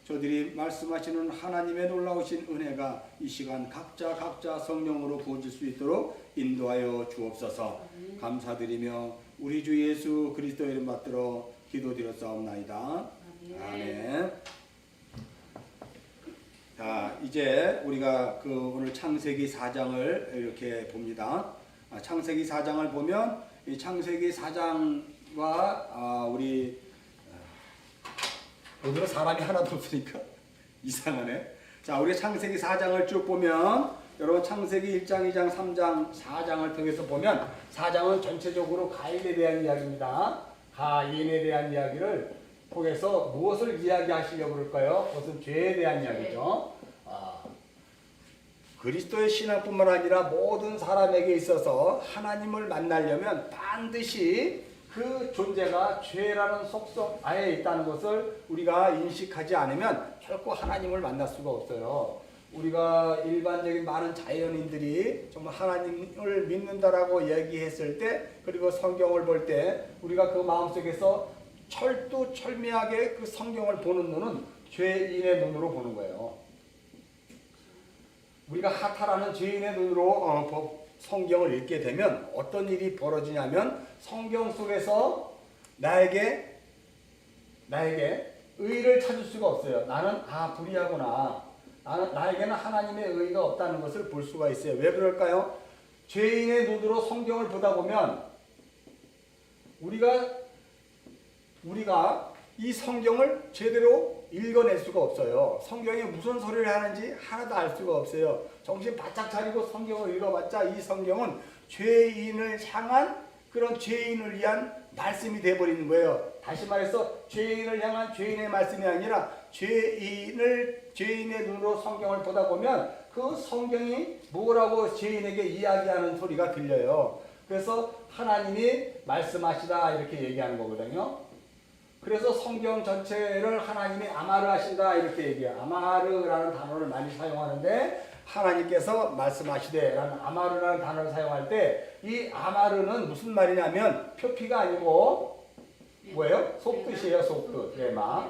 저들이 말씀하시는 하나님의 놀라우신 은혜가 이 시간 각자 성령으로 부어질 수 있도록 인도하여 주옵소서. 감사드리며 우리 주 예수 그리스도 이름 받들어 기도드렸사옵나이다. 아멘. 자, 이제 우리가 오늘 창세기 4장을 이렇게 봅니다. 창세기 4장을 보면 이 창세기 4장과 우리 오늘은 사람이 하나도 없으니까 이상하네. 자, 우리 창세기 4장을 쭉 보면 여러분 창세기 1장, 2장, 3장, 4장을 통해서 보면 4장은 전체적으로 가인에 대한 이야기입니다. 가인에 대한 이야기를 통해서 무엇을 이야기하시려고 그럴까요? 그것은 죄에 대한 이야기죠. 그리스도의 신앙뿐만 아니라 모든 사람에게 있어서 하나님을 만나려면 반드시 그 존재가 죄라는 속성 안에 있다는 것을 우리가 인식하지 않으면 결코 하나님을 만날 수가 없어요. 우리가 일반적인 많은 자연인들이 정말 하나님을 믿는다라고 얘기했을 때, 그리고 성경을 볼 때 우리가 그 마음속에서 철두철미하게 그 성경을 보는 눈은 죄인의 눈으로 보는 거예요. 우리가 하타라는 죄인의 눈으로 성경을 읽게 되면 어떤 일이 벌어지냐면 성경 속에서 나에게 의를 찾을 수가 없어요. 나는 불의하구나. 나에게는 하나님의 의가 없다는 것을 볼 수가 있어요. 왜 그럴까요? 죄인의 눈으로 성경을 보다 보면 우리가 이 성경을 제대로 읽어낼 수가 없어요. 성경이 무슨 소리를 하는지 하나도 알 수가 없어요. 정신 바짝 차리고 성경을 읽어봤자 이 성경은 죄인을 향한 그런 죄인을 위한 말씀이 되어버리는 거예요. 다시 말해서 죄인을 향한 죄인의 말씀이 아니라 죄인의 눈으로 성경을 보다 보면 그 성경이 뭐라고 죄인에게 이야기하는 소리가 들려요. 그래서 하나님이 말씀하시다 이렇게 얘기하는 거거든요. 그래서 성경 전체를 하나님이 아마르 하신다 이렇게 얘기해요. 아마르라는 단어를 많이 사용하는데 하나님께서 말씀하시되 라는 아마르라는 단어를 사용할 때 이 아마르는 무슨 말이냐면 표피가 아니고 뭐예요? 속뜻이에요. 속뜻. 레마.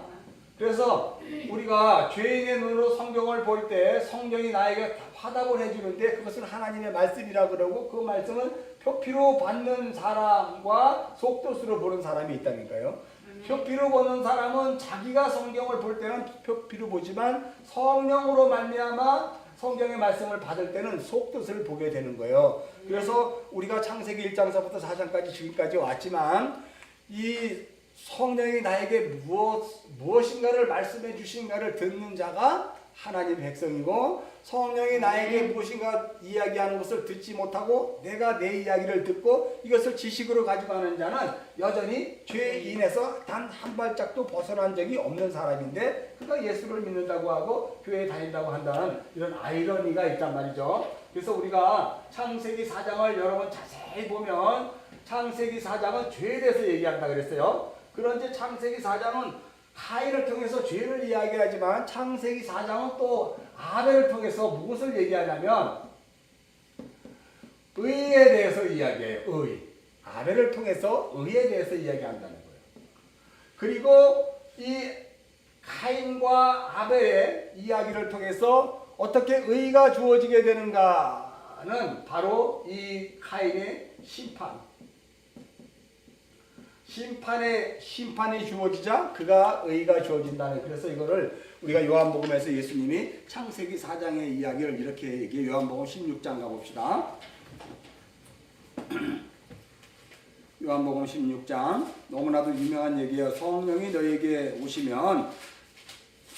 그래서 우리가 죄인의 눈으로 성경을 볼 때 성경이 나에게 화답을 해주는데 그것은 하나님의 말씀이라고 그러고 그 말씀은 표피로 받는 사람과 속뜻으로 보는 사람이 있다니까요. 표피로 보는 사람은 자기가 성경을 볼 때는 표피로 보지만 성령으로 말미암아 성경의 말씀을 받을 때는 속뜻을 보게 되는 거예요. 그래서 우리가 창세기 1장서부터 4장까지 지금까지 왔지만 이 성령이 나에게 무엇인가를 말씀해 주신가를 듣는 자가 하나님 백성이고, 성령이 나에게 무엇인가 이야기하는 것을 듣지 못하고 내가 내 이야기를 듣고 이것을 지식으로 가져가는 자는 여전히 죄인에서 단 한 발짝도 벗어난 적이 없는 사람인데 그가 예수를 믿는다고 하고 교회에 다닌다고 한다는 이런 아이러니가 있단 말이죠. 그래서 우리가 창세기 4장을 여러분 자세히 보면 창세기 4장은 죄에 대해서 얘기한다 그랬어요. 그런데 창세기 4장은 가인을 통해서 죄를 이야기하지만 창세기 4장은 또 아벨을 통해서 무엇을 얘기하냐면 의에 대해서 이야기해요. 의. 아벨을 통해서 의에 대해서 이야기한다는 거예요. 그리고 이 가인과 아벨의 이야기를 통해서 어떻게 의가 주어지게 되는가는 바로 이 가인의 심판이 주어지자 그가 의가 주어진다는. 그래서 이거를 우리가 요한복음에서 예수님이 창세기 4장의 이야기를 이렇게 얘기해. 요한복음 16장 가봅시다. 요한복음 16장 너무나도 유명한 얘기예요. 성령이 너에게 오시면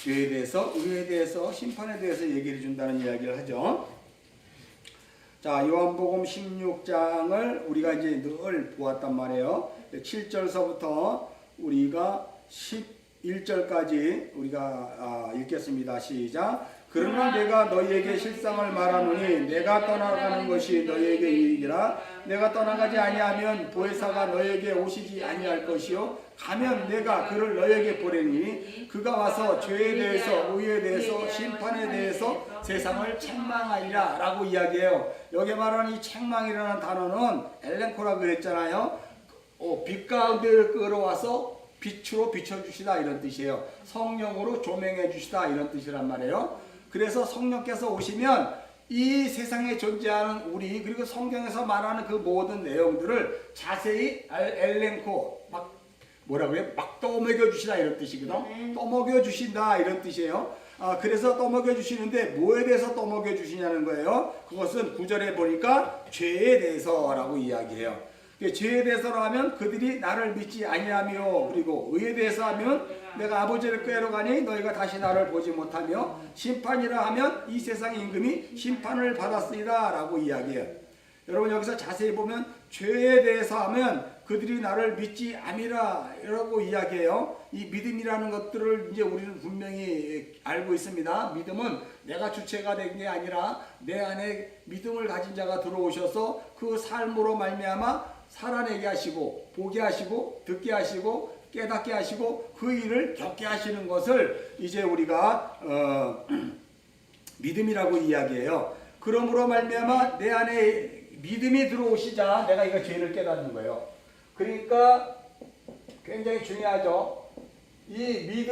죄에 대해서, 의에 대해서, 심판에 대해서 얘기를 해준다는 이야기를 하죠. 자, 요한복음 16장을 우리가 이제 늘 보았단 말이에요. 7절서부터 우리가 11절까지 우리가 읽겠습니다. 시작. 그러나 내가 너희에게 실상을 말하노니 내가 떠나가는 것이 너희에게 유익이라. 내가 떠나가지 아니하면 보혜사가 너희에게 오시지 아니할 것이요 가면 내가 그를 너희에게 보내니 그가 와서 죄에 대해서, 의에 대해서, 심판에 대해서 세상을 책망하리라 라고 이야기해요. 여기 말하는 이 책망이라는 단어는 엘렌코라 그랬잖아요. 빛 가운데를 끌어와서 빛으로 비춰주시다 이런 뜻이에요. 성령으로 조명해 주시다 이런 뜻이란 말이에요. 그래서 성령께서 오시면 이 세상에 존재하는 우리 그리고 성경에서 말하는 그 모든 내용들을 자세히 엘렌코 막 뭐라 그래요? 막 떠먹여 주시다 이런 뜻이거든. 떠먹여 주신다 이런 뜻이에요. 그래서 떠먹여 주시는데 뭐에 대해서 떠먹여 주시냐는 거예요. 그것은 9절에 보니까 죄에 대해서라고 이야기해요. 죄에 대해서로 하면 그들이 나를 믿지 아니하며 그리고 의에 대해서 하면 내가 아버지를 꾀러 가니 너희가 다시 나를 보지 못하며 심판이라 하면 이 세상의 임금이 심판을 받았으리라 라고 이야기해요. 여러분 여기서 자세히 보면 죄에 대해서 하면 그들이 나를 믿지 아니라 라고 이야기해요. 이 믿음이라는 것들을 이제 우리는 분명히 알고 있습니다. 믿음은 내가 주체가 된 게 아니라 내 안에 믿음을 가진 자가 들어오셔서 그 삶으로 말미암아 살아내게 하시고 보게 하시고 듣게 하시고 깨닫게 하시고 그 일을 겪게 하시는 것을 이제 우리가 믿음이라고 이야기해요. 그러므로 말미암아 내 안에 믿음이 들어오시자 내가 이거 죄를 깨닫는 거예요. 그러니까 굉장히 중요하죠. 이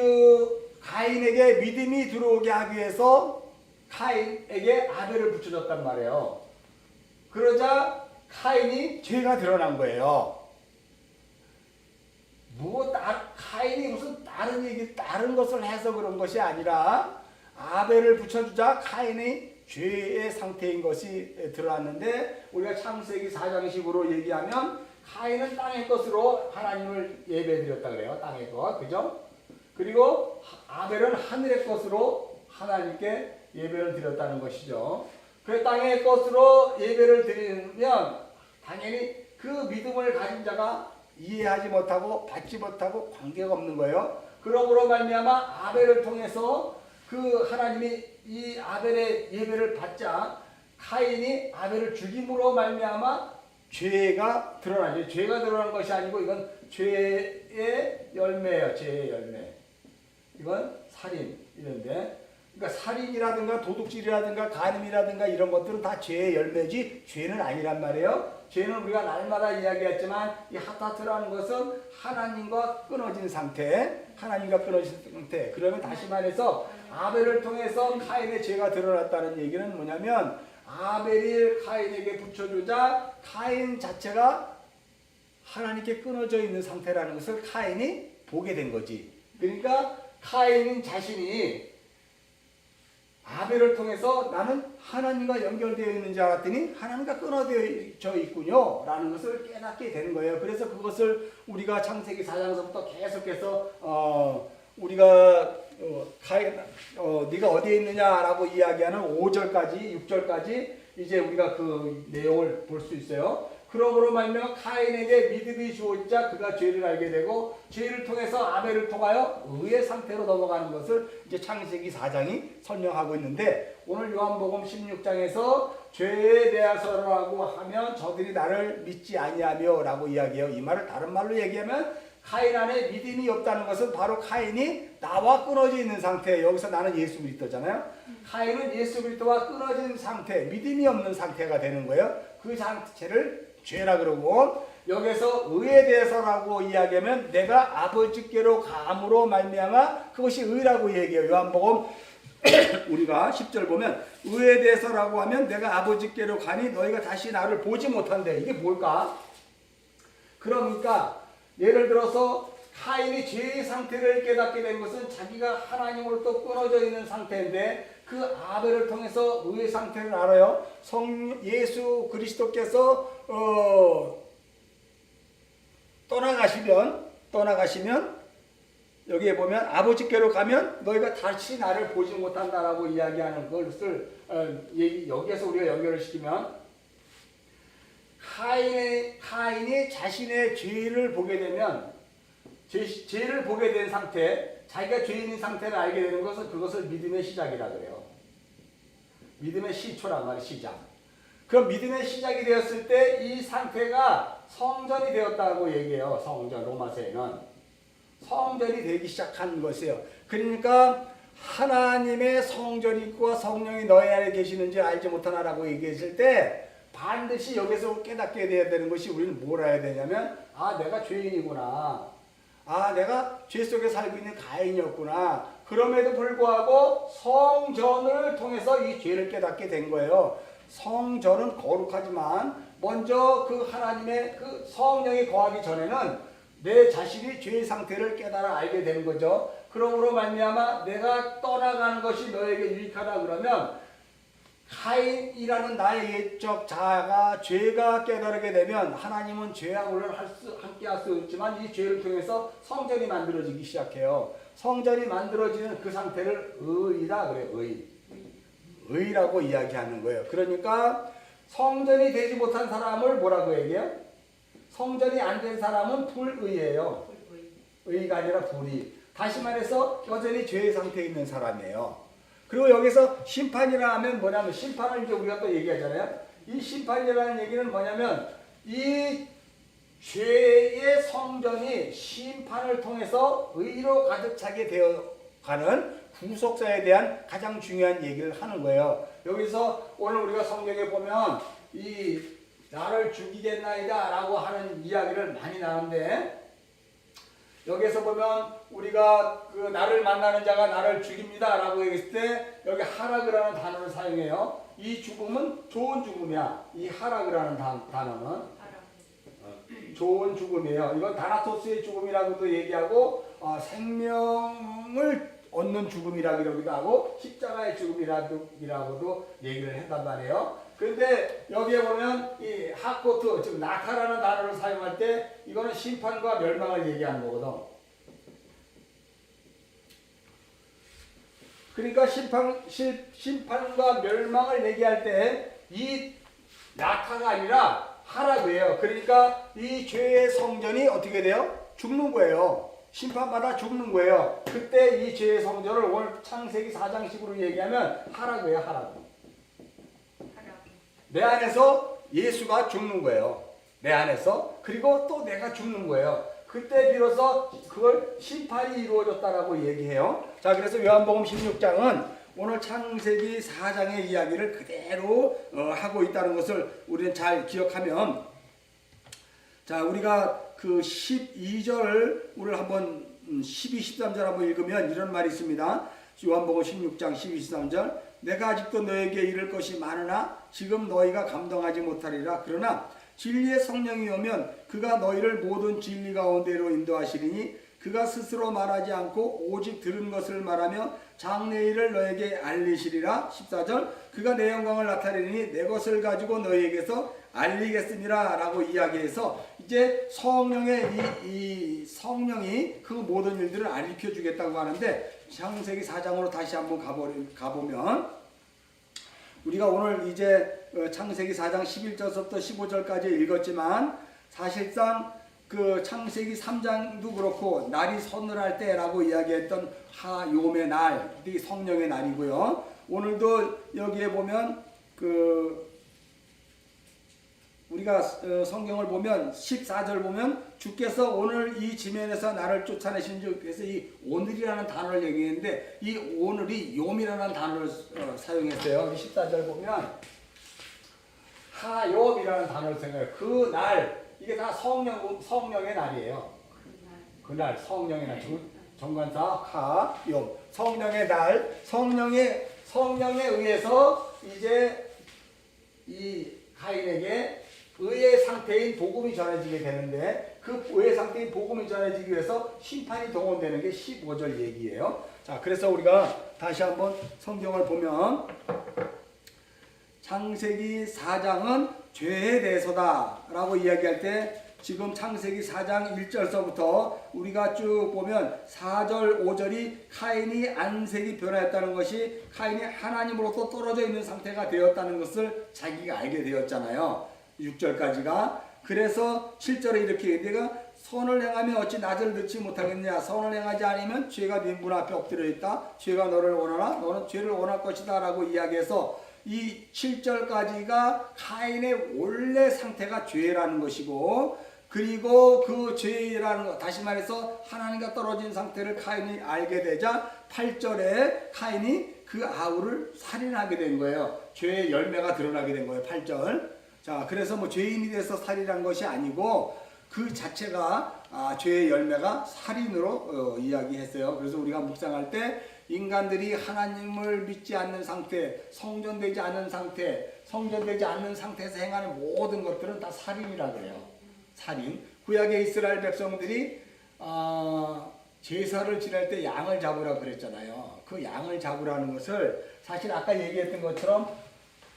가인에게 믿음이 들어오게 하기 위해서 카인에게 아벨을 붙여줬단 말이에요. 그러자 카인이 죄가 드러난 거예요. 카인이 무슨 다른 것을 해서 그런 것이 아니라 아벨을 붙여주자 카인이 죄의 상태인 것이 드러났는데 우리가 창세기 4장식으로 얘기하면 카인은 땅의 것으로 하나님을 예배드렸다 그래요. 땅의 것, 그죠? 그리고 아벨은 하늘의 것으로 하나님께 예배를 드렸다는 것이죠. 그 땅의 것으로 예배를 드리면 당연히 그 믿음을 가진 자가 이해하지 못하고 받지 못하고 관계가 없는 거예요. 그러므로 말미암아 아벨을 통해서 그 하나님이 이 아벨의 예배를 받자 카인이 아벨을 죽임으로 말미암아 죄가 드러나죠. 죄가 드러난 것이 아니고 이건 죄의 열매예요. 죄의 열매. 이건 살인 이런데 그러니까 살인이라든가 도둑질이라든가 간음이라든가 이런 것들은 다 죄의 열매지 죄는 아니란 말이에요. 죄는 우리가 날마다 이야기했지만 이 하타트라는 것은 하나님과 끊어진 상태, 하나님과 끊어진 상태. 그러면 다시 말해서 아벨을 통해서 카인의 죄가 드러났다는 얘기는 뭐냐면 아벨이 카인에게 붙여주자 카인 자체가 하나님께 끊어져 있는 상태라는 것을 카인이 보게 된 거지. 그러니까 카인 자신이 아벨을 통해서 나는 하나님과 연결되어 있는 줄 알았더니 하나님과 끊어져 있군요 라는 것을 깨닫게 되는 거예요. 그래서 그것을 우리가 창세기 4장서부터 계속해서 우리가 네가 어디에 있느냐라고 이야기하는 5절까지 6절까지 이제 우리가 그 내용을 볼 수 있어요. 그러므로 말미암아 카인에게 믿음이 주어지자 그가 죄를 알게 되고 죄를 통해서 아벨을 통하여 의의 상태로 넘어가는 것을 이제 창세기 4장이 설명하고 있는데 오늘 요한복음 16장에서 죄에 대해서라고 하면 저들이 나를 믿지 아니하며 라고 이야기해요. 이 말을 다른 말로 얘기하면 카인 안에 믿음이 없다는 것은 바로 카인이 나와 끊어져 있는 상태. 여기서 나는 예수 그리스도잖아요. 카인은 예수 그리스도와 끊어진 상태, 믿음이 없는 상태가 되는 거예요. 그 상태를 죄라 그러고 여기서 의에 대해서라고 이야기하면 내가 아버지께로 감으로 말미암아 그것이 의라고 얘기해요. 요한복음 우리가 10절 보면 의에 대해서라고 하면 내가 아버지께로 가니 너희가 다시 나를 보지 못한대. 이게 뭘까? 그러니까 예를 들어서 카인이 죄의 상태를 깨닫게 된 것은 자기가 하나님으로부터 끊어져 있는 상태인데 그 아벨을 통해서 의의 상태를 알아요. 예수 그리스도께서 떠나가시면 여기에 보면 아버지께로 가면 너희가 다시 나를 보지 못한다라고 이야기하는 것을 여기에서 우리가 연결을 시키면 카인이 자신의 죄를 보게 되면 죄를 보게 된 상태, 자기가 죄인인 상태를 알게 되는 것은 그것을 믿음의 시작이라 그래요. 믿음의 시초란 말이에요. 시작. 그럼 믿음의 시작이 되었을 때 이 상태가 성전이 되었다고 얘기해요. 성전, 로마서에는 성전이 되기 시작한 것이에요. 그러니까 하나님의 성전이 있고 성령이 너희 안에 계시는지 알지 못하나라고 얘기했을 때 반드시 여기서 깨닫게 돼야 되는 것이 우리는 뭘 해야 되냐면 내가 죄인이구나. 아, 내가 죄 속에 살고 있는 가인이었구나. 그럼에도 불구하고 성전을 통해서 이 죄를 깨닫게 된 거예요. 성전은 거룩하지만 먼저 그 하나님의 그 성령이 거하기 전에는 내 자신이 죄의 상태를 깨달아 알게 되는 거죠. 그러므로 말미암아 내가 떠나가는 것이 너에게 유익하다 그러면 가인이라는 나의 옛적 자아가 죄가 깨달게 되면 하나님은 죄하고는 함께 할 수 없지만 이 죄를 통해서 성전이 만들어지기 시작해요. 성전이 만들어지는 그 상태를 의라 그래요. 의라고 이야기하는 거예요. 그러니까 성전이 되지 못한 사람을 뭐라고 얘기해요? 성전이 안 된 사람은 불의예요. 의가 아니라 불의. 다시 말해서 여전히 죄의 상태에 있는 사람이에요. 그리고 여기서 심판이라 하면 뭐냐면 심판을 이제 우리가 또 얘기하잖아요. 이 심판이라는 얘기는 뭐냐면 이 죄의 성전이 심판을 통해서 의로 가득 차게 되어가는 구속사에 대한 가장 중요한 얘기를 하는 거예요. 여기서 오늘 우리가 성경에 보면 이 나를 죽이겠나이다 라고 하는 이야기를 많이 나오는데 여기서 보면 우리가 그 나를 만나는 자가 나를 죽입니다 라고 얘기했을 때 여기 하락이라는 단어를 사용해요. 이 죽음은 좋은 죽음이야. 이 하락이라는 단어는 좋은 죽음이에요. 이건 다나토스의 죽음이라고도 얘기하고 생명을 얻는 죽음이라고 하기도 하고 십자가의 죽음이라고도 얘기를 한단 말이에요. 그런데 여기에 보면 이 하코트 즉 낙하라는 단어를 사용할 때 이거는 심판과 멸망을 얘기하는 거거든. 그러니까 심판과 멸망을 얘기할 때 이 낙하가 아니라 하락이에요. 그러니까 이 죄의 성전이 어떻게 돼요? 죽는 거예요. 심판받아 죽는 거예요. 그때 이 죄의 성전을 오늘 창세기 4장식으로 얘기하면 하락이에요. 하락. 내 안에서 예수가 죽는 거예요. 내 안에서. 그리고 또 내가 죽는 거예요. 그때 비로소 그걸 심판이 이루어졌다라고 얘기해요. 자, 그래서 요한복음 16장은 오늘 창세기 4장의 이야기를 그대로 하고 있다는 것을 우리는 잘 기억하면, 자, 우리가 그 12절 우리를 한번 12, 13절 한번 읽으면 이런 말이 있습니다. 요한복음 16장 12, 13절 내가 아직도 너에게 이를 것이 많으나 지금 너희가 감당하지 못하리라. 그러나 진리의 성령이 오면 그가 너희를 모든 진리 가운데로 인도하시리니 그가 스스로 말하지 않고 오직 들은 것을 말하며 장래일을 너에게 알리시리라. 14절 그가 내 영광을 나타내리니 내 것을 가지고 너희에게서 알리겠습니다 라고 이야기해서 이제 성령의 이 성령이 그 모든 일들을 알려 주겠다고 하는데 창세기 4장으로 다시 한번 가보면 우리가 오늘 이제 창세기 4장 11절부터 15절까지 읽었지만 사실상 그 창세기 3장도 그렇고 날이 서늘할 때라고 이야기했던 하요의 날, 이 성령의 날이고요. 오늘도 여기에 보면 그 우리가 성경을 보면 14절 보면 주께서 오늘 이 지면에서 나를 쫓아내신 줄, 그래서 이 오늘이라는 단어를 얘기했는데 이 오늘이 욤이라는 단어를 사용했어요. 14절 보면 하욤이라는 단어를 사용해요. 그 날, 이게 다 성령의 날이에요. 그날 성령의 날, 정관사 하욤, 성령의 날, 성령에 의해서 이제 이 가인에게 의의 상태인 복음이 전해지게 되는데 그 의의 상태인 복음이 전해지기 위해서 심판이 동원되는 게 15절 얘기예요. 자, 그래서 우리가 다시 한번 성경을 보면 창세기 4장은 죄에 대해서다 라고 이야기할 때 지금 창세기 4장 1절서부터 우리가 쭉 보면 4절 5절이 카인이 안색이 변화했다는 것이 카인이 하나님으로부터 떨어져 있는 상태가 되었다는 것을 자기가 알게 되었잖아요. 6절까지가. 그래서 7절에 이렇게 내가 선을 행하면 어찌 낮을 넣지 못하겠느냐. 선을 행하지 않으면 죄가 네 문 앞에 엎드려 있다. 죄가 너를 원하나 너는 죄를 원할 것이다 라고 이야기해서 이 7절까지가 카인의 원래 상태가 죄라는 것이고 그리고 그 죄라는 것, 다시 말해서 하나님과 떨어진 상태를 카인이 알게 되자 8절에 카인이 그 아우를 살인하게 된 거예요. 죄의 열매가 드러나게 된 거예요. 8절. 자, 그래서 뭐 죄인이 돼서 살인한 것이 아니고 그 자체가 죄의 열매가 살인으로 이야기했어요. 그래서 우리가 묵상할 때 인간들이 하나님을 믿지 않는 상태, 성전되지 않는 상태에서 행하는 모든 것들은 다 살인이라 그래요. 살인. 구약의 이스라엘 백성들이 제사를 지낼 때 양을 잡으라고 그랬잖아요. 그 양을 잡으라는 것을 사실 아까 얘기했던 것처럼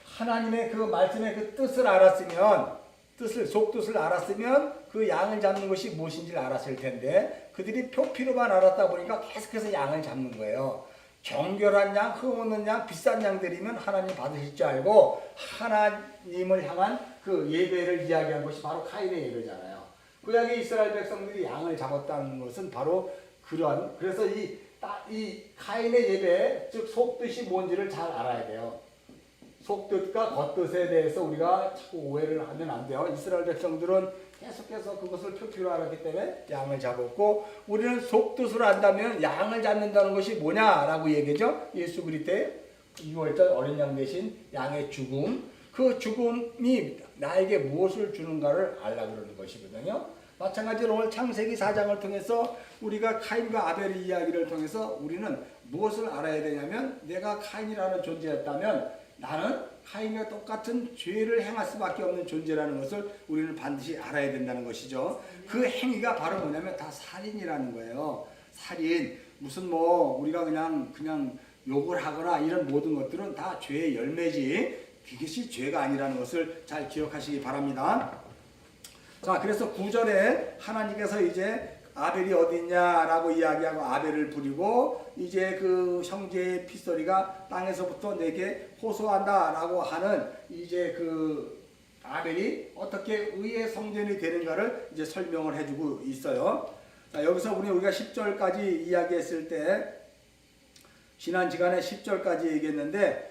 하나님의 그 말씀의 그 뜻을 알았으면, 속뜻을 알았으면 그 양을 잡는 것이 무엇인지를 알았을 텐데 그들이 표피로만 알았다 보니까 계속해서 양을 잡는 거예요. 정결한 양, 흠없는 양, 비싼 양들이면 하나님 받으실 줄 알고 하나님을 향한 그 예배를 이야기한 것이 바로 카인의 예배잖아요. 구약의 이스라엘 백성들이 양을 잡았다는 것은 바로 그래서 이 카인의 예배, 즉 속뜻이 뭔지를 잘 알아야 돼요. 속뜻과 겉뜻에 대해서 우리가 자꾸 오해를 하면 안 돼요. 이스라엘 백성들은 계속해서 그것을 표피로 알았기 때문에 양을 잡았고, 우리는 속뜻을 안다면 양을 잡는다는 것이 뭐냐라고 얘기죠. 예수 그리스도의 6월절 어린 양 대신 양의 죽음, 그 죽음이 나에게 무엇을 주는가를 알라고 그러는 것이거든요. 마찬가지로 오늘 창세기 4장을 통해서 우리가 카인과 아벨의 이야기를 통해서 우리는 무엇을 알아야 되냐면, 내가 카인이라는 존재였다면 나는 카인과 똑같은 죄를 행할 수밖에 없는 존재라는 것을 우리는 반드시 알아야 된다는 것이죠. 그 행위가 바로 뭐냐면 다 살인이라는 거예요. 살인. 무슨 우리가 그냥 욕을 하거나 이런 모든 것들은 다 죄의 열매지 그것이 죄가 아니라는 것을 잘 기억하시기 바랍니다. 자, 그래서 9절에 하나님께서 이제 아벨이 어디 있냐라고 이야기하고 아벨을 부리고, 이제 그 형제의 핏소리가 땅에서부터 내게 호소한다라고 하는 이제 그 아벨이 어떻게 의의 성전이 되는가를 이제 설명을 해주고 있어요. 자, 여기서 우리가 10절까지 이야기했을 때, 지난 시간에 10절까지 얘기했는데,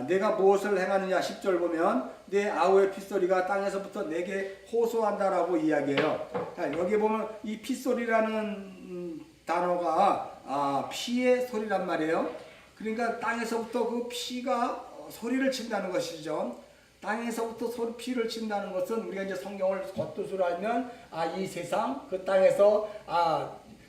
내가 무엇을 행하느냐 10절 보면 내 아우의 핏소리가 땅에서부터 내게 호소한다라고 이야기해요. 자, 여기 보면 이 핏소리라는 단어가 피의 소리란 말이에요. 그러니까 땅에서부터 그 피가 소리를 친다는 것이죠. 땅에서부터 피를 친다는 것은 우리가 이제 성경을 겉뜻으로 알면 이 세상 그 땅에서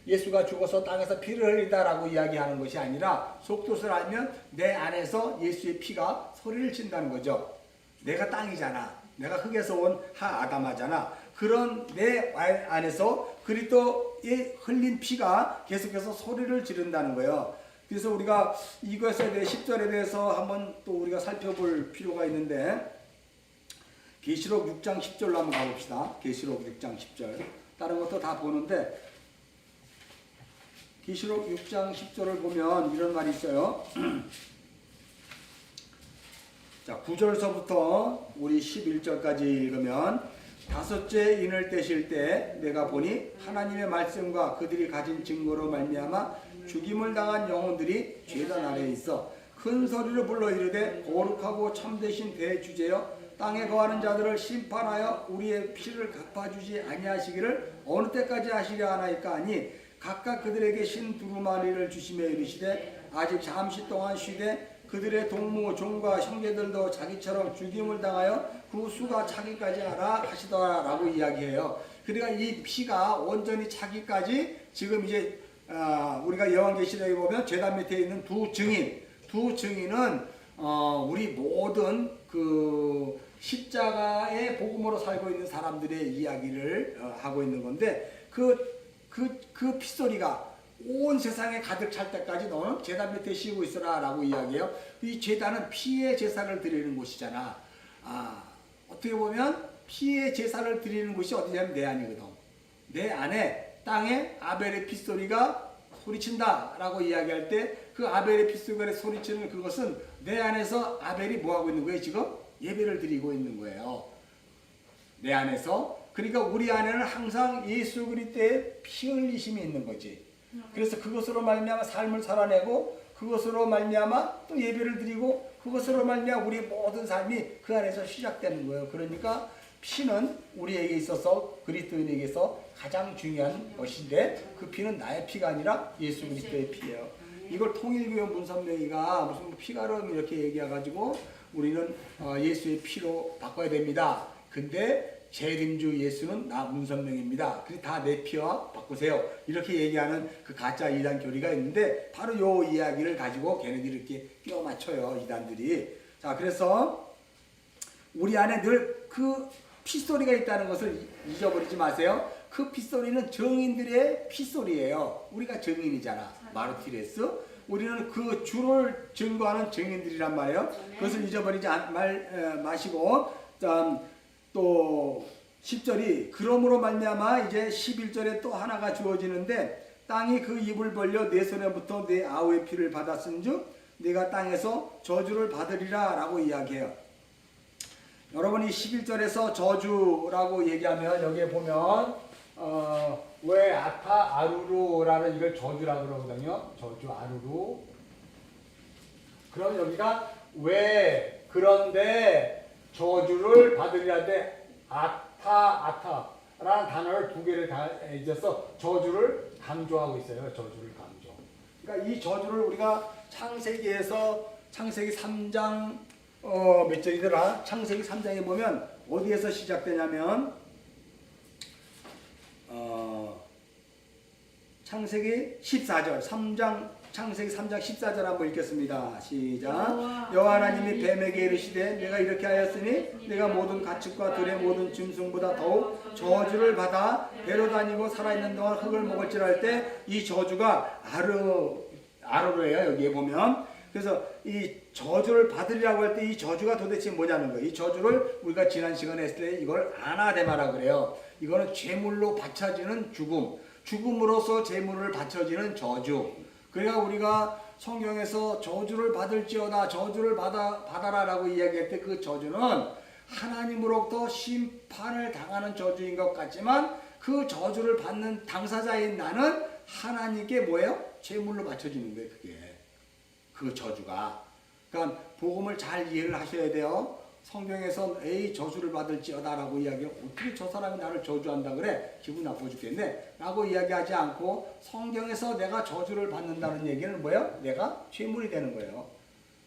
예수가 죽어서 땅에서 피를 흘리다라고 이야기하는 것이 아니라, 속뜻을 알면 내 안에서 예수의 피가 소리를 친다는 거죠. 내가 땅이잖아. 내가 흙에서 온 아담하잖아. 그런 내 안에서 그리스도의 흘린 피가 계속해서 소리를 지른다는 거예요. 그래서 우리가 이것에 대해 10절에 대해서 한번 또 우리가 살펴볼 필요가 있는데, 계시록 6장 10절로 한번 가봅시다. 계시록 6장 10절. 다른 것도 다 보는데 계시록 6장 10절을 보면 이런 말이 있어요. 자, 9절서부터 우리 11절까지 읽으면, 다섯째 인을 떼실 때 내가 보니 하나님의 말씀과 그들이 가진 증거로 말미암아 죽임을 당한 영혼들이 제단 아래에 있어 큰 소리로 불러 이르되, 거룩하고 참되신 대주제여 땅에 거하는 자들을 심판하여 우리의 피를 갚아주지 아니하시기를 어느 때까지 하시려 하나이까 하니, 각각 그들에게 신 두루마리를 주시며 이르시되, 아직 잠시 동안 쉬되 그들의 동무 종과 형제들도 자기처럼 죽임을 당하여 그 수가 차기까지 하라 하시더라라고 이야기해요. 그러니까 이 피가 온전히 차기까지, 지금 이제 우리가 요한계시록에 보면 제단 밑에 있는 두 증인은 우리 모든 그 십자가의 복음으로 살고 있는 사람들의 이야기를 하고 있는 건데, 그 핏소리가 온 세상에 가득 찰 때까지 너는 제단 밑에 쉬고 있어라 라고 이야기해요. 이 제단은 피의 제사를 드리는 곳이잖아. 어떻게 보면 피의 제사를 드리는 곳이 어디냐면 내 안이거든. 내 안에 땅에 아벨의 핏소리가 소리친다 라고 이야기할 때, 그 아벨의 핏소리가 소리치는 그것은 내 안에서 아벨이 뭐하고 있는 거예요? 지금 예배를 드리고 있는 거예요. 내 안에서. 그러니까 우리 안에는 항상 예수 그리스도의 피 흘리심이 있는 거지. 그래서 그것으로 말미암아 삶을 살아내고, 그것으로 말미암아 또 예배를 드리고, 그것으로 말미암아 우리의 모든 삶이 그 안에서 시작되는 거예요. 그러니까 피는 우리에게 있어서, 그리스도인에게서 가장 중요한 것인데, 그 피는 나의 피가 아니라 예수 그리스도의 피예요. 이걸 통일교회 문선명이가 무슨 피가름 이렇게 얘기해가지고 우리는 예수의 피로 바꿔야 됩니다. 근데 재림주 예수는 나 문선명입니다. 그래서 다 내 피와 바꾸세요. 이렇게 얘기하는 그 가짜 이단 교리가 있는데 바로 요 이야기를 가지고 걔네들이 이렇게 끼워 맞춰요. 이단들이. 자, 그래서 우리 안에 늘 그 피소리가 있다는 것을 잊어버리지 마세요. 그 피소리는 정인들의 피소리예요. 우리가 정인이잖아. 마르티레스. 우리는 그 주를 증거하는 정인들이란 말이에요. 그것을 잊어버리지 마시고, 또 10절이 그러므로 말미암아 이제 11절에 또 하나가 주어지는데, 땅이 그 입을 벌려 내 손에부터 내 아우의 피를 받았은즉 내가 땅에서 저주를 받으리라 라고 이야기해요. 여러분이 11절에서 저주라고 얘기하면 여기에 보면 왜 아타 아루루라는 이걸 저주라고 그러거든요. 저주 아루루. 그럼 여기가 왜 그런데 저주를 받으리라는데 아타라는 단어를 두 개를 다 잊어서 저주를 강조하고 있어요. 저주를 강조. 그러니까 이 저주를 우리가 창세기 3장 몇 절이더라? 창세기 3장에 보면 어디에서 시작되냐면 창세기 14절 창세기 3장 14절 한번 읽겠습니다. 시작. 여호와 하나님이 뱀에게 이르시되 내가 이렇게 하였으니 내가 모든 가축과 들의 모든 짐승보다 더욱 저주를 받아 배로 다니고 살아있는 동안 흙을 먹을지라 할 때 이 저주가 아르루예요. 여기에 보면. 그래서 이 저주를 받으리라고 할 때 이 저주가 도대체 뭐냐는 거예요. 이 저주를 우리가 지난 시간에 했을 때 이걸 아나데마라 그래요. 이거는 죄물로 바쳐지는 죽음, 죽음으로써 죄물을 바쳐지는 저주. 그러니까 우리가 성경에서 저주를 받을지어다, 저주를 받아라라고 이야기할 때 그 저주는 하나님으로부터 심판을 당하는 저주인 것 같지만 그 저주를 받는 당사자인 나는 하나님께 뭐예요? 죄물로 바쳐지는 거예요. 그게. 그 저주가. 그러니까 복음을 잘 이해를 하셔야 돼요. 성경에서 에이 저주를 받을지어다라고 이야기해요. 어떻게 저 사람이 나를 저주한다 그래? 기분 나빠 죽겠네 라고 이야기하지 않고 성경에서 내가 저주를 받는다는 얘기는 뭐예요? 내가 죄물이 되는 거예요.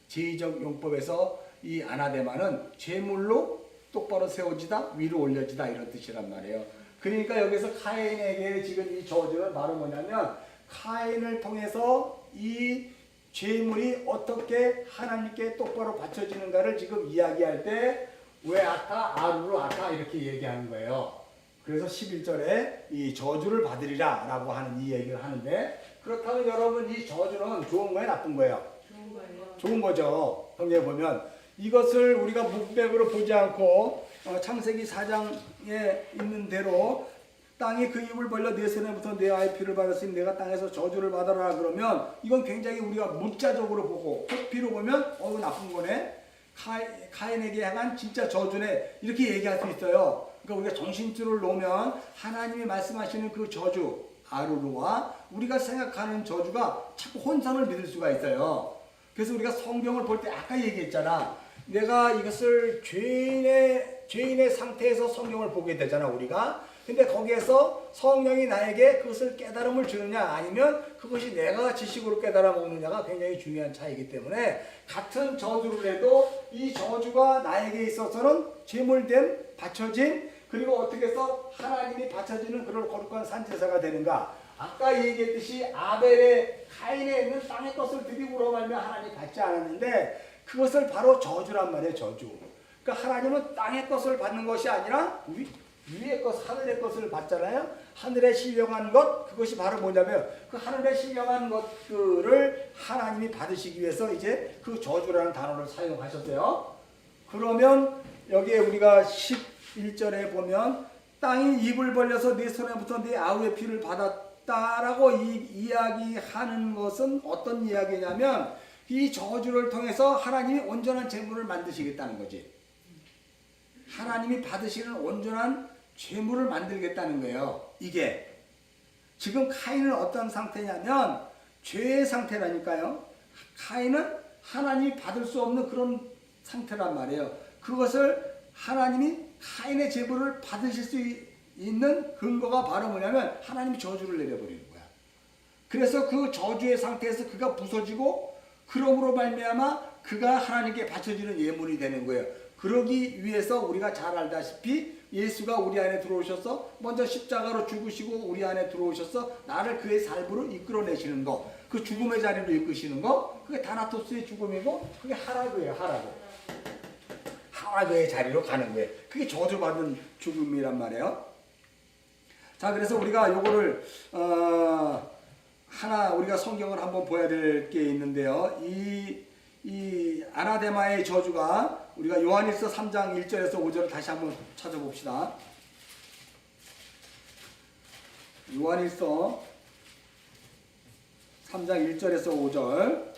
제의적 용법에서 이 아나데마는 죄물로 똑바로 세워지다 위로 올려지다 이런 뜻이란 말이에요. 그러니까 여기서 카인에게 지금 이 저주는 바로 뭐냐면 카인을 통해서 이 죄물이 어떻게 하나님께 똑바로 바쳐지는가를 지금 이야기할 때 왜 아타, 아루루 아타 이렇게 얘기하는 거예요. 그래서 11절에 이 저주를 받으리라 라고 하는 이 얘기를 하는데 그렇다면 여러분 이 저주는 좋은 거예요? 나쁜 거예요? 좋은 거예요. 좋은 거죠. 성경에 보면 이것을 우리가 문맥으로 보지 않고 창세기 4장에 있는 대로 땅이 그 입을 벌려 내 손에부터 내 아이 피를 받았으니 내가 땅에서 저주를 받아라 그러면 이건 굉장히 우리가 문자적으로 보고 호피로 보면 나쁜 거네. 카인에게 향한 진짜 저주네. 이렇게 얘기할 수 있어요. 그러니까 우리가 정신줄을 놓으면 하나님이 말씀하시는 그 저주 아루루와 우리가 생각하는 저주가 자꾸 혼선을 믿을 수가 있어요. 그래서 우리가 성경을 볼 때 아까 얘기했잖아. 내가 이것을 죄인의 상태에서 성경을 보게 되잖아 우리가. 근데 거기에서 성령이 나에게 그것을 깨달음을 주느냐 아니면 그것이 내가 지식으로 깨달아 먹느냐가 굉장히 중요한 차이기 때문에 같은 저주를 해도 이 저주가 나에게 있어서는 제물된 바쳐진 그리고 어떻게 해서 하나님이 바쳐지는 그런 거룩한 산제사가 되는가. 아까 얘기했듯이 아벨의 카인에 있는 땅의 것을 드리고로 말면 하나님이 받지 않았는데 그것을 바로 저주란 말이에요. 저주. 그러니까 하나님은 땅의 것을 받는 것이 아니라 위의 것, 하늘의 것을 받잖아요. 하늘에 신령한 것, 그것이 바로 뭐냐면 그 하늘에 신령한 것들을 하나님이 받으시기 위해서 이제 그 저주라는 단어를 사용하셨어요. 그러면 여기에 우리가 11절에 보면 땅이 입을 벌려서 내 손에부터 내 아우의 피를 받았다라고 이야기하는 것은 어떤 이야기냐면 이 저주를 통해서 하나님이 온전한 재물을 만드시겠다는 거지. 하나님이 받으시는 온전한 죄물을 만들겠다는 거예요. 이게 지금 카인은 어떤 상태냐면 죄의 상태라니까요. 카인은 하나님이 받을 수 없는 그런 상태란 말이에요. 그것을 하나님이 카인의 제물을 받으실 수 있는 근거가 바로 뭐냐면 하나님이 저주를 내려버리는 거야. 그래서 그 저주의 상태에서 그가 부서지고 그러므로 말미암아 그가 하나님께 바쳐지는 예물이 되는 거예요. 그러기 위해서 우리가 잘 알다시피 예수가 우리 안에 들어오셔서 먼저 십자가로 죽으시고 우리 안에 들어오셔서 나를 그의 삶으로 이끌어내시는 거, 그 죽음의 자리로 이끄시는 거, 그게 다나토스의 죽음이고 그게 하라그예요. 하라그의 자리로 가는 거예요. 그게 저주받은 죽음이란 말이에요. 자, 그래서 우리가 요거를 하나 우리가 성경을 한번 봐야 될 게 있는데요. 이 아나데마의 저주가 우리가 요한일서 3장 1절에서 5절을 다시 한번 찾아봅시다. 요한일서 3장 1절에서 5절을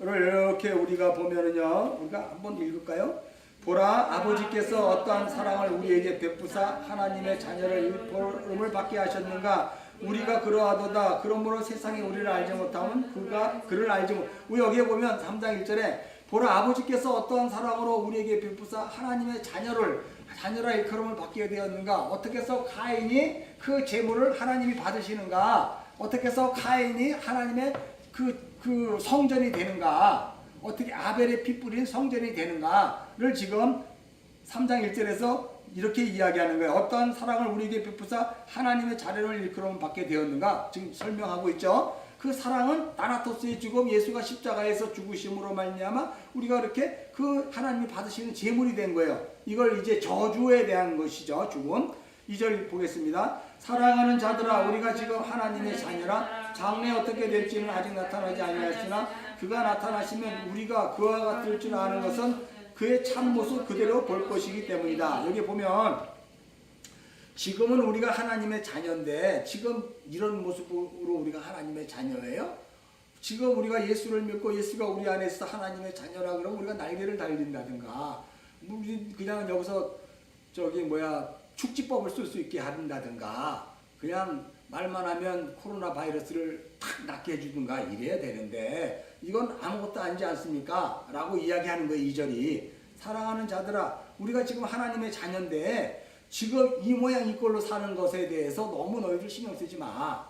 이렇게 우리가 보면은요, 우리가 한번 읽을까요? 보라, 아버지께서 어떠한 사랑을 우리에게 베푸사 하나님의 자녀를 일컬음을 받게 하셨는가? 우리가 그러하도다. 그러므로 세상이 우리를 알지 못하면 그를 알지 못. 우리 여기에 보면 3장 1절에 보라, 아버지께서 어떠한 사랑으로 우리에게 베푸사 하나님의 자녀라 일컬음을 받게 되었는가? 어떻게 해서 카인이 그 제물을 하나님이 받으시는가? 어떻게 해서 카인이 하나님의 그 성전이 되는가? 어떻게 아벨의 피 뿌린 성전이 되는가를 지금 3장 1절에서 이렇게 이야기하는 거예요. 어떠한 사랑을 우리에게 베푸사 하나님의 자녀를 일컬음 받게 되었는가? 지금 설명하고 있죠. 그 사랑은 다나토스의 죽음, 예수가 십자가에서 죽으심으로 말미암아 우리가 이렇게 그 하나님이 받으시는 제물이 된 거예요. 이걸 이제 저주에 대한 것이죠. 죽음. 2절 보겠습니다. 사랑하는 자들아, 우리가 지금 하나님의 자녀라. 장래 어떻게 될지는 아직 나타나지 아니하였으나 그가 나타나시면 우리가 그와 같을 줄 아는 것은 그의 참모습 그대로 볼 것이기 때문이다. 여기 보면 지금은 우리가 하나님의 자녀인데 지금 이런 모습으로 우리가 하나님의 자녀예요? 지금 우리가 예수를 믿고 예수가 우리 안에 있어 하나님의 자녀라 그러면 우리가 날개를 달린다든가 우리 그냥 여기서 축지법을 쓸 수 있게 한다든가 그냥 말만 하면 코로나 바이러스를 탁 낫게 해주든가 이래야 되는데 이건 아무것도 아니지 않습니까? 라고 이야기하는 거예요. 2절이 사랑하는 자들아, 우리가 지금 하나님의 자녀인데 지금 이 모양 이 꼴로 사는 것에 대해서 너무 너희들 신경 쓰지 마.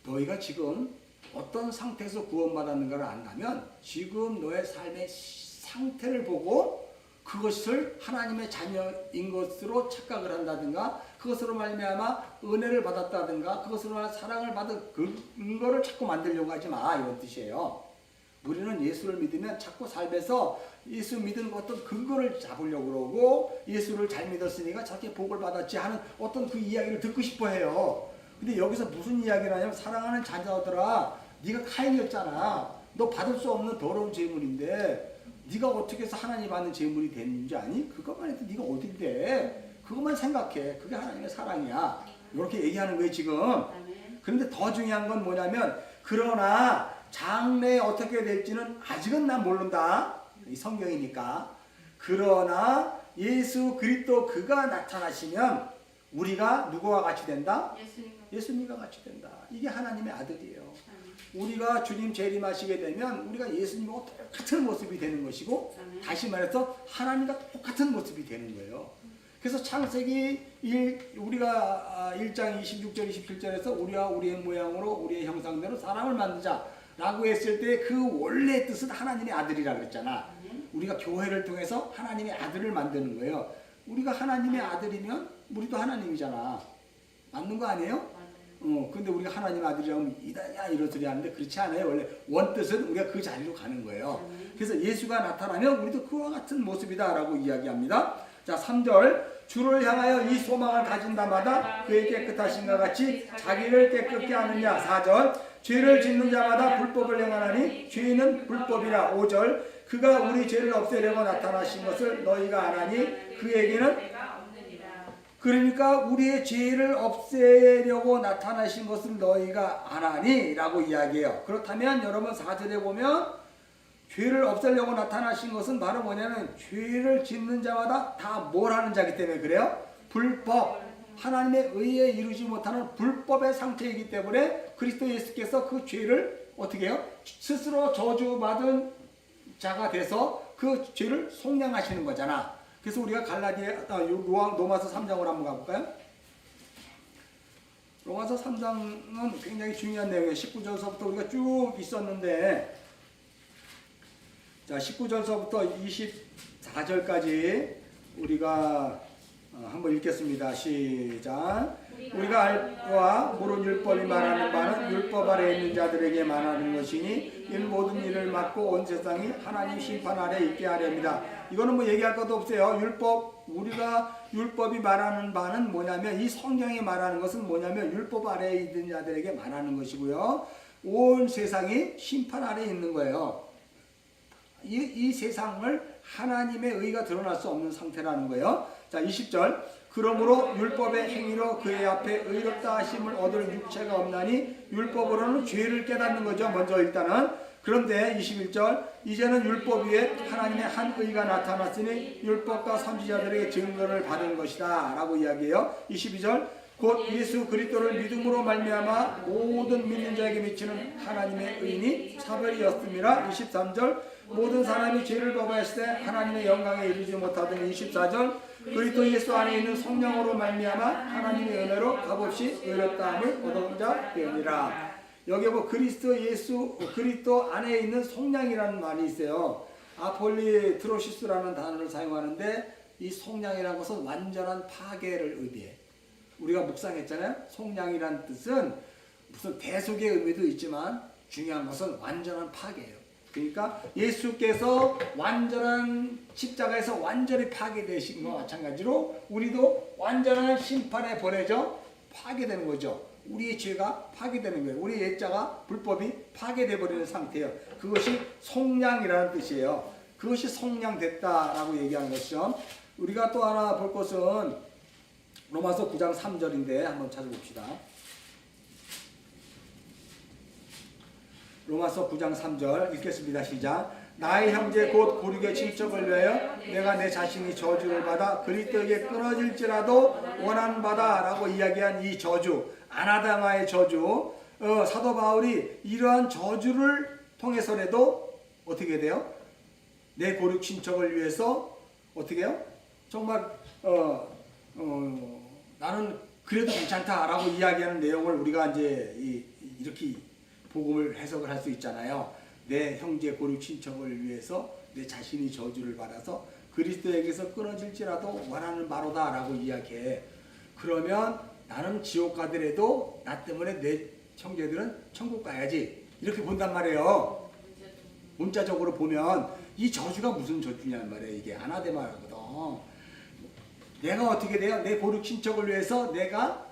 너희가 지금 어떤 상태에서 구원받았는가를 안다면 지금 너의 삶의 상태를 보고 그것을 하나님의 자녀인 것으로 착각을 한다든가 그것으로 말미암아 은혜를 받았다든가 그것으로 사랑을 받은 그거를 자꾸 만들려고 하지 마, 이런 뜻이에요. 우리는 예수를 믿으면 자꾸 삶에서 예수 믿은 어떤 근거를 잡으려고 그러고 예수를 잘 믿었으니까 저렇게 복을 받았지 하는 어떤 그 이야기를 듣고 싶어 해요. 근데 여기서 무슨 이야기를 하냐면 사랑하는 자녀들아, 네가 카인이었잖아. 너 받을 수 없는 더러운 재물인데 네가 어떻게 해서 하나님 받는 재물이 되는지 아니? 그것만 해도 네가 어딘데? 그것만 생각해. 그게 하나님의 사랑이야. 이렇게 얘기하는 거예요 지금. 그런데 더 중요한 건 뭐냐면 그러나 장래에 어떻게 될지는 아직은 난 모른다. 이 성경이니까. 그러나 예수 그리스도 그가 나타나시면 우리가 누구와 같이 된다? 예수님과 같이 된다. 이게 하나님의 아들이에요. 우리가 주님 재림하시게 되면 우리가 예수님과 똑같은 모습이 되는 것이고 다시 말해서 하나님과 똑같은 모습이 되는 거예요. 그래서 창세기 우리가 1장 26절 27절에서 우리와 우리의 모양으로 우리의 형상대로 사람을 만들자 라고 했을 때 그 원래 뜻은 하나님의 아들이라 그랬잖아. 우리가 교회를 통해서 하나님의 아들을 만드는 거예요. 우리가 하나님의 아들이면 우리도 하나님이잖아. 맞는 거 아니에요? 근데 우리가 하나님의 아들이라면 이다냐 이런 소리 하는데 그렇지 않아요. 원래 원뜻은 우리가 그 자리로 가는 거예요. 그래서 예수가 나타나면 우리도 그와 같은 모습이다 라고 이야기합니다. 자, 3절 주를 향하여 이 소망을 가진 자마다 그의 깨끗하신과 같이 자기를 깨끗게 하느냐. 4절 죄를 짓는 자마다 불법을 행하나니 죄인은 불법이라. 5절 그가 우리 죄를 없애려고 나타나신 것을 너희가 아나니 그에게는 그러니까 우리의 죄를 없애려고 나타나신 것을 너희가 아나니 라고 이야기해요. 그렇다면 여러분 4절에 보면 죄를 없애려고 나타나신 것은 바로 뭐냐면 죄를 짓는 자마다 다 뭘 하는 자이기 때문에 그래요? 불법, 하나님의 의에 이루지 못하는 불법의 상태이기 때문에 그리스도 예수께서 그 죄를 어떻게 해요? 스스로 저주받은 자가 돼서 그 죄를 속량하시는 거잖아. 그래서 우리가 로마서 3장으로 한번 가볼까요? 로마서 3장은 굉장히 중요한 내용이에요. 19절서부터 우리가 쭉 있었는데 자, 19절서부터 24절까지 우리가 한번 읽겠습니다. 시작. 우리가 알과 모르는 율법이 말하는 바는 율법 아래 있는 자들에게 말하는 것이니 이 모든 일을 맡고 온 세상이 하나님 심판 아래 있게 하렵니다. 이거는 뭐 얘기할 것도 없어요. 우리가 율법이 말하는 바는 뭐냐면, 이 성경이 말하는 것은 뭐냐면 율법 아래에 있는 자들에게 말하는 것이고요. 온 세상이 심판 아래에 있는 거예요. 이 세상을 하나님의 의가 드러날 수 없는 상태라는 거예요. 자, 20절. 그러므로 율법의 행위로 그의 앞에 의롭다 하심을 얻을 육체가 없나니, 율법으로는 죄를 깨닫는 거죠. 먼저 일단은. 그런데 21절. 이제는 율법 위에 하나님의 한 의가 나타났으니 율법과 선지자들에게 증거를 받은 것이다 라고 이야기해요. 22절. 곧 예수 그리스도를 믿음으로 말미암아 모든 믿는 자에게 미치는 하나님의 의인이 차별이었음이라. 23절. 모든 사람이 죄를 범하였을 때 하나님의 영광에 이르지 못하더니. 24절. 그리스도 예수 안에 있는 성령으로 말미암아 하나님의 은혜로 값없이 의롭다함을 얻은 자 되니라. 여기 뭐 그리스도 안에 있는 성령이라는 말이 있어요. 아폴리트로시스라는 단어를 사용하는데, 이 성령이라는 것은 완전한 파괴를 의미해. 우리가 묵상했잖아요. 성령이라는 뜻은 무슨 대속의 의미도 있지만 중요한 것은 완전한 파괴예요. 그러니까 예수께서 완전한 십자가에서 완전히 파괴되신 것과 마찬가지로 우리도 완전한 심판에 보내져 파괴되는 거죠. 우리의 죄가 파괴되는 거예요. 우리 옛자가 불법이 파괴되어 버리는 상태예요. 그것이 속량이라는 뜻이에요. 그것이 속량됐다라고 얘기하는 것이죠. 우리가 또 하나 볼 것은 로마서 9장 3절인데 한번 찾아봅시다. 로마서 9장 3절 읽겠습니다. 시작. 나의 형제 곧 고륙의 친척을 위하여 내가 내 자신이 저주를 받아 그리스도에게 끊어질지라도 원하는 바다 라고 이야기한 이 저주, 아나다마의 저주, 사도 바울이 이러한 저주를 통해서라도 어떻게 돼요? 내 고륙 친척을 위해서 어떻게 해요? 정말 나는 그래도 괜찮다라고 이야기하는 내용을 우리가 이제 이렇게 복음을 해석을 할 수 있잖아요. 내 형제 고륙 친척을 위해서 내 자신이 저주를 받아서 그리스도에게서 끊어질지라도 원하는 바로다 라고 이야기해. 그러면 나는 지옥 가더라도 나 때문에 내 형제들은 천국 가야지, 이렇게 본단 말이에요. 문자적으로 보면 이 저주가 무슨 저주냐는 말이에요. 이게 아나데마라거든. 내가 어떻게 돼요? 내 고륙 친척을 위해서 내가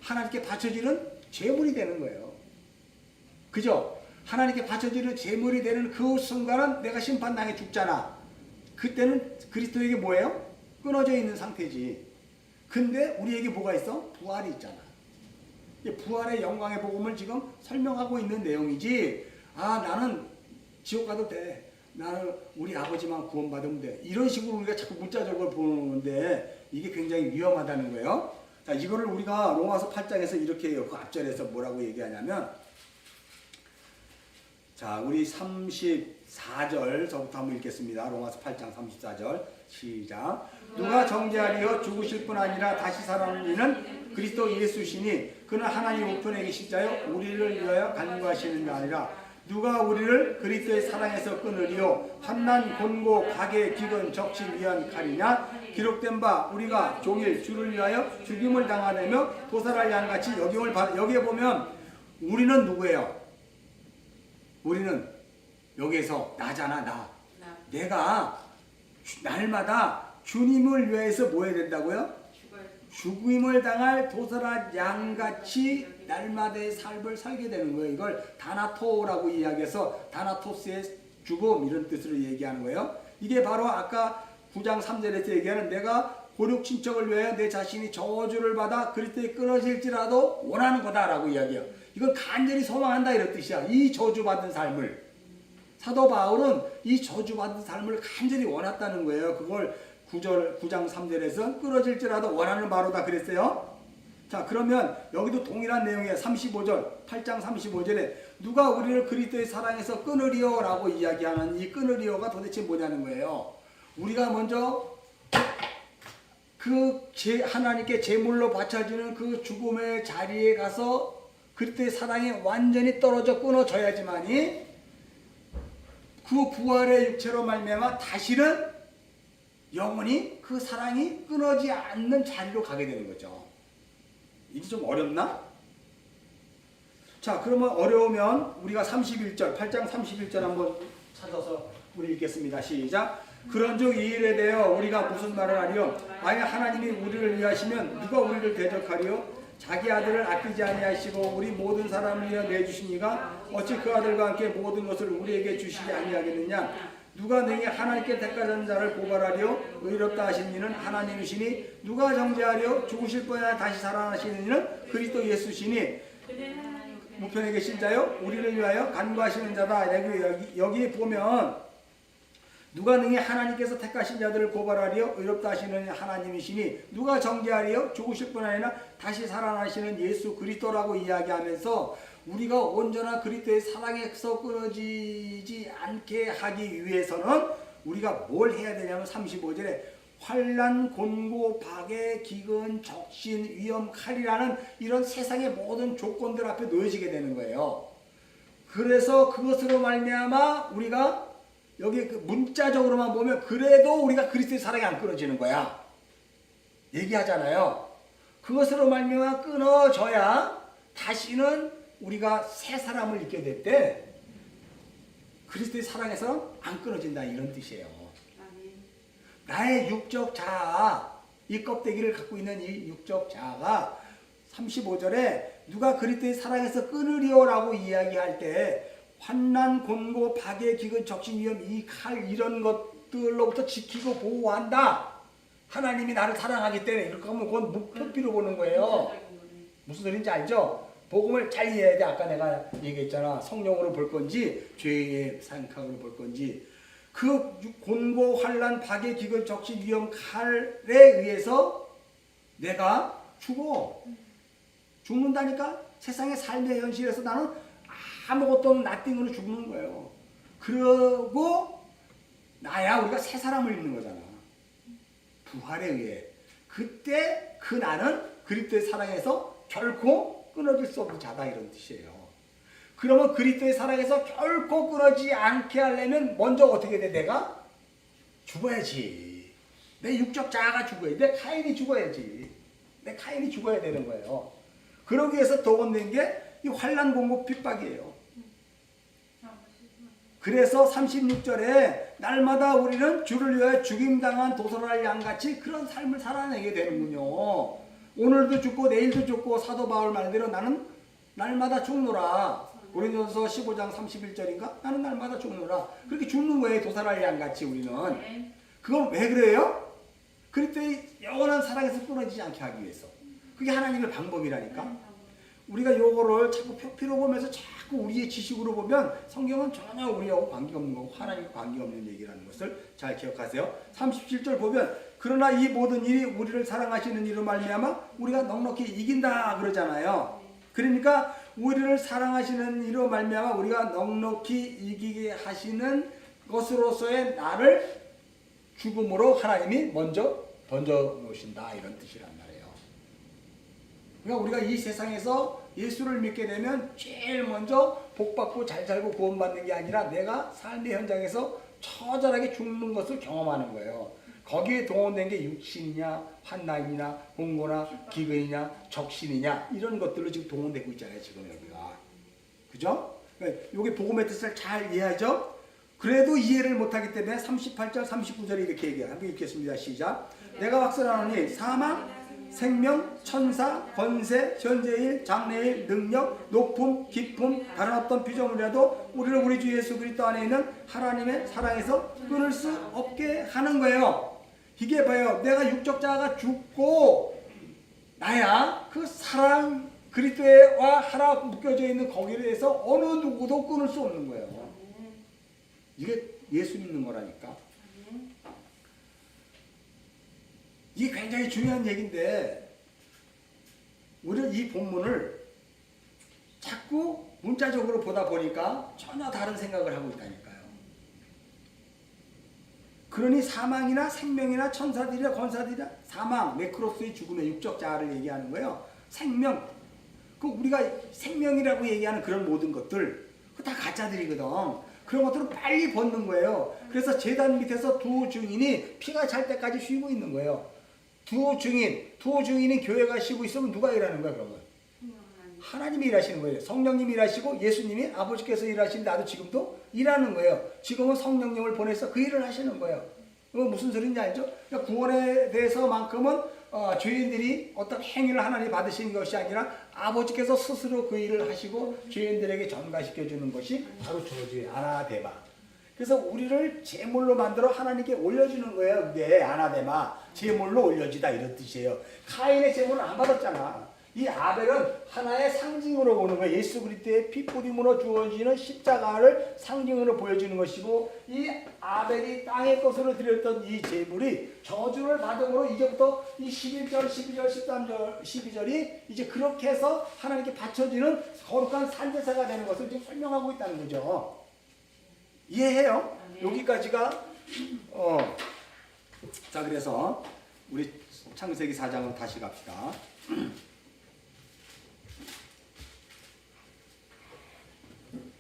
하나님께 바쳐지는 제물이 되는 거예요. 그죠? 하나님께 바쳐지는 제물이 되는 그 순간은 내가 심판당해 죽잖아. 그때는 그리스도에게 뭐예요? 끊어져 있는 상태지. 근데 우리에게 뭐가 있어? 부활이 있잖아. 부활의 영광의 복음을 지금 설명하고 있는 내용이지, 나는 지옥 가도 돼, 나는 우리 아버지만 구원받으면 돼, 이런 식으로 우리가 자꾸 문자적으로 보는데 이게 굉장히 위험하다는 거예요. 자, 이거를 우리가 로마서 8장에서 이렇게 해요. 그 앞절에서 뭐라고 얘기하냐면, 자, 우리 34절서부터 한번 읽겠습니다. 로마서 8장 34절 시작. 누가 정죄하리요? 죽으실 뿐 아니라 다시 살아나는 이는 그리스도 예수시니 그는 하나님 우편에 계신 자요 우리를 위하여 간구하시는 게 아니라 누가 우리를 그리스도의 사랑에서 끊으리요? 환난, 곤고, 박해, 기근, 적심 위한 칼이냐? 기록된 바 우리가 종일 주를 위하여 죽임을 당하려며 도살할 양같이 여김을 받. 여기에 보면 우리는 누구예요? 우리는 여기에서 나잖아. 내가 날마다 주님을 위해서 뭐 해야 된다고요? 죽임을 당할 도살한 양같이 날마다의 삶을 살게 되는 거예요. 이걸 다나토라고 이야기해서 다나토스의 죽음, 이런 뜻으로 얘기하는 거예요. 이게 바로 아까 9장 3절에서 얘기하는 내가 고륙 친척을 위하여 내 자신이 저주를 받아 그리스도에 끊어질지라도 원하는 거다라고 이야기해요. 이건 간절히 소망한다, 이런 뜻이야. 이 저주받은 삶을. 사도 바울은 이 저주받은 삶을 간절히 원했다는 거예요. 그걸 9장 3절에서 끊어질지라도 원하는 바로다 그랬어요. 자, 그러면 여기도 동일한 내용이에요. 35절, 8장 35절에 누가 우리를 그리스도의 사랑에서 끊으리요 라고 이야기하는 이 끊으리요가 도대체 뭐냐는 거예요. 우리가 먼저 하나님께 제물로 바쳐지는 그 죽음의 자리에 가서 그리스도의 사랑에 완전히 떨어져 끊어져야지만이 그 부활의 육체로 말미암아 다시는 영원히 그 사랑이 끊어지 않는 자리로 가게 되는 거죠. 이게 좀 어렵나? 자, 그러면 어려우면 우리가 31절, 8장 31절 한번 찾아서 우리 읽겠습니다. 시작. 그런즉 이 일에 대하여 우리가 무슨 말을 하리요? 만약 하나님이 우리를 위하시면 누가 우리를 대적하리요? 자기 아들을 아끼지 아니하시고 우리 모든 사람을 위하여 내주신 이가 어찌 그 아들과 함께 모든 것을 우리에게 주시지 아니하겠느냐? 누가 능히 하나님께 택하신 자를 고발하리요? 의롭다 하신 이는 하나님이시니 누가 정죄하리요? 죽으실 뻔하나 다시 살아나시는 이는 그리스도 예수시니 우편에 계신 자요 우리를 위하여 간구하시는 자다. 여기 보면 누가 능히 하나님께서 택하신 자들을 고발하리요? 의롭다 하시는 하나님이시니 누가 정죄하리요? 죽으실 뿐 아니라 다시 살아나시는 예수 그리스도라고 이야기하면서 우리가 온전한 그리스도의 사랑에서 끊어지지 않게 하기 위해서는 우리가 뭘 해야 되냐면 35절에 환난, 곤고, 박해, 기근, 적신, 위험, 칼이라는 이런 세상의 모든 조건들 앞에 놓여지게 되는 거예요. 그래서 그것으로 말미암아 우리가 여기 그 문자적으로만 보면 그래도 우리가 그리스도의 사랑이 안 끊어지는 거야. 얘기하잖아요. 그것으로 말미암아 끊어져야 다시는 우리가 새 사람을 입게 될 때 그리스도의 사랑에서 안 끊어진다 이런 뜻이에요. 나의 육적 자아, 이 껍데기를 갖고 있는 이 육적 자아가 35절에 누가 그리스도의 사랑에서 끊으리오라고 이야기할 때 환난, 곤고, 박해, 기근, 적신, 위험, 이 칼 이런 것들로부터 지키고 보호한다. 하나님이 나를 사랑하기 때문에 이렇게 하면 그건 목표비로 보는 거예요. 무슨 소리인지 알죠? 복음을 잘 이해해야 돼. 아까 내가 얘기했잖아. 성령으로 볼 건지 죄의 생각으로 볼 건지 그 곤고, 환난, 박해, 기근, 적신, 위험, 칼에 의해서 내가 죽는다니까. 세상의 삶의 현실에서 나는 아무것도 없는 나띵으로 죽는 거예요. 그러고 나야 우리가 새 사람을 입는 거잖아. 부활에 의해. 그때 그 나는 그리스도의 사랑에서 결코 끊어질 수 없는 자다 이런 뜻이에요. 그러면 그리스도의 사랑에서 결코 끊어지지 않게 하려면 먼저 어떻게 돼? 내가 죽어야지. 내 육적 자아가 죽어야지. 내 카인이 죽어야지. 내 카인이 죽어야 되는 거예요. 그러기 위해서 도움된 게 이 환난, 공고, 핍박이에요. 그래서 36절에 날마다 우리는 주를 위하여 죽임당한 도살할 양같이 그런 삶을 살아내게 되는군요. 오늘도 죽고 내일도 죽고 사도 바울 말대로 나는 날마다 죽노라. 고린도서 15장 31절인가? 나는 날마다 죽노라. 그렇게 죽는 거예요. 도살할 양같이 우리는. 그건 왜 그래요? 그리스도의 영원한 사랑에서 끊어지지 않게 하기 위해서. 그게 하나님의 방법이라니까. 우리가 요거를 자꾸 표피로 보면서 자꾸 우리의 지식으로 보면 성경은 전혀 우리하고 관계없는 거고 하나님과 관계없는 얘기라는 것을 잘 기억하세요. 37절 보면 그러나 이 모든 일이 우리를 사랑하시는 이로 말미암아 우리가 넉넉히 이긴다 그러잖아요. 그러니까 우리를 사랑하시는 이로 말미암아 우리가 넉넉히 이기게 하시는 것으로서의 나를 죽음으로 하나님이 먼저 던져놓으신다 이런 뜻이란 말이에요. 그러니까 우리가 이 세상에서 예수를 믿게 되면 제일 먼저 복받고 잘 살고 구원받는 게 아니라 내가 삶의 현장에서 처절하게 죽는 것을 경험하는 거예요. 거기에 동원된 게 육신이냐 환난이냐 공고나 기근이냐 적신이냐 이런 것들로 지금 동원되고 있잖아요. 지금 여기가. 그죠? 그러니까 이게 복음의 뜻을 잘 이해하죠? 그래도 이해를 못하기 때문에 38절 39절에 이렇게 얘기해요. 한번 읽겠습니다. 시작. 내가 확신하노니 사망 생명, 천사, 권세, 현재일, 장래일, 능력, 높음, 깊음, 다른 어떤 피조물이라도 우리를 우리 주 예수 그리스도 안에 있는 하나님의 사랑에서 끊을 수 없게 하는 거예요. 이게 봐요. 내가 육적 자아가 죽고 나야 그 사랑 그리스도와 하나 묶여져 있는 거기에 대해서 어느 누구도 끊을 수 없는 거예요. 이게 예수 믿는 거라니까. 이게 굉장히 중요한 얘기인데 우리는 이 본문을 자꾸 문자적으로 보다 보니까 전혀 다른 생각을 하고 있다니까요. 그러니 사망이나 생명이나 천사들이나 권사들이나 사망, 네크로스의 죽음의 육적 자아를 얘기하는 거예요. 생명, 그 우리가 생명이라고 얘기하는 그런 모든 것들 그거 다 가짜들이거든. 그런 것들을 빨리 벗는 거예요. 그래서 제단 밑에서 두 증인이 피가 찰 때까지 쉬고 있는 거예요. 두 증인이 교회가 쉬고 있으면 누가 일하는 거야 그러면? 하나님이 일하시는 거예요. 성령님이 일하시고 예수님이 아버지께서 일하시는데 나도 지금도 일하는 거예요. 지금은 성령님을 보내서 그 일을 하시는 거예요. 무슨 소리인지 알죠? 그러니까 구원에 대해서만큼은 죄인들이 어떤 행위를 하나님 받으시는 것이 아니라 아버지께서 스스로 그 일을 하시고 죄인들에게 전가시켜주는 것이 바로 저주의 아나데마. 그래서 우리를 제물로 만들어 하나님께 올려주는 거예요. 그게 아나데마, 제물로 올려지다 이런 뜻이에요. 카인의 제물은 안 받았잖아. 이 아벨은 하나의 상징으로 보는 거예요. 예수 그리스도의 피 뿌림으로 주어지는 십자가를 상징으로 보여주는 것이고, 이 아벨이 땅의 것으로 드렸던 이 제물이 저주를 받음으로 이제부터 이 11절, 12절, 13절, 12절이 이제 그렇게 해서 하나님께 바쳐지는 거룩한 산제사가 되는 것을 지금 설명하고 있다는 거죠. 이해해요? 여기까지가 자, 그래서 우리 창세기 4장으로 다시 갑시다.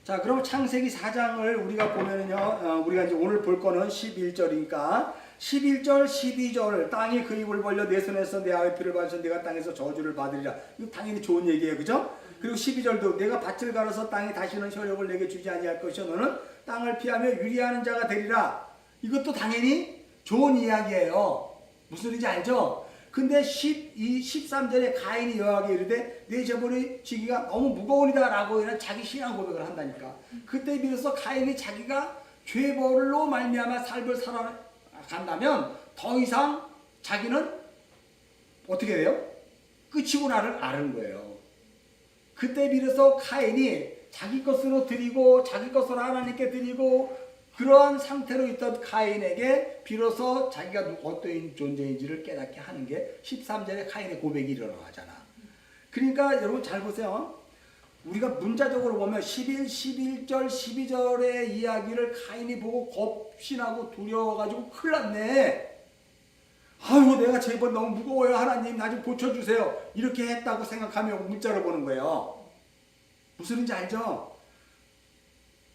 자, 그럼 창세기 4장을 우리가 보면은요, 우리가 이제 오늘 볼 거는 11절이니까 11절, 12절 땅이 그 입을 벌려 내 손에서 내 아의 피를 받아서 내가 땅에서 저주를 받으리라. 이거 당연히 좋은 얘기예요, 그죠? 그리고 12절도 내가 밭을 갈아서 땅이 다시는 혈육을 내게 주지 아니할 것이요 너는 땅을 피하며 유리하는 자가 되리라. 이것도 당연히 좋은 이야기예요. 무슨 소리인지 알죠? 근데 13절에 가인이 여호와에게 이르되 내 제물의 지기가 너무 무거우니라 라고 이런 자기 신앙 고백을 한다니까. 그때 비로소 가인이 자기가 죄벌로 말미암아 삶을 살아간다면 더 이상 자기는 어떻게 돼요? 끝이구나를 아는 거예요. 그때 비로소 가인이 자기 것으로 드리고 자기 것으로 하나님께 드리고 그러한 상태로 있던 가인에게 비로소 자기가 어떤 존재인지를 깨닫게 하는 게 13절에 가인의 고백이 일어나잖아. 그러니까 여러분 잘 보세요. 우리가 문자적으로 보면 11절, 12절의 이야기를 가인이 보고 겁신하고 두려워가지고 큰일 났네. 아이고 내가 제법 너무 무거워요. 하나님 나 좀 고쳐주세요. 이렇게 했다고 생각하며 문자로 보는 거예요. 무슨 말인지 알죠?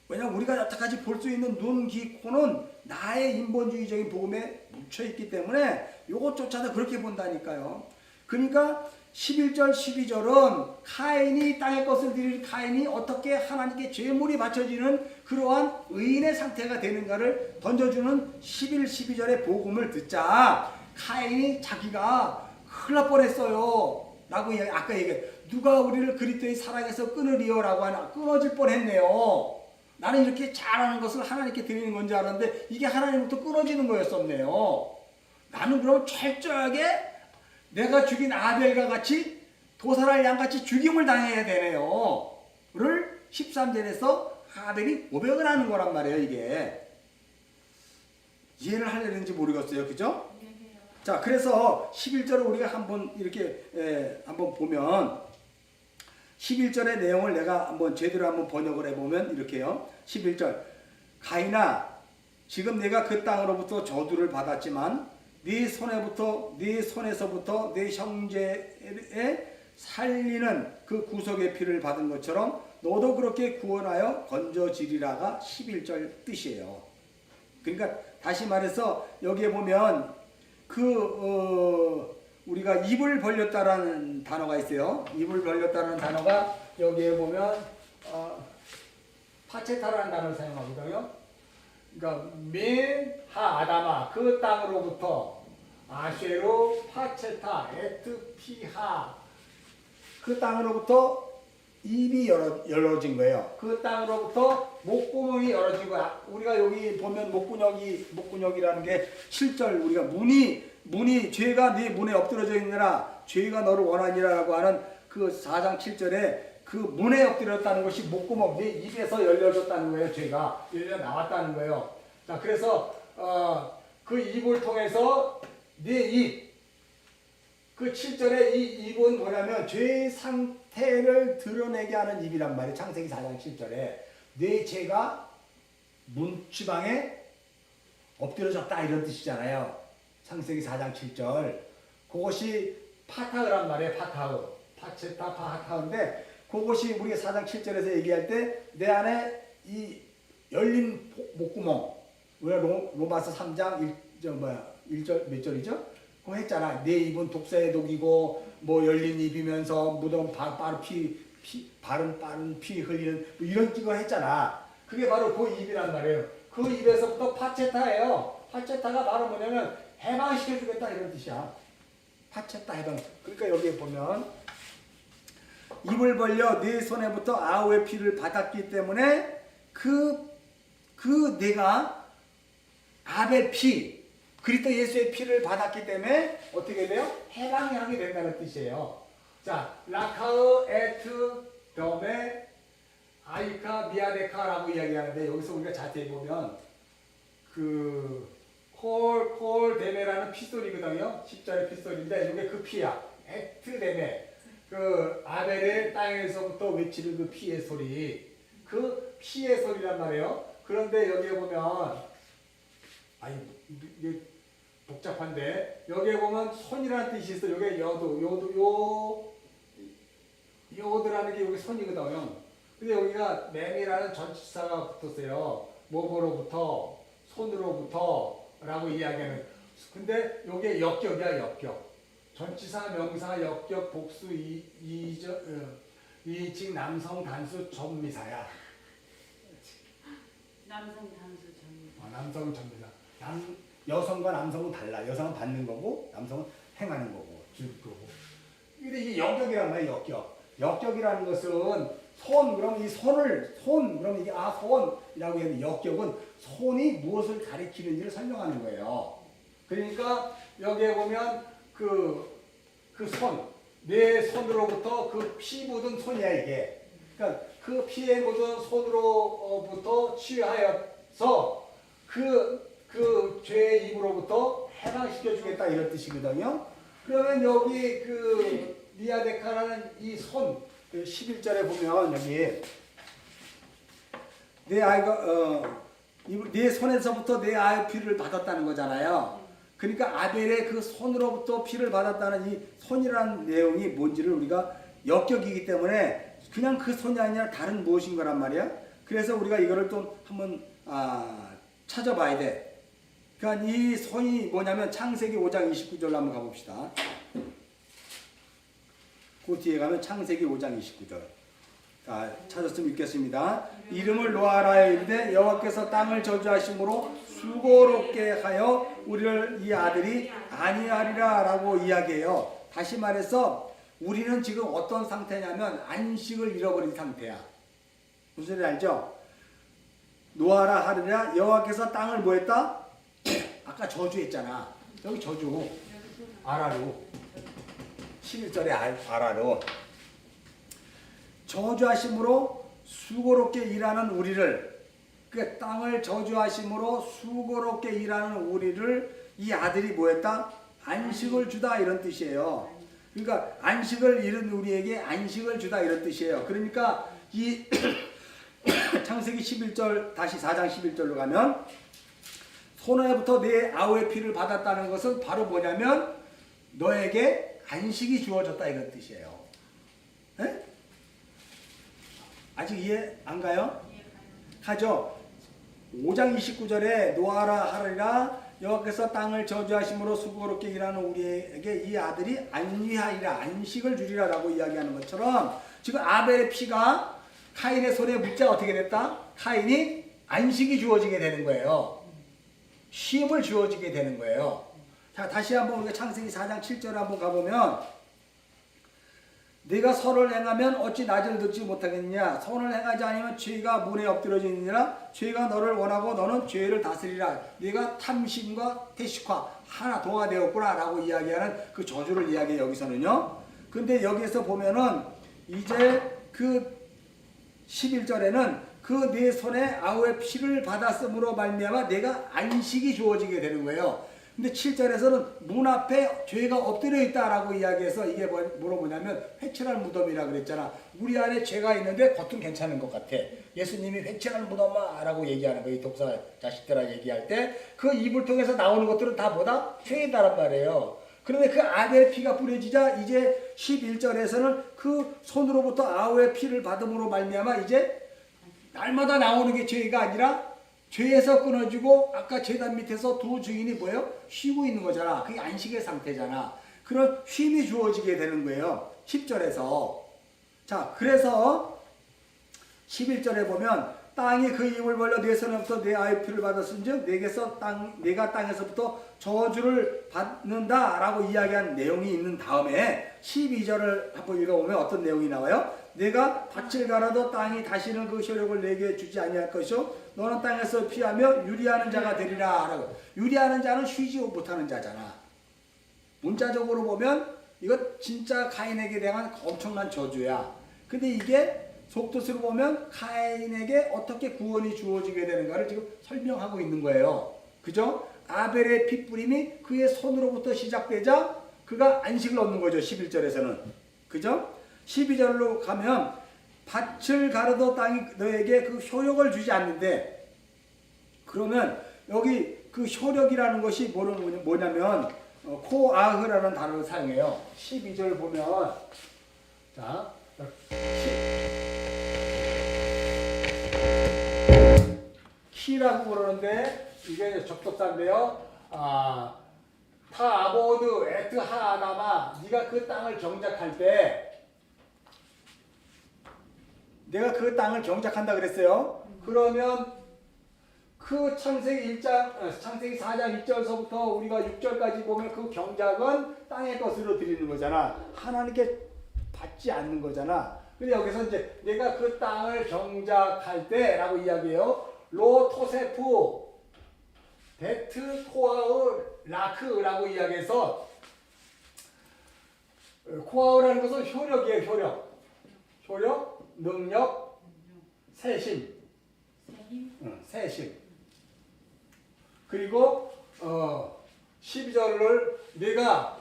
왜냐하면 우리가 여태까지 볼 수 있는 눈, 귀, 코는 나의 인본주의적인 복음에 묻혀있기 때문에 이것조차도 그렇게 본다니까요. 그러니까 11절, 12절은 카인이 땅의 것을 드릴 카인이 어떻게 하나님께 제물이 바쳐지는 그러한 의인의 상태가 되는가를 던져주는 11, 12절의 복음을 듣자 카인이 자기가 큰일 날 뻔했어요 라고 아까 얘기했 누가 우리를 그리스도의 사랑에서 끊으리요 라고 하나 끊어질 뻔했네요. 나는 이렇게 잘하는 것을 하나님께 드리는 건지 알았는데 이게 하나님부터 끊어지는 거였었네요. 나는 그럼 철저하게 내가 죽인 아벨과 같이 도살할 양같이 죽임을 당해야 되네요. 를 13절에서 아벨이 고백을 하는 거란 말이에요. 이게 이해를 하려는지 모르겠어요. 그죠? 자, 그래서 11절을 우리가 한번 이렇게 한번 보면 11절의 내용을 내가 한번 제대로 한번 번역을 해보면 이렇게요. 11절 가인아 지금 내가 그 땅으로부터 저주를 받았지만 네 손에서부터 네 형제의 살리는 그 구속의 피를 받은 것처럼 너도 그렇게 구원하여 건져지리라가 11절 뜻이에요. 그러니까 다시 말해서 여기에 보면 우리가 입을 벌렸다라는 단어가 있어요. 입을 벌렸다는 단어가 여기에 보면 파체타라는 단어를 사용하거든요. 그러니까 하 아다마 그 땅으로부터 아쉐로 파체타 에트피하 그 땅으로부터 입이 열어진 거예요. 그 땅으로부터 목구멍이 열어진 거야. 우리가 여기 보면 목구녕이라는 게 7절 우리가 문이 죄가 네 문에 엎드러져 있느라 죄가 너를 원하니라라고 하는 그 4장 7절에 그 문에 엎드렸다는 것이 목구멍 네 입에서 열려졌다는 거예요. 죄가 열려 나왔다는 거예요. 자, 그래서 그 입을 통해서 네 입 그 7절에 이 입은 뭐냐면 죄의 상태를 드러내게 하는 입이란 말이에요. 창세기 4장 7절에 내 죄가 문지방에 엎드려졌다 이런 뜻이잖아요. 창세기 4장 7절 그것이 파타흐란 말이에요. 파타흐 파체타 파타흐인데 그것이 우리가 4장 7절에서 얘기할 때 내 안에 이 열린 목구멍. 우리가 로마서 3장 1절 몇 절이죠? 그거 했잖아. 내 입은 독사의 독이고 뭐 열린 입이면서 무덤 빠른 피 흘리는 뭐 이런 거 했잖아. 그게 바로 그 입이란 말이에요. 그 입에서부터 파체타예요. 파체타가 바로 뭐냐면 해방시켜주겠다 이런 뜻이야. 파체타 해방. 그러니까 여기에 보면 입을 벌려 네 손에부터 아우의 피를 받았기 때문에 그 내가 아벨 피, 그리스도 예수의 피를 받았기 때문에 어떻게 돼요? 해방하게 된다는 뜻이에요. 자, 라카흐 에트 덤에 아이카 미아데카라고 이야기하는데 여기서 우리가 자세히 보면 콜 데메라는 피소리거든요. 10절의 피소리인데 이게 그 피야. 에트 데메. 그 아벨의 땅에서부터 외치는 그 피의 소리. 그 피의 소리란 말이에요. 그런데 여기에 보면 이게 복잡한데 여기에 보면 손이라는 뜻이 있어. 여기에 요드라는 게 여기 손이거든요. 근데 여기가 맴이라는 전치사가 붙었어요. 뭐로부터 손으로부터라고 이야기하는. 근데 여기에 역격이야, 역격. 전치사, 명사, 역격, 복수, 이직, 남성, 단수, 전미사야. 남성 단수 전미사. 남성 전미사. 여성과 남성은 달라. 여성은 받는 거고 남성은 행하는 거고 줄 거고. 근데 이게 역격이란 말이야, 역격. 역격이라는 것은 손, 그럼 이 손을 그럼 이게 손이라고 했는데 역격은 손이 무엇을 가리키는지를 설명하는 거예요. 그러니까 여기에 보면 그 손, 내 손으로부터 그 피 묻은 손이야 이게. 그러니까 그 피에 묻은 손으로부터 치유하여서 그 죄의 입으로부터 해방시켜 주겠다 이런 뜻이거든요. 그러면 여기 그 미아데카라는 이 손 11절에 보면 여기 내 아이가 내 손에서부터 내 아이의 피를 받았다는 거잖아요. 그러니까 아벨의 그 손으로부터 피를 받았다는 이 손이라는 내용이 뭔지를 우리가 역격이기 때문에 그냥 그 손이 아니라 다른 무엇인 거란 말이야. 그래서 우리가 이거를 또 한번 찾아봐야 돼. 그러니까 이 손이 뭐냐면 창세기 5장 29절로 한번 가봅시다. 그 뒤에 가면 창세기 5장 29절. 찾았으면 읽겠습니다. 이름을 노아라 이르되 여호와께서 땅을 저주하심으로 수고롭게 하여 우리를 이 아들이 아니하리라 라고 이야기해요. 다시 말해서 우리는 지금 어떤 상태냐면 안식을 잃어버린 상태야. 무슨 소리 알죠? 노아라 하리라 여호와께서 땅을 뭐 했다? 아까 저주했잖아. 여기 저주. 아라로. 11절에 아라로. 저주하심으로 수고롭게 일하는 우리를, 그 땅을 저주하심으로 수고롭게 일하는 우리를 이 아들이 뭐했다? 안식을 주다 이런 뜻이에요. 그러니까 안식을 잃은 우리에게 안식을 주다 이런 뜻이에요. 그러니까 이 창세기 11절 다시 4장 11절로 가면 손에부터 내 아우의 피를 받았다는 것은 바로 뭐냐면 너에게 안식이 주어졌다 이런 뜻이에요. 에? 아직 이해 안 가요? 가죠. 5장 29절에 노아라 하리라 여호와께서 땅을 저주하심으로 수고롭게 일하는 우리에게 이 아들이 안위하리라 안식을 주리라 라고 이야기하는 것처럼 지금 아벨의 피가 카인의 손에 묻자 어떻게 됐다? 카인이 안식이 주어지게 되는 거예요. 쉼을 주어지게 되는 거예요. 자, 다시 한번 우리가 창세기 4장 7절 한번 가보면 네가 선을 행하면 어찌 낮을 듣지 못하겠느냐 선을 행하지 않으면 죄가 문에 엎드러지느니라 죄가 너를 원하고 너는 죄를 다스리라 네가 탐심과 태식화 하나 동화되었구나 라고 이야기하는 그 저주를 이야기해 여기서는요. 근데 여기에서 보면은 이제 그 11절에는 그 네 손에 아우의 피를 받았음으로 말미암아 내가 안식이 주어지게 되는 거예요. 근데 7절에서는 문 앞에 죄가 엎드려 있다라고 이야기해서 이게 뭐냐면 회칠할 무덤이라 그랬잖아. 우리 안에 죄가 있는데 겉은 괜찮은 것 같아. 예수님이 회칠할 무덤아라고 얘기하는 거예요. 이 독사 자식들아 얘기할 때 그 입을 통해서 나오는 것들은 다 뭐다? 죄다란 말이에요. 그런데 그 아벨의 피가 뿌려지자 이제 11절에서는 그 손으로부터 아우의 피를 받음으로 말미암아 이제 날마다 나오는 게 죄가 아니라 죄에서 끊어지고 아까 제단 밑에서 두 주인이 뭐예요? 쉬고 있는 거잖아. 그게 안식의 상태잖아. 그런 쉼이 주어지게 되는 거예요. 10절에서. 자, 그래서 11절에 보면 땅이 그 입을 벌려 내 손에부터 내 아의 피를 받았은즉 내가 땅에서부터 저주를 받는다라고 이야기한 내용이 있는 다음에 12절을 한번 읽어보면 어떤 내용이 나와요? 내가 밭을 갈아도 땅이 다시는 그 효력을 내게 주지 아니할 것이요 너는 땅에서 피하며 유리하는 자가 되리라 라고. 유리하는 자는 쉬지 못하는 자잖아. 문자적으로 보면 이거 진짜 가인에게 대한 엄청난 저주야. 근데 이게 속뜻으로 보면 가인에게 어떻게 구원이 주어지게 되는가를 지금 설명하고 있는 거예요. 그죠? 아벨의 핏부림이 그의 손으로부터 시작되자 그가 안식을 얻는 거죠. 11절에서는. 그죠? 12절로 가면 밭을 가르도 땅이 너에게 그 효력을 주지 않는데 그러면 여기 그 효력이라는 것이 뭐냐면 코아흐라는 단어를 사용해요. 12절 보면 자 키라고 그러는데 이게 접속사인데요. 타아보드 에트 하나마 네가 그 땅을 경작할 때 내가 그 땅을 경작한다 그랬어요. 그러면 그 창세기 4장 1절서부터 우리가 6절까지 보면 그 경작은 땅의 것으로 드리는 거잖아. 하나님께 받지 않는 거잖아. 근데 여기서 이제 내가 그 땅을 경작할 때라고 이야기해요. 로 토세프 베트 코아우 라크라고 이야기해서 코아우라는 것은 효력이에요. 효력, 능력, 세심. 세심. 그리고 12절을 내가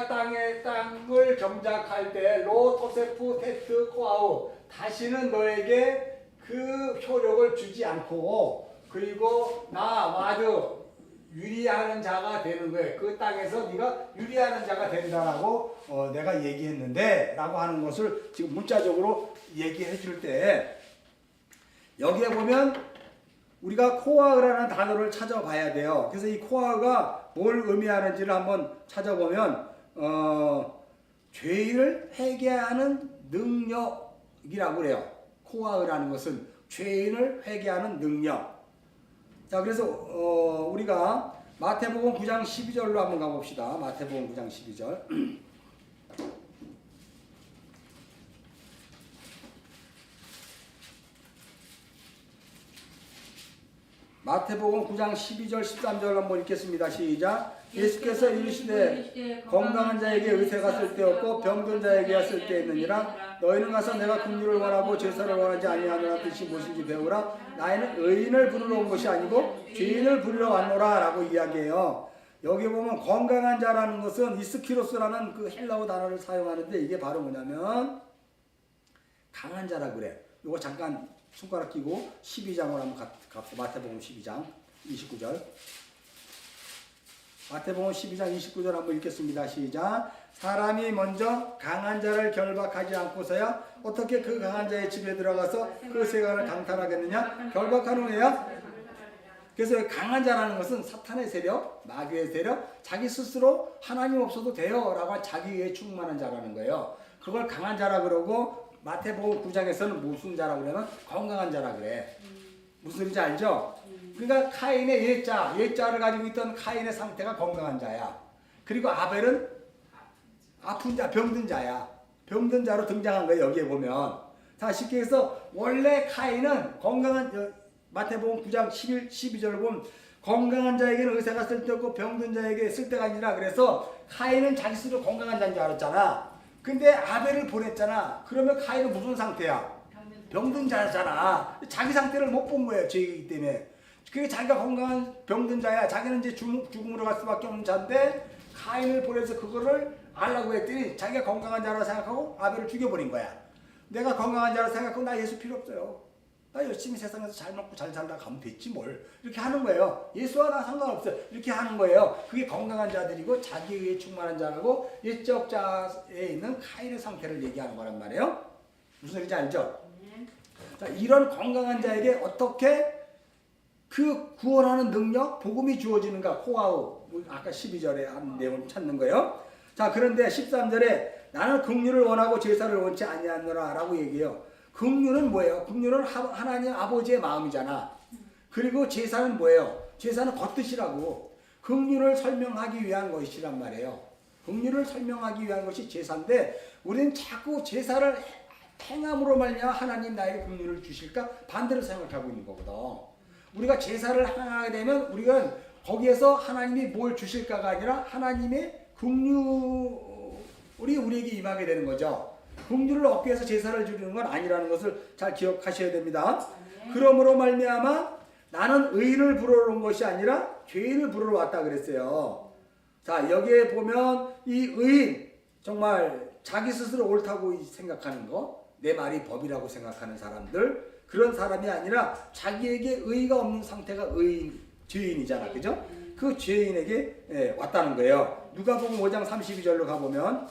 땅을 경작할 때 로 토세프 테트 코아우 다시는 너에게 그 효력을 주지 않고 그리고 나 와드 유리하는 자가 되는 거예요. 그 땅에서 네가 유리하는 자가 된다라고 내가 얘기했는데 라고 하는 것을 지금 문자적으로 얘기해 줄 때 여기에 보면 우리가 코아흐라는 단어를 찾아봐야 돼요. 그래서 이 코아흐가 뭘 의미하는지를 한번 찾아보면 죄를 회개하는 능력이라고 그래요. 코아흐라는 것은 죄인을 회개하는 능력. 자, 그래서 우리가 마태복음 9장 12절로 한번 가봅시다. 마태복음 9장 12절. 마태복음 9장 12절 13절 한번 읽겠습니다. 시작. 예수께서 이르시되 건강한 자에게 의사가 쓸데없고 병든 자에게야 쓸데있느니라. 너희는 가서 내가 긍휼을 원하고 제사를 원하지 아니하노라 뜻이 무엇인지 배우라. 나는 의인을 부르러 온 것이 아니고 죄인을 부르러 왔노라 라고 이야기해요. 여기 보면 건강한 자라는 것은 이스키로스라는 그 헬라어 단어를 사용하는데 이게 바로 뭐냐면 강한 자라 그래. 이거 잠깐 손가락 끼고 12장으로 한번 갑시다. 마태복음 12장 29절. 마태복음 12장 29절 한번 읽겠습니다. 시작. 사람이 먼저 강한 자를 결박하지 않고서야 어떻게 그 강한 자의 집에 들어가서 그 세간을 강탈하겠느냐? 결박한 후에야. 그래서 강한 자라는 것은 사탄의 세력, 마귀의 세력, 자기 스스로 하나님 없어도 돼요 라고 자기에 충만한 자라는 거예요. 그걸 강한 자라 그러고 마태복음 9장에서는 무슨 자라 그러면 건강한 자라 그래. 무슨 소리인지 알죠? 그러니까 카인의 옛자를 가지고 있던 카인의 상태가 건강한 자야. 그리고 아벨은 아픈 자, 병든 자야. 병든 자로 등장한 거예요. 여기에 보면. 자, 쉽게 해서 원래 카인은 건강한 마태복음 9장 12절을 보면 건강한 자에게는 의사가 쓸데없고 병든 자에게 쓸데가 아니라 그래서 카인은 자기 스스로 건강한 자인 줄 알았잖아. 근데 아벨을 보냈잖아. 그러면 카인은 무슨 상태야? 병든 자잖아. 자기 상태를 못 본 거예요. 죄이기 때문에. 그게 자기가 건강한 병든 자야. 자기는 이제 죽음으로 갈 수밖에 없는 자인데 카인을 보내서 그거를 알라고 했더니 자기가 건강한 자라고 생각하고 아벨을 죽여버린 거야. 내가 건강한 자라고 생각하고 나 예수 필요 없어요. 나 열심히 세상에서 잘 먹고 잘 살다 가면 됐지 뭘. 이렇게 하는 거예요. 예수와 나 상관없어요. 이렇게 하는 거예요. 그게 건강한 자들이고 자기에 충만한 자라고 옛적 자에 있는 카인의 상태를 얘기하는 거란 말이에요. 무슨 소리인지 알죠? 자, 이런 건강한 자에게 어떻게 그 구원하는 능력, 복음이 주어지는가? 호아우. 아까 12절에 한 내용을 찾는 거예요. 자, 그런데 13절에 나는 긍휼을 원하고 제사를 원치 아니하노라 라고 얘기해요. 긍휼은 뭐예요? 긍휼은 하나님 아버지의 마음이잖아. 그리고 제사는 뭐예요? 제사는 겉뜻이라고. 긍휼을 설명하기 위한 것이란 말이에요. 긍휼을 설명하기 위한 것이 제사인데 우리는 자꾸 제사를 행함으로 말미암아 하나님 나에게 긍휼을 주실까? 반대로 생각하고 있는 거거든. 우리가 제사를 행하게 되면 우리가 거기에서 하나님이 뭘 주실까가 아니라 하나님의 긍휼이 우리에게 임하게 되는 거죠. 긍휼을 얻기 위해서 제사를 드리는 건 아니라는 것을 잘 기억하셔야 됩니다. 그러므로 말미암아 나는 의인을 부르러 온 것이 아니라 죄인을 부르러 왔다 그랬어요. 자, 여기에 보면 이 의인, 정말 자기 스스로 옳다고 생각하는 거, 내 말이 법이라고 생각하는 사람들, 그런 사람이 아니라 자기에게 의의가 없는 상태가 의인, 죄인이잖아. 그죠? 그 죄인에게 왔다는 거예요. 누가복음 5장 32절로 가보면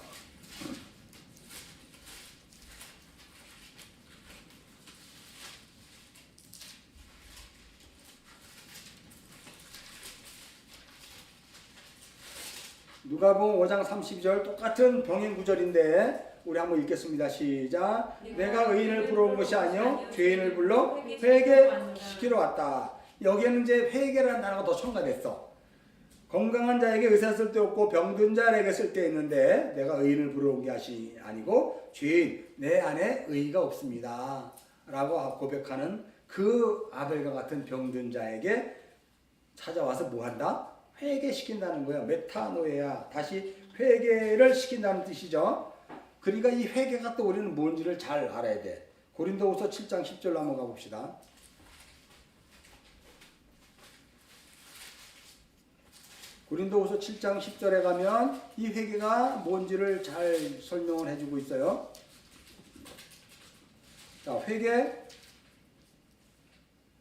누가복음 5장 32절 똑같은 병행 구절인데 우리 한번 읽겠습니다. 시작. 내가 의인을 부러운 것이 아니요 죄인을 불러 회개시키러 왔다. 여기에는 이제 회개라는 단어가 더 첨가됐어. 건강한 자에게 의사 쓸데없고 병든 자에게 쓸데있는데 내가 의인을 부러운 것이 아니고 죄인, 내 안에 의의가 없습니다 라고 고백하는 그 아벨과 같은 병든 자에게 찾아와서 뭐한다? 회개시킨다는 거예요. 메타노에야, 다시 회개를 시킨다는 뜻이죠. 그러니까 이 회개가 또 우리는 뭔지를 잘 알아야 돼. 고린도후서 7장 10절로 한번 가봅시다. 고린도후서 7장 10절에 가면 이 회개가 뭔지를 잘 설명을 해주고 있어요. 자, 회개.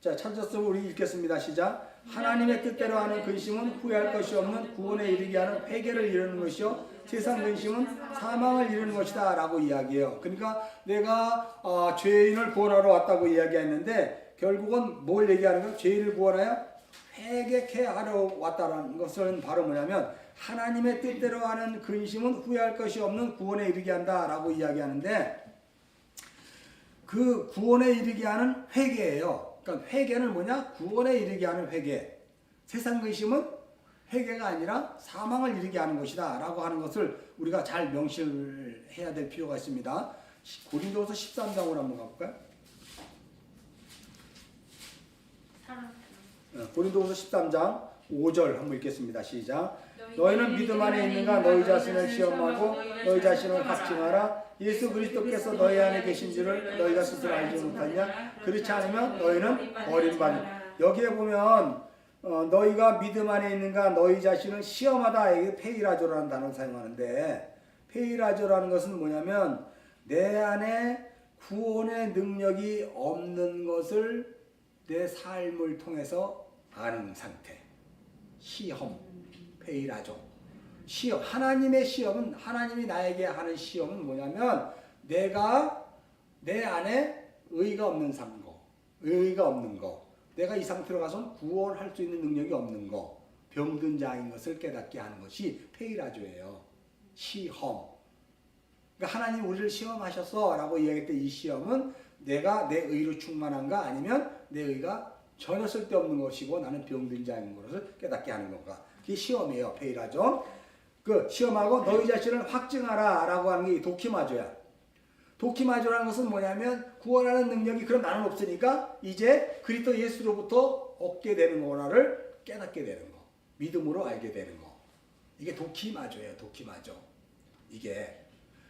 자, 찾았으면 우리 읽겠습니다. 시작. 하나님의 뜻대로 하는 근심은 후회할 것이 없는 구원에 이르게 하는 회개를 이루는 것이요 세상 근심은 사망을 이루는 것이다 라고 이야기해요. 그러니까 내가 죄인을 구원하러 왔다고 이야기했는데 결국은 뭘 얘기하는 거예요? 죄인을 구원하여 회개케 하러 왔다는 것은 바로 뭐냐면 하나님의 뜻대로 하는 근심은 후회할 것이 없는 구원에 이르게 한다 라고 이야기하는데 그 구원에 이르게 하는 회개예요. 그러니까 회개는 뭐냐? 구원에 이르게 하는 회개. 세상 근심은 회개가 아니라 사망을 이르게 하는 것이다 라고 하는 것을 우리가 잘 명시를 해야 될 필요가 있습니다. 고린도서 13장으로 한번 가볼까요? 고린도서 13장 5절 한번 읽겠습니다. 시작. 너희는 믿음 안에 있는가? 너희 자신을 시험하고 너희 자신을 확증하라. 예수 그리스도께서 너희 안에 계신 줄을 너희가 스스로 알지 못하냐? 그렇지 않으면 너희는 버림받는. 여기에 보면 너희가 믿음 안에 있는가? 너희 자신을 시험하다. 이게 페이라조라는 단어를 사용하는데 페이라조라는 것은 뭐냐면 내 안에 구원의 능력이 없는 것을 내 삶을 통해서 아는 상태. 시험, 페이라조. 시험, 하나님의 시험은, 하나님이 나에게 하는 시험은 뭐냐면 내가 내 안에 의의가 없는 거, 의의가 없는 거, 내가 이 상태로 가서 구원할 수 있는 능력이 없는 거, 병든 자인 것을 깨닫게 하는 것이 페이라조예요. 시험. 그러니까 하나님 우리를 시험하셨어 라고 이야기할 때 이 시험은 내가 내 의로 충만한가 아니면 내 의가 전혀 쓸데없는 것이고 나는 병든 자인 것을 깨닫게 하는 건가. 그게 시험이에요. 페이라조. 그 시험하고 너희 자신을 확증하라 라고 하는 게 도키마조야. 도키마조라는 것은 뭐냐면 구원하는 능력이 그럼 나는 없으니까 이제 그리스도 예수로부터 얻게 되는 거라를 깨닫게 되는 거. 믿음으로 알게 되는 거. 이게 도키마조예요. 도키마조. 이게.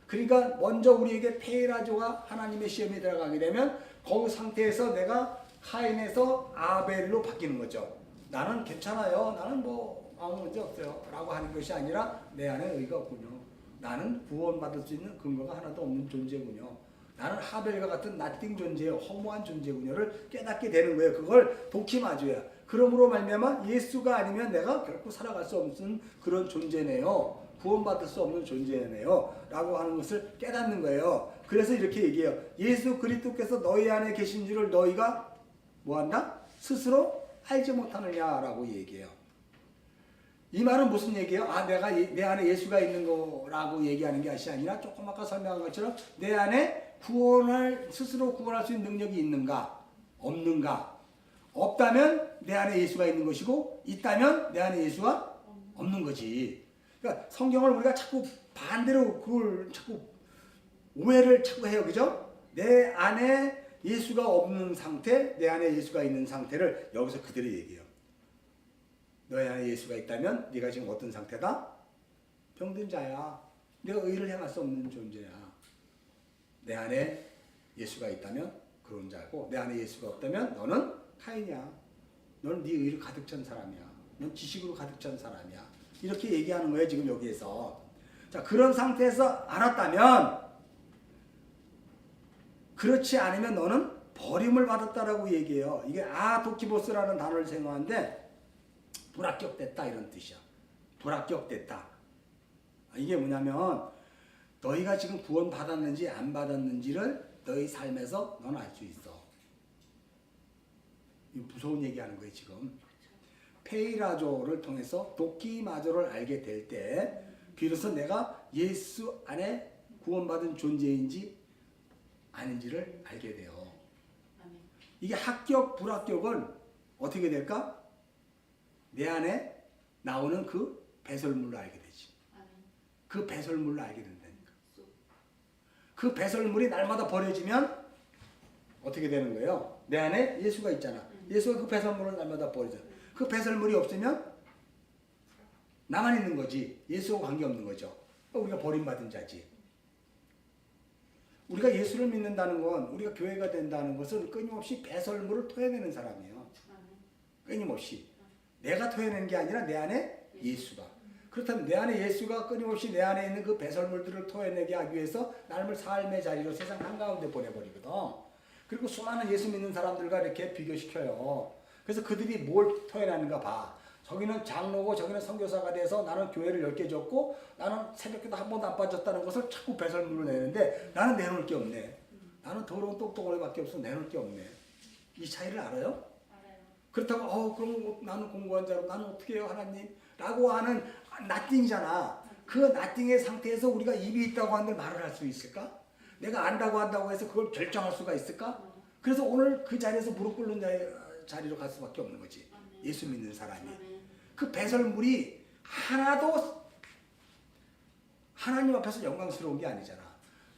그러니까 먼저 우리에게 페이라조가 하나님의 시험에 들어가게 되면 그 상태에서 내가 카인에서 아벨로 바뀌는 거죠. 나는 괜찮아요. 나는 뭐 아무 문제 없어요. 라고 하는 것이 아니라 내 안에 의가 없군요. 나는 구원받을 수 있는 근거가 하나도 없는 존재군요. 나는 하벨과 같은 나띵 존재요. 허무한 존재군요를 깨닫게 되는 거예요. 그걸 도키마조야. 그러므로 말미암아 예수가 아니면 내가 결코 살아갈 수 없는 그런 존재네요. 구원받을 수 없는 존재네요 라고 하는 것을 깨닫는 거예요. 그래서 이렇게 얘기해요. 예수 그리스도께서 너희 안에 계신 줄을 너희가 뭐한다? 스스로 알지 못하느냐라고 얘기해요. 이 말은 무슨 얘기예요? 내가 내 안에 예수가 있는 거라고 얘기하는 게 아니라 조금 아까 설명한 것처럼 내 안에 스스로 구원할 수 있는 능력이 있는가? 없는가? 없다면 내 안에 예수가 있는 것이고 있다면 내 안에 예수가 없는 거지. 그러니까 성경을 우리가 자꾸 반대로 그걸 자꾸 오해를 자꾸 해요. 그죠? 내 안에 예수가 없는 상태, 내 안에 예수가 있는 상태를 여기서 그대로 얘기해요. 너희 안에 예수가 있다면 네가 지금 어떤 상태다? 병든 자야. 내가 의를 행할 수 없는 존재야. 내 안에 예수가 있다면 그런 자고 내 안에 예수가 없다면 너는 타인이야. 너는 네 의를 가득 찬 사람이야. 넌 지식으로 가득 찬 사람이야. 이렇게 얘기하는 거예요. 지금 여기에서. 자, 그런 상태에서 알았다면 그렇지 않으면 너는 버림을 받았다라고 얘기해요. 이게 도키보스라는 단어를 사용하는데 불합격됐다 이런 뜻이야. 불합격됐다. 이게 뭐냐면 너희가 지금 구원 받았는지 안 받았는지를 너희 삶에서 넌 알 수 있어. 이거 무서운 얘기하는 거예요 지금. 페이라조를 통해서 도끼마조를 알게 될 때 비로소 내가 예수 안에 구원받은 존재인지 아닌지를 알게 돼요. 이게 합격 불합격은 어떻게 될까? 내 안에 나오는 그 배설물로 알게 되지. 그 배설물로 알게 된다니까. 그 배설물이 날마다 버려지면 어떻게 되는 거예요? 내 안에 예수가 있잖아. 예수가 그 배설물을 날마다 버리잖아. 그 배설물이 없으면 나만 있는 거지. 예수와 관계없는 거죠. 우리가 버림받은 자지. 우리가 예수를 믿는다는 건 우리가 교회가 된다는 것은 끊임없이 배설물을 토해내는 사람이에요. 끊임없이. 내가 토해내는 게 아니라 내 안에 예수가. 그렇다면 내 안에 예수가 끊임없이 내 안에 있는 그 배설물들을 토해내게 하기 위해서 삶의 자리로 세상 한가운데 보내버리거든. 그리고 수많은 예수 믿는 사람들과 이렇게 비교시켜요. 그래서 그들이 뭘 토해내는가 봐. 저기는 장로고 저기는 선교사가 돼서 나는 교회를 10개 줬고 나는 새벽기도 한 번도 안 빠졌다는 것을 자꾸 배설물로 내는데 나는 내놓을 게 없네. 나는 더러운 똑똑이밖에 없어. 내놓을 게 없네. 이 차이를 알아요? 그렇다고 그럼 나는 공부한 자로 나는 어떻게 해요 하나님? 라고 하는 나띵이잖아. 그 나띵의 상태에서 우리가 입이 있다고 하는데 말을 할 수 있을까? 내가 안다고 한다고 해서 그걸 결정할 수가 있을까? 그래서 오늘 그 자리에서 무릎 꿇는 자리로 갈 수밖에 없는 거지. 예수 믿는 사람이. 그 배설물이 하나도 하나님 앞에서 영광스러운 게 아니잖아.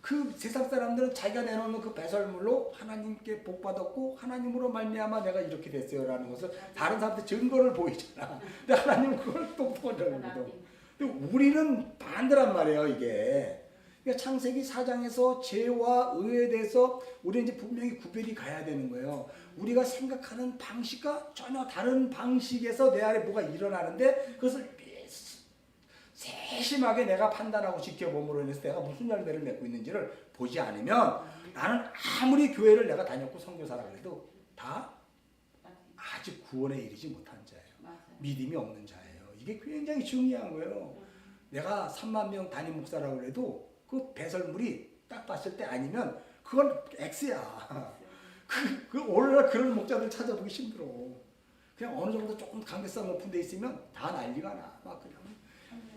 그 세상 사람들은 자기가 내놓는 그 배설물로 하나님께 복 받았고 하나님으로 말미암아 내가 이렇게 됐어요라는 것을 다른 사람한테 증거를 보이잖아. 근데 하나님은 그걸 똑똑하다고 그러거든. 근데 우리는 반대란 말이에요 이게. 그러니까 창세기 4장에서 죄와 의에 대해서 우리는 이제 분명히 구별이 가야 되는 거예요. 우리가 생각하는 방식과 전혀 다른 방식에서 내 안에 뭐가 일어나는데 그것을 세심하게 내가 판단하고 지켜봄으로 인해서 내가 무슨 열매를 맺고 있는지를 보지 않으면 나는 아무리 교회를 내가 다녔고 선교사라고 해도 다 아직 구원에 이르지 못한 자예요. 믿음이 없는 자예요. 이게 굉장히 중요한 거예요. 내가 3만 명 담임 목사라고 해도 그 배설물이 딱 봤을 때 아니면 그건 X야. 오늘날 그런 목자들 찾아보기 힘들어. 그냥 어느 정도 조금 강대성 높은 데 있으면 다 난리가 나. 막 그냥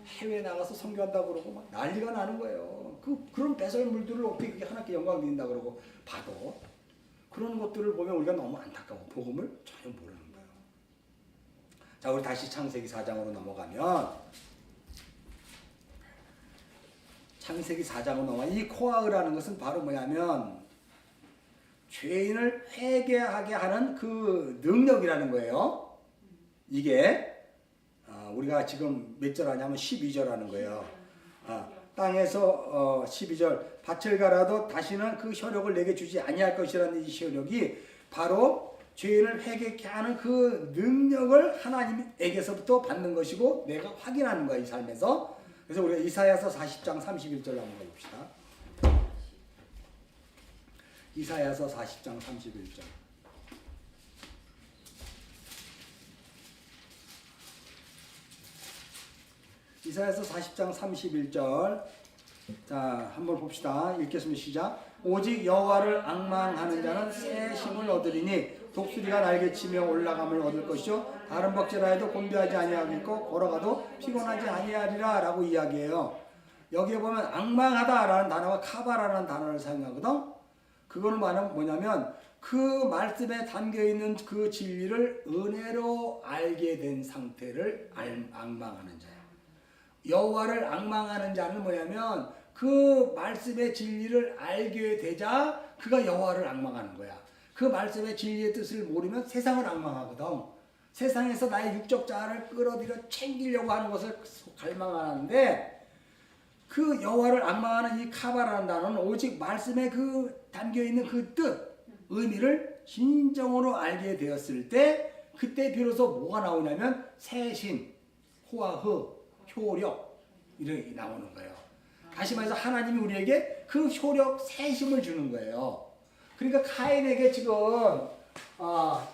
해외에 나가서 선교한다고 그러고 막 난리가 나는 거예요. 그런 배설물들을 어떻게 그게 하나님께 영광 드린다 그러고 봐도 그런 것들을 보면 우리가 너무 안타까워. 복음을 전혀 모르는 거예요. 자, 우리 다시 창세기 4장으로 넘어가면 창세기 4장으로 넘어가 이 코아흐라는 것은 바로 뭐냐면 죄인을 회개하게 하는 그 능력이라는 거예요. 이게 우리가 지금 몇 절 하냐면 12절 하는 거예요. 땅에서 12절 밭을 갈아도 다시는 그 효력을 내게 주지 아니할 것이라는 이 효력이 바로 죄인을 회개케 하는 그 능력을 하나님에게서부터 받는 것이고 내가 확인하는 거야 이 삶에서. 그래서 우리가 이사야서 40장 31절 한번 봅시다. 이사야서 40장 31절. 이사야서 40장 31절. 자, 한번 봅시다. 읽겠습니다. 시작. 오직 여호와를 앙망하는 자는 새 힘을 얻으리니 독수리가 날개치며 올라감을 얻을 것이요 다른 박제라 해도 곤비하지 아니하겠고 걸어가도 피곤하지 아니하리라 라고 이야기해요. 여기에 보면 앙망하다라는 단어와 카바라는 단어를 사용하거든. 그거는 뭐냐면 그 말씀에 담겨있는 그 진리를 은혜로 알게 된 상태를 앙망하는 자야. 여호와를 앙망하는 자는 뭐냐면 그 말씀의 진리를 알게 되자 그가 여호와를 앙망하는 거야. 그 말씀의 진리의 뜻을 모르면 세상을 앙망하거든. 세상에서 나의 육적 자아를 끌어들여 챙기려고 하는 것을 갈망하는데 그 여호와를 앙망하는 이 카바라는 단어는 오직 말씀에 그 담겨있는 그 뜻, 의미를 진정으로 알게 되었을 때 그때 비로소 뭐가 나오냐면 새신, 호화흐, 효력 이렇게 나오는 거예요. 다시 말해서 하나님이 우리에게 그 효력, 새심을 주는 거예요. 그러니까 카인에게 지금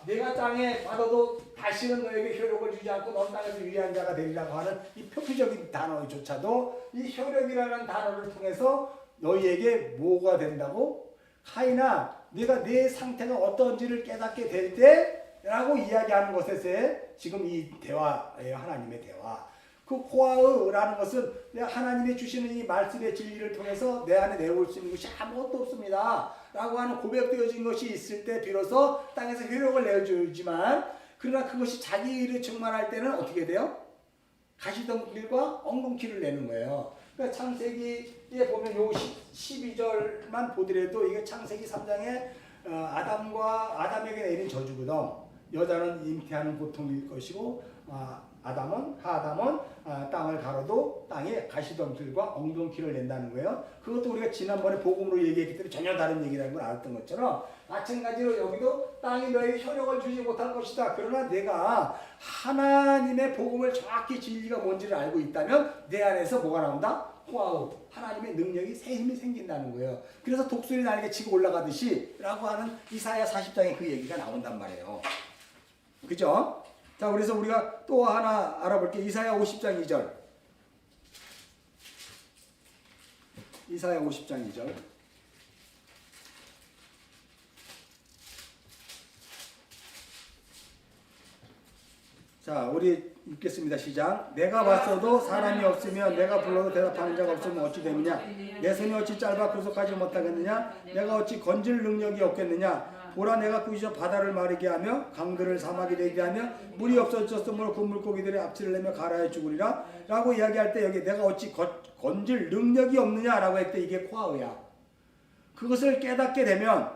내가 땅에 받아도 다시는 너에게 효력을 주지 않고 넌 땅에서 유리한 자가 되리라고 하는 이 표피적인 단어조차도 이 효력이라는 단어를 통해서 너희에게 뭐가 된다고? 카인아, 네가 내 상태가 어떤지를 깨닫게 될 때라고 이야기하는 것에서 지금 이 대화예요. 하나님의 대화. 그 코아으라는 것은 하나님이 주시는 이 말씀의 진리를 통해서 내 안에 내올 수 있는 것이 아무것도 없습니다 라고 하는 고백되어진 것이 있을 때 비로소 땅에서 효력을 내어주지만 그러나 그것이 자기 일을 충만할 때는 어떻게 돼요? 가시덤불과 엉겅퀴를 내는 거예요. 그러니까 창세기에 보면 요 12절만 보더라도 이게 창세기 3장에 아담에게 내린 저주거든. 여자는 잉태하는 고통일 것이고 하아담은 땅을 가로도 땅에 가시덤불과 엉겅퀴를 낸다는 거예요. 그것도 우리가 지난번에 복음으로 얘기했기 때문에 전혀 다른 얘기라는 걸 알았던 것처럼 마찬가지로 여기도 땅이 너에게 효력을 주지 못할 것이다. 그러나 내가 하나님의 복음을 정확히 진리가 뭔지를 알고 있다면 내 안에서 뭐가 나온다? 호아우, 하나님의 능력이 새 힘이 생긴다는 거예요. 그래서 독수리 날개 치고 올라가듯이 라고 하는 이사야 40장에 그 얘기가 나온단 말이에요. 그죠? 자, 그래서 우리가 또 하나 알아볼게요. 이사야 50장 2절. 이사야 50장 2절. 자, 우리 읽겠습니다. 시작. 내가 봤어도 사람이 없으면 내가 불러도 대답하는 자가 없으면 어찌 되느냐? 내 손이 어찌 짧아 구속하지 못하겠느냐? 내가 어찌 건질 능력이 없겠느냐? 보라, 내가 꾸짖어 바다를 마르게 하며 강들을 사막이 되게 하며 물이 없어졌으므로 그 물고기들의 앞치를 내며 가라에 죽으리라 라고 이야기할 때 여기 내가 어찌 건질 능력이 없느냐라고 할 때 이게 코아우야. 그것을 깨닫게 되면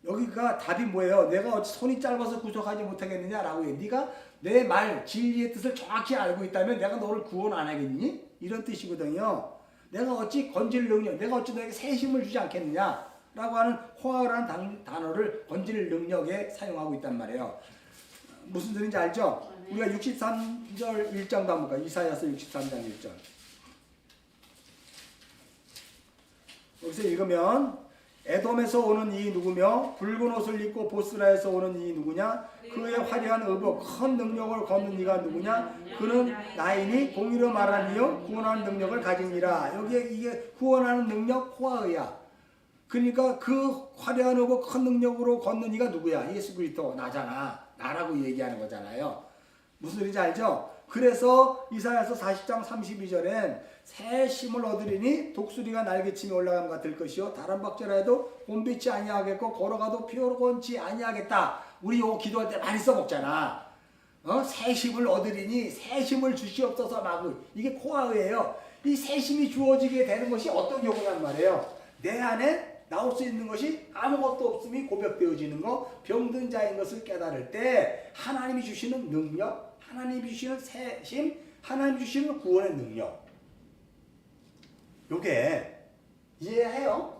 여기가 답이 뭐예요? 내가 어찌 손이 짧아서 구속하지 못하겠느냐라고 해. 네가 내 말 진리의 뜻을 정확히 알고 있다면 내가 너를 구원 안 하겠니? 이런 뜻이거든요. 내가 어찌 건질 능력, 내가 어찌 너에게 새 힘을 주지 않겠느냐 라고 하는 호화라는 단어를 건질 능력에 사용하고 있단 말이에요. 무슨 소리인지 알죠? 우리가 63절 1장도 한번 볼까요? 이사야서 63장 1절. 여기서 읽으면 에돔에서 오는 이 누구며 붉은 옷을 입고 보스라에서 오는 이 누구냐? 그의 화려한 의복 큰 능력을 거는 이가 누구냐? 그는 나이니 공의로 말하니요 구원하는 능력을 가지니라. 여기에 이게 구원하는 능력 호화의야. 그러니까 그 화려한 의복 큰 능력으로 걷는 이가 누구야? 예수 그리스도 나잖아. 나라고 얘기하는 거잖아요. 무슨 소리인지 알죠? 그래서 이사야서 40장 32절엔 새 힘을 얻으리니 독수리가 날개치며 올라감과 될 것이요 다른 박제라 해도 곤비치 아니하겠고 걸어가도 피곤치 아니하겠다. 우리 요 기도할 때 많이 써먹잖아. 새 힘을 얻으리니 새 힘을 주시옵소서 막 이게 코아예요. 이 새 힘이 주어지게 되는 것이 어떤 경우란 말이에요. 내 안에 나올 수 있는 것이 아무것도 없음이 고백되어지는 거, 병든 자인 것을 깨달을 때 하나님이 주시는 능력, 하나님이 주시는 새 힘, 하나님이 주시는 구원의 능력. 요게 이해해요?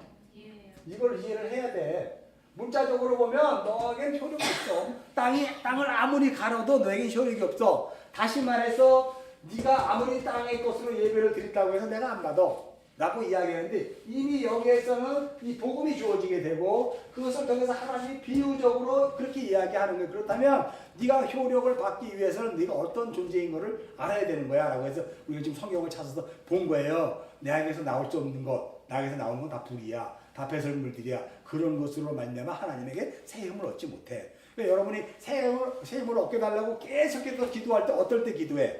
이걸 이해를 해야 돼. 문자적으로 보면 너에겐 효력이 없어. 땅을 아무리 가려도 너에겐 효력이 없어. 다시 말해서 네가 아무리 땅의 것으로 예배를 드린다고 해서 내가 안 받아. 라고 이야기하는데 이미 여기에서는 이 복음이 주어지게 되고 그것을 통해서 하나님이 비유적으로 그렇게 이야기하는 거예요. 그렇다면 네가 효력을 받기 위해서는 네가 어떤 존재인 것을 알아야 되는 거야 라고 해서 우리가 지금 성경을 찾아서 본 거예요. 내에게서 나올 수 없는 것, 나에게서 나오는 건 다 불이야, 다 배설물들이야. 그런 것으로 말미암아 하나님에게 새 힘을 얻지 못해. 그러니까 여러분이 새 힘을 얻게 달라고 계속해서 기도할 때 어떨 때 기도해?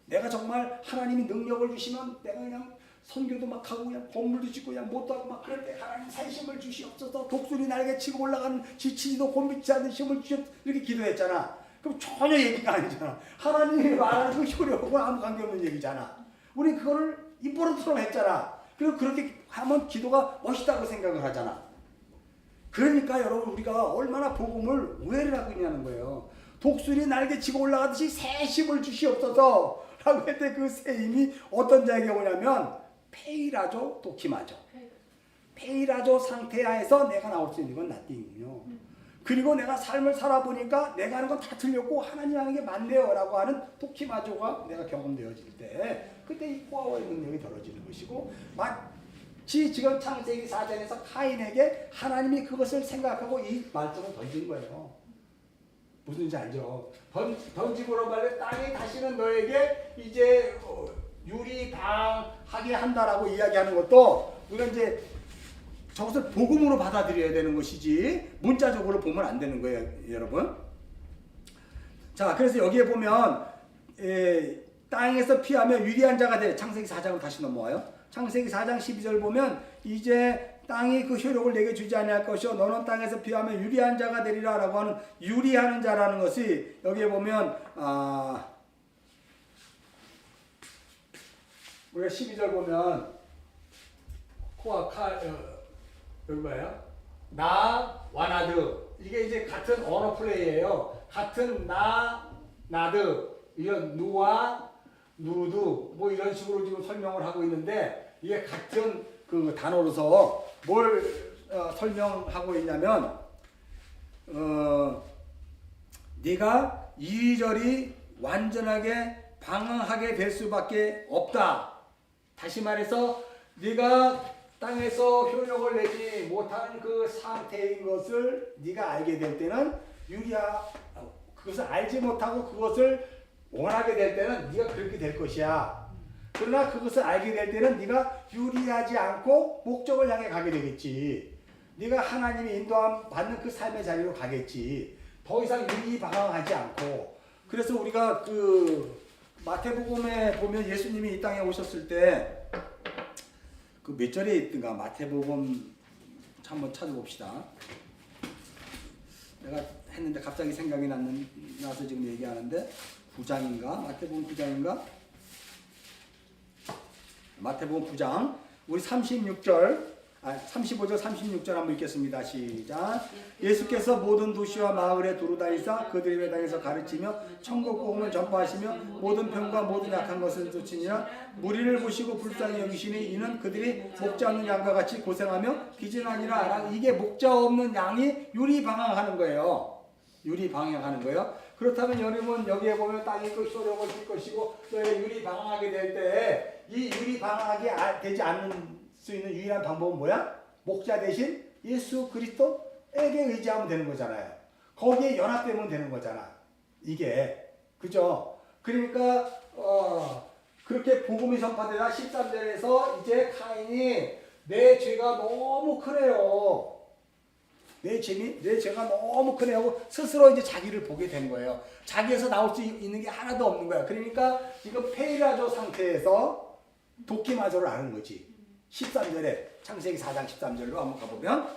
내가 정말 하나님이 능력을 주시면 내가 그냥 선교도 막 하고 그냥 건물도 짓고 그냥 못도 하고 막 그럴 때 하나님 새 힘을 주시옵소서. 독수리 날개 치고 올라가는 지치지도 곤비치 않는 힘을 주시옵 이렇게 기도했잖아. 그럼 전혀 얘기가 아니잖아. 하나님이 말하는 그 효력하고 아무 관계없는 얘기잖아. 우리 그거를 입버릇처럼 했잖아. 그리고 그렇게 하면 기도가 멋있다고 생각을 하잖아. 그러니까 여러분 우리가 얼마나 복음을 오해를 하고 있냐는 거예요. 독수리 날개 치고 올라가듯이 새 힘을 주시옵소서 라고 했을 때 그 새 힘이 어떤 자에게 오냐면 페이라조 도키마죠. 페이라조 상태하에서 내가 나올 수 있는 건 나띵이군요. 그리고 내가 삶을 살아보니까 내가 하는 건 다 틀렸고 하나님 하는 게 맞네요 라고 하는 도키마조가 내가 경험되어질 때 그때 이 코아와의 능력이 떨어지는 것이고 마치 지금 창세기 4장에서 카인에게 하나님이 그것을 생각하고 이 말씀을 던진 거예요. 무슨지 알죠? 던지고로 말해 땅이 다시는 너에게 이제 유리방하게 한다라고 이야기하는 것도 우리가 이제 저것을 복음으로 받아들여야 되는 것이지 문자적으로 보면 안 되는 거예요, 여러분. 자, 그래서 여기에 보면 땅에서 피하면 유리한 자가 돼. 창세기 4장으로 다시 넘어와요. 창세기 4장 12절 보면 이제 땅이 그 효력을 내게 주지 아니할 것이요 너는 땅에서 피하면 유리한 자가 되리라 라고 하는 유리하는 자라는 것이 여기에 보면 우리가 12절 보면 코와 여기 뭐예요? 나 와나드 이게 이제 같은 언어 플레이예요. 같은 나드 이런 누와 누드 뭐 이런 식으로 지금 설명을 하고 있는데 이게 같은 그 단어로서 뭘 설명하고 있냐면 네가 이리저리 완전하게 방황하게 될 수밖에 없다. 다시 말해서 네가 땅에서 효력을 내지 못하는 그 상태인 것을 네가 알게 될 때는 그것을 알지 못하고 그것을 원하게 될 때는 네가 그렇게 될 것이야. 그러나 그것을 알게 될 때는 네가 유리하지 않고 목적을 향해 가게 되겠지. 네가 하나님의 인도함 받는 그 삶의 자리로 가겠지. 더 이상 유리방황하지 않고. 그래서 우리가 그 마태복음에 보면 예수님이 이 땅에 오셨을 때 그 몇 절에 있던가 마태복음 한번 찾아봅시다. 내가 했는데 갑자기 생각이 나서 지금 얘기하는데 9장인가? 마태복음 9장인가? 마태복음 9장 우리 35절 36절 한번 읽겠습니다. 시작. 예수께서 모든 도시와 마을에 두루다니사 그들의 회당에서 가르치며 천국 복음을 전파하시며 모든 병과 모든 약한 것을 쫓으니라. 무리를 보시고 불쌍히 여기시니 이는 그들이 목자 없는 양과 같이 고생하며 기진하니라. 이게 목자 없는 양이 유리방황하는 거예요. 유리방황하는 거예요. 그렇다면 여러분 여기에 보면 땅이 그 효력을 줄 것이고 너희가 유리방황하게 될 때 이 유리방황하게 되지 않는 수 있는 유일한 방법은 뭐야? 목자 대신 예수 그리스도에게 의지하면 되는 거잖아요. 거기에 연합되면 되는 거잖아. 이게 그죠? 그러니까 그렇게 복음이 전파되다 13절에서 이제 카인이 내 죄가 너무 크네요. 내 죄가 너무 크네 하고 스스로 이제 자기를 보게 된 거예요. 자기에서 나올 수 있는 게 하나도 없는 거야. 그러니까 지금 페이라조 상태에서 도끼마저를 아는 거지. 13절에 창세기 4장 13절로 한번 가보면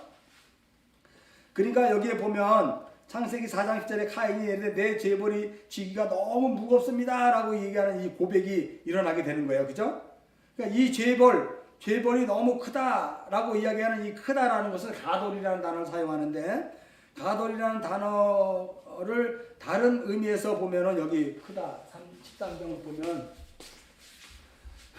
그러니까 여기에 보면 창세기 4장 10절에 카인이 내 죄벌이 지기가 너무 무겁습니다 라고 얘기하는 이 고백이 일어나게 되는 거예요. 그죠? 그러니까 이 죄벌이 너무 크다라고 이야기하는 이 크다라는 것을 가돌이라는 단어를 사용하는데 가돌이라는 단어를 다른 의미에서 보면은 여기 크다 13장을 보면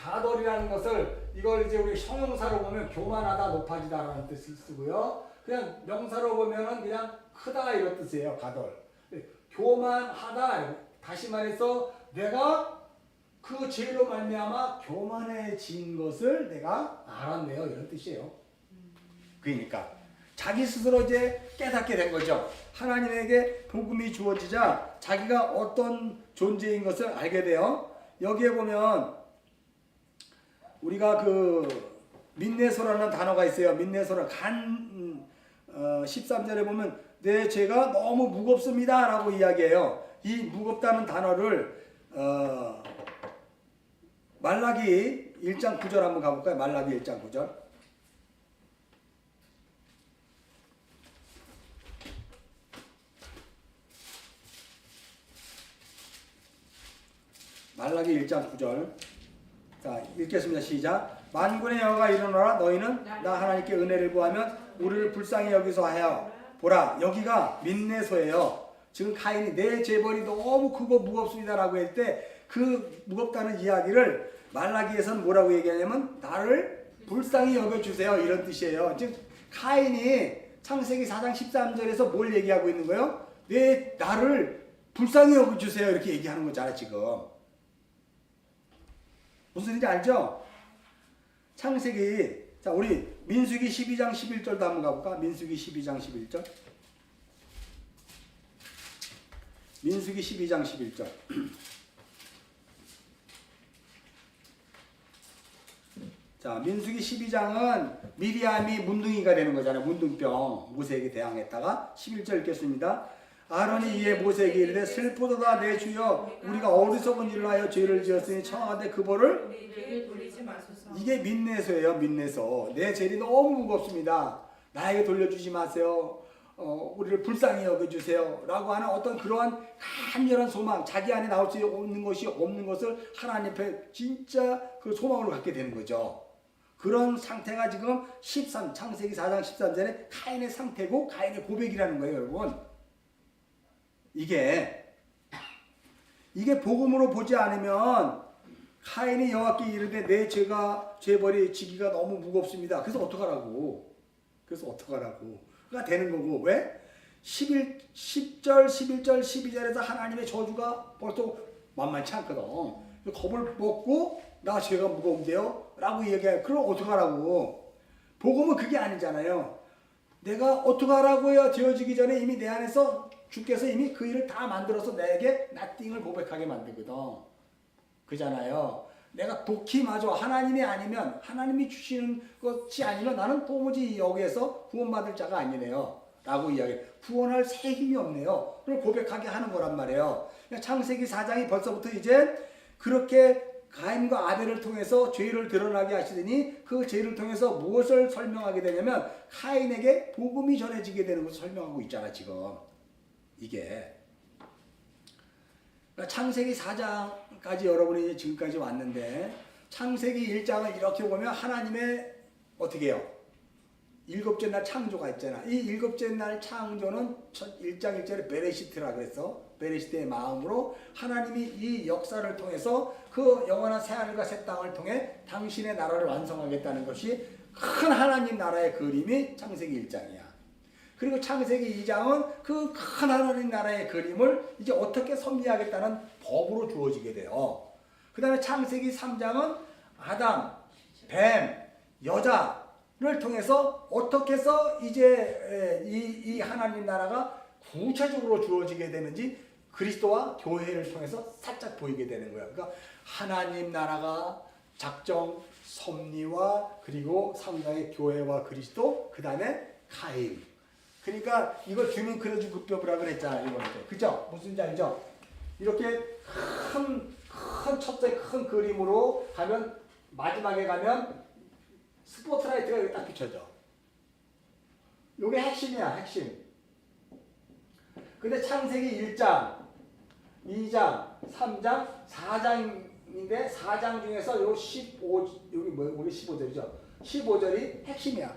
가돌이라는 것을 이걸 이제 우리 형용사로 보면 교만하다 높아지다라는 뜻을 쓰고요. 그냥 명사로 보면은 그냥 크다 이런 뜻이에요. 가돌. 교만하다 다시 말해서 내가 그 죄로 말미암아 교만해진 것을 내가 알았네요. 이런 뜻이에요. 그러니까 자기 스스로 이제 깨닫게 된 거죠. 하나님에게 복음이 주어지자 자기가 어떤 존재인 것을 알게 돼요. 여기에 보면 우리가 그 민내소라는 단어가 있어요. 민내소라 13절에 보면 내 죄가 너무 무겁습니다 라고 이야기해요. 이 무겁다는 단어를 말라기 1장 9절 한번 가볼까요? 말라기 1장 9절. 말라기 1장 9절. 자, 읽겠습니다. 시작. 만군의 여호와가 이르노라 너희는 나 하나님께 은혜를 구하면 우리를 불쌍히 여기서 하여 보라 여기가 민내소예요. 지금 가인이 내 재벌이 너무 크고 무겁습니다라고 할 때 그 무겁다는 이야기를 말라기에서는 뭐라고 얘기하냐면 나를 불쌍히 여겨주세요 이런 뜻이에요. 즉 가인이 창세기 4장 13절에서 뭘 얘기하고 있는 거예요? 나를 불쌍히 여겨주세요 이렇게 얘기하는 거잖아 지금. 무슨 소리인지 알죠? 창세기 자 우리 민수기 12장 11절도 한번 가볼까? 민수기 12장 11절. 민수기 12장 11절. 자, 민수기 12장은 미리암이 문둥이가 되는 거잖아요. 문둥병 모세에게 대항했다가 11절 읽겠습니다. 아론이 이에 모세에게 이르되 슬프도다 내 주여 우리가 어리석은 일로 하여 죄를 지었으니 청하되 그 벌을 우리에게 돌리지 마소서. 이게 민내소예요. 민내소. 내 죄이 너무 무겁습니다. 나에게 돌려주지 마세요. 우리를 불쌍히 여겨주세요 라고 하는 어떤 그러한 간절한 소망 자기 안에 나올 수 없는 것이 없는 것을 하나님 앞에 진짜 그 소망으로 갖게 되는 거죠. 그런 상태가 지금 창세기 4장 13절에 가인의 상태고 가인의 고백이라는 거예요. 여러분 이게 복음으로 보지 않으면 가인이 여호와께 이르되 내 죄벌이 지기가 너무 무겁습니다. 그래서 어떡하라고 가 되는 거고 왜? 10절, 11절, 12절에서 하나님의 저주가 벌써 만만치 않거든. 겁을 먹고 나 죄가 무거운데요? 라고 얘기해요. 그럼 어떡하라고? 복음은 그게 아니잖아요. 내가 어떡하라고요? 되어지기 전에 이미 내 안에서 주께서 이미 그 일을 다 만들어서 내게 나띵을 고백하게 만들거든. 그잖아요. 내가 독히마저 하나님이 아니면 하나님이 주시는 것이 아니면 나는 도무지 여기에서 구원받을 자가 아니네요 라고 이야기해. 구원할 새 힘이 없네요 그걸 고백하게 하는 거란 말이에요. 창세기 4장이 벌써부터 이제 그렇게 가인과 아벨을 통해서 죄를 드러나게 하시더니 그 죄를 통해서 무엇을 설명하게 되냐면 가인에게 복음이 전해지게 되는 것을 설명하고 있잖아 지금. 이게 창세기 4장까지 여러분이 지금까지 왔는데 창세기 1장을 이렇게 보면 하나님의 어떻게 해요? 일곱째 날 창조가 있잖아. 이 일곱째 날 창조는 1장 1절에 베레시트라 그랬어. 베레시트의 마음으로 하나님이 이 역사를 통해서 그 영원한 새하늘과 새 땅을 통해 당신의 나라를 완성하겠다는 것이 큰 하나님 나라의 그림이 창세기 1장이야. 그리고 창세기 2장은 그 큰 하나님 나라의 그림을 이제 어떻게 섭리하겠다는 법으로 주어지게 돼요. 그 다음에 창세기 3장은 아담, 뱀, 여자를 통해서 어떻게 해서 이제 이 하나님 나라가 구체적으로 주어지게 되는지 그리스도와 교회를 통해서 살짝 보이게 되는 거예요. 그러니까 하나님 나라가 작정, 섭리와 그리고 상당의 교회와 그리스도, 그 다음에 가인. 그러니까 이걸 주민 크로즈 급벽이라고 그랬잖아요. 이번에. 그죠? 무슨지 알죠? 이렇게 큰 첫째 큰 그림으로 가면 마지막에 가면 스포트라이트가 여기 딱 비춰져. 이게 핵심이야. 핵심. 근데 창세기 1장, 2장, 3장, 4장인데 4장 중에서 요 15, 여기 우리 15절이죠. 15절이 핵심이야.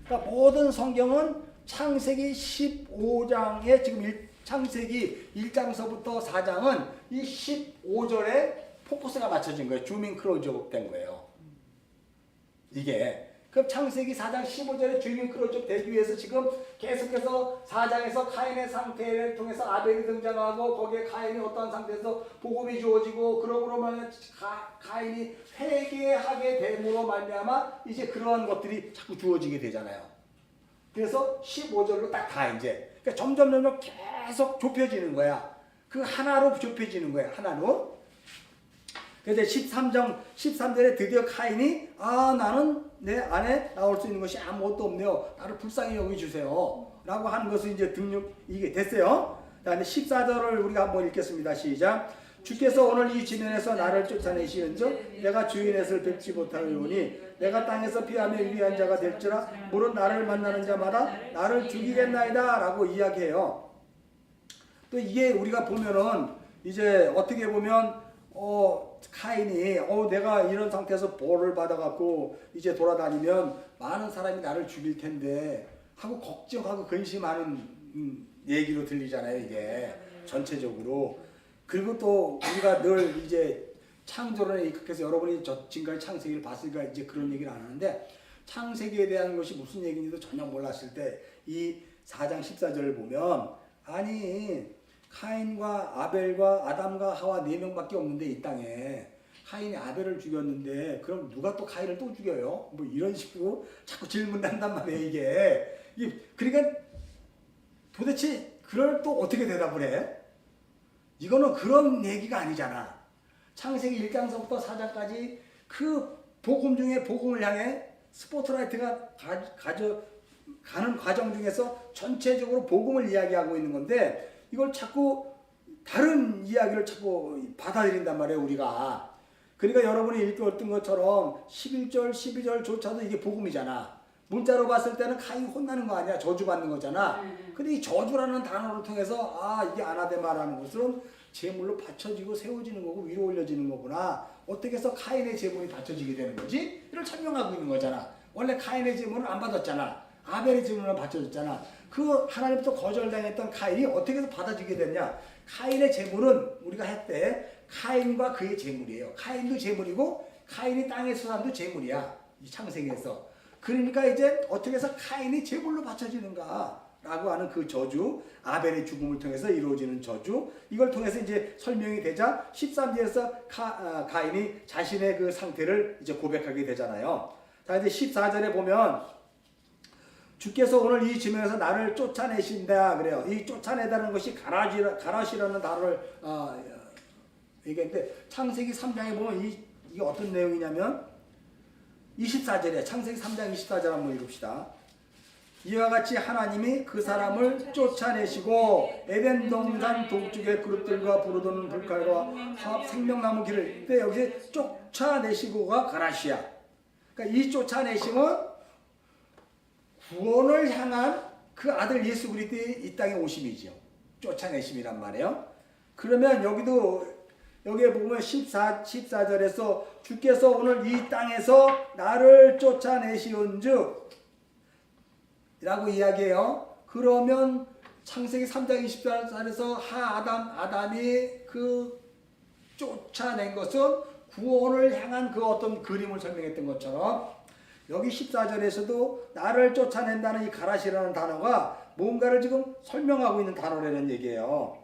그러니까 모든 성경은 창세기 15장에 지금 창세기 1장서부터 4장은 이 15절에 포커스가 맞춰진 거예요. 주민 클로즈업 된 거예요. 이게 그럼 창세기 4장 15절에 주님이 그걸 좀 되기 위해서 지금 계속해서 4장에서 카인의 상태를 통해서 아벨이 등장하고 거기에 카인이 어떤 상태에서 복음이 주어지고 그러므로 말하면 카인이 회개하게 됨으로 말미암아 이제 그러한 것들이 자꾸 주어지게 되잖아요. 그래서 15절로 딱 다 이제 그러니까 점점 계속 좁혀지는 거야. 그 하나로 좁혀지는 거야. 하나로. 그런데 13절에 드디어 카인이 나는 내 안에 나올 수 있는 것이 아무것도 없네요. 나를 불쌍히 여기주세요. 라고 하는 것을 이제 이게 됐어요. 다음에 14절을 우리가 한번 읽겠습니다. 시작. 주께서 오늘 이 지면에서 나를 쫓아내시은즉 내가 주인에서 뵙지 못하노니 내가 땅에서 피하며 유리한 자가 될지라 물은 나를 만나는 자마다 나를 죽이겠나이다 라고 이야기해요. 또 이게 우리가 보면은 이제 어떻게 보면 카인이 내가 이런 상태에서 벌을 받아갖고 이제 돌아다니면 많은 사람이 나를 죽일 텐데 하고 걱정하고 근심하는 얘기로 들리잖아요. 이게 전체적으로. 그리고 또 우리가 늘 이제 창조론에 입각해서 여러분이 지금까지 창세기를 봤으니까 이제 그런 얘기를 안 하는데 창세기에 대한 것이 무슨 얘기인지도 전혀 몰랐을 때 이 4장 14절을 보면 아니 카인과 아벨과 아담과 하와 4명밖에 없는데 이 땅에 카인이 아벨을 죽였는데 그럼 누가 또 카인을 또 죽여요? 뭐 이런 식으로 자꾸 질문한단 말이에요. 이게 그러니까 도대체 그걸 또 어떻게 대답을 해? 이거는 그런 얘기가 아니잖아. 창세기 1장서부터 4장까지 그 복음 중에 복음을 향해 스포트라이트가 가는 과정 중에서 전체적으로 복음을 이야기하고 있는 건데 이걸 자꾸 다른 이야기를 자꾸 받아들인단 말이에요. 우리가. 그러니까 여러분이 읽었던 것처럼 11절 12절조차도 이게 복음이잖아. 문자로 봤을 때는 카인 혼나는 거 아니야. 저주받는 거잖아. 근데 이 저주라는 단어를 통해서 이게 아나데마라는 것은 제물로 받쳐지고 세워지는 거고 위로 올려지는 거구나. 어떻게 해서 카인의 제물이 받쳐지게 되는 거지? 이를 설명하고 있는 거잖아. 원래 카인의 제물은 안 받았잖아. 아벨의 제물은 받쳐졌잖아. 그 하나님부터 거절당했던 카인이 어떻게 해서 받아지게 됐냐? 카인의 제물은 우리가 했대 카인과 그의 제물이에요. 카인도 제물이고 카인이 땅의 수산도 제물이야. 이 창세기에서. 그러니까 이제 어떻게 해서 카인이 제물로 바쳐지는가 라고 하는 그 저주, 아벨의 죽음을 통해서 이루어지는 저주, 이걸 통해서 이제 설명이 되자 13절에서 카인이 자신의 그 상태를 이제 고백하게 되잖아요. 자, 이제 14절에 보면 주께서 오늘 이 지면에서 나를 쫓아내신다 그래요. 이 쫓아내다는 것이 가라시라는 단어를 얘기했는데 창세기 3장에 보면 이게 어떤 내용이냐면 24절에 창세기 3장 24절 한번 읽읍시다. 이와 같이 하나님이 그 사람을 쫓아내시고 에덴 동산 동쪽의 그룹들과 부르던 불칼과 생명나무 길을 근데 여기 쫓아내시고가 가라시야. 그러니까 이 쫓아내심은 구원을 향한 그 아들 예수 그리스도의 이 땅에 오심이죠. 쫓아내심이란 말이에요. 그러면 여기에 보면 14절에서 주께서 오늘 이 땅에서 나를 쫓아내시온즉 라고 이야기해요. 그러면 창세기 3장 24절에서 아담이 그 쫓아낸 것은 구원을 향한 그 어떤 그림을 설명했던 것처럼 여기 14절에서도 나를 쫓아낸다는 이 가라시라는 단어가 뭔가를 지금 설명하고 있는 단어라는 얘기예요.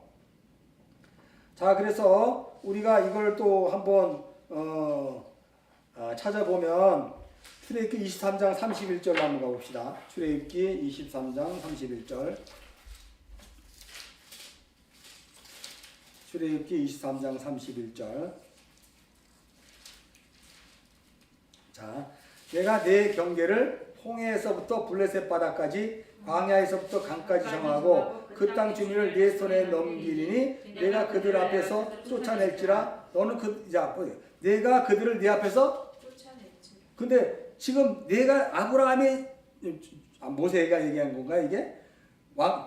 자, 그래서 우리가 이걸 또 한번 찾아보면 출애굽기 23장 31절로 한번 가봅시다. 출애굽기 23장 31절. 출애굽기 23장 31절. 자, 내가 내 경계를 홍해에서부터 블레셋 바다까지 광야에서부터 강까지 정하고 그 땅 주민을 내 손에 넘기리니 내가 그들 앞에서 쫓아낼지라 너는 내가 그들을 네 앞에서 쫓아냈지. 근데 지금 내가 아브라함이 모세가 얘기한 건가 이게?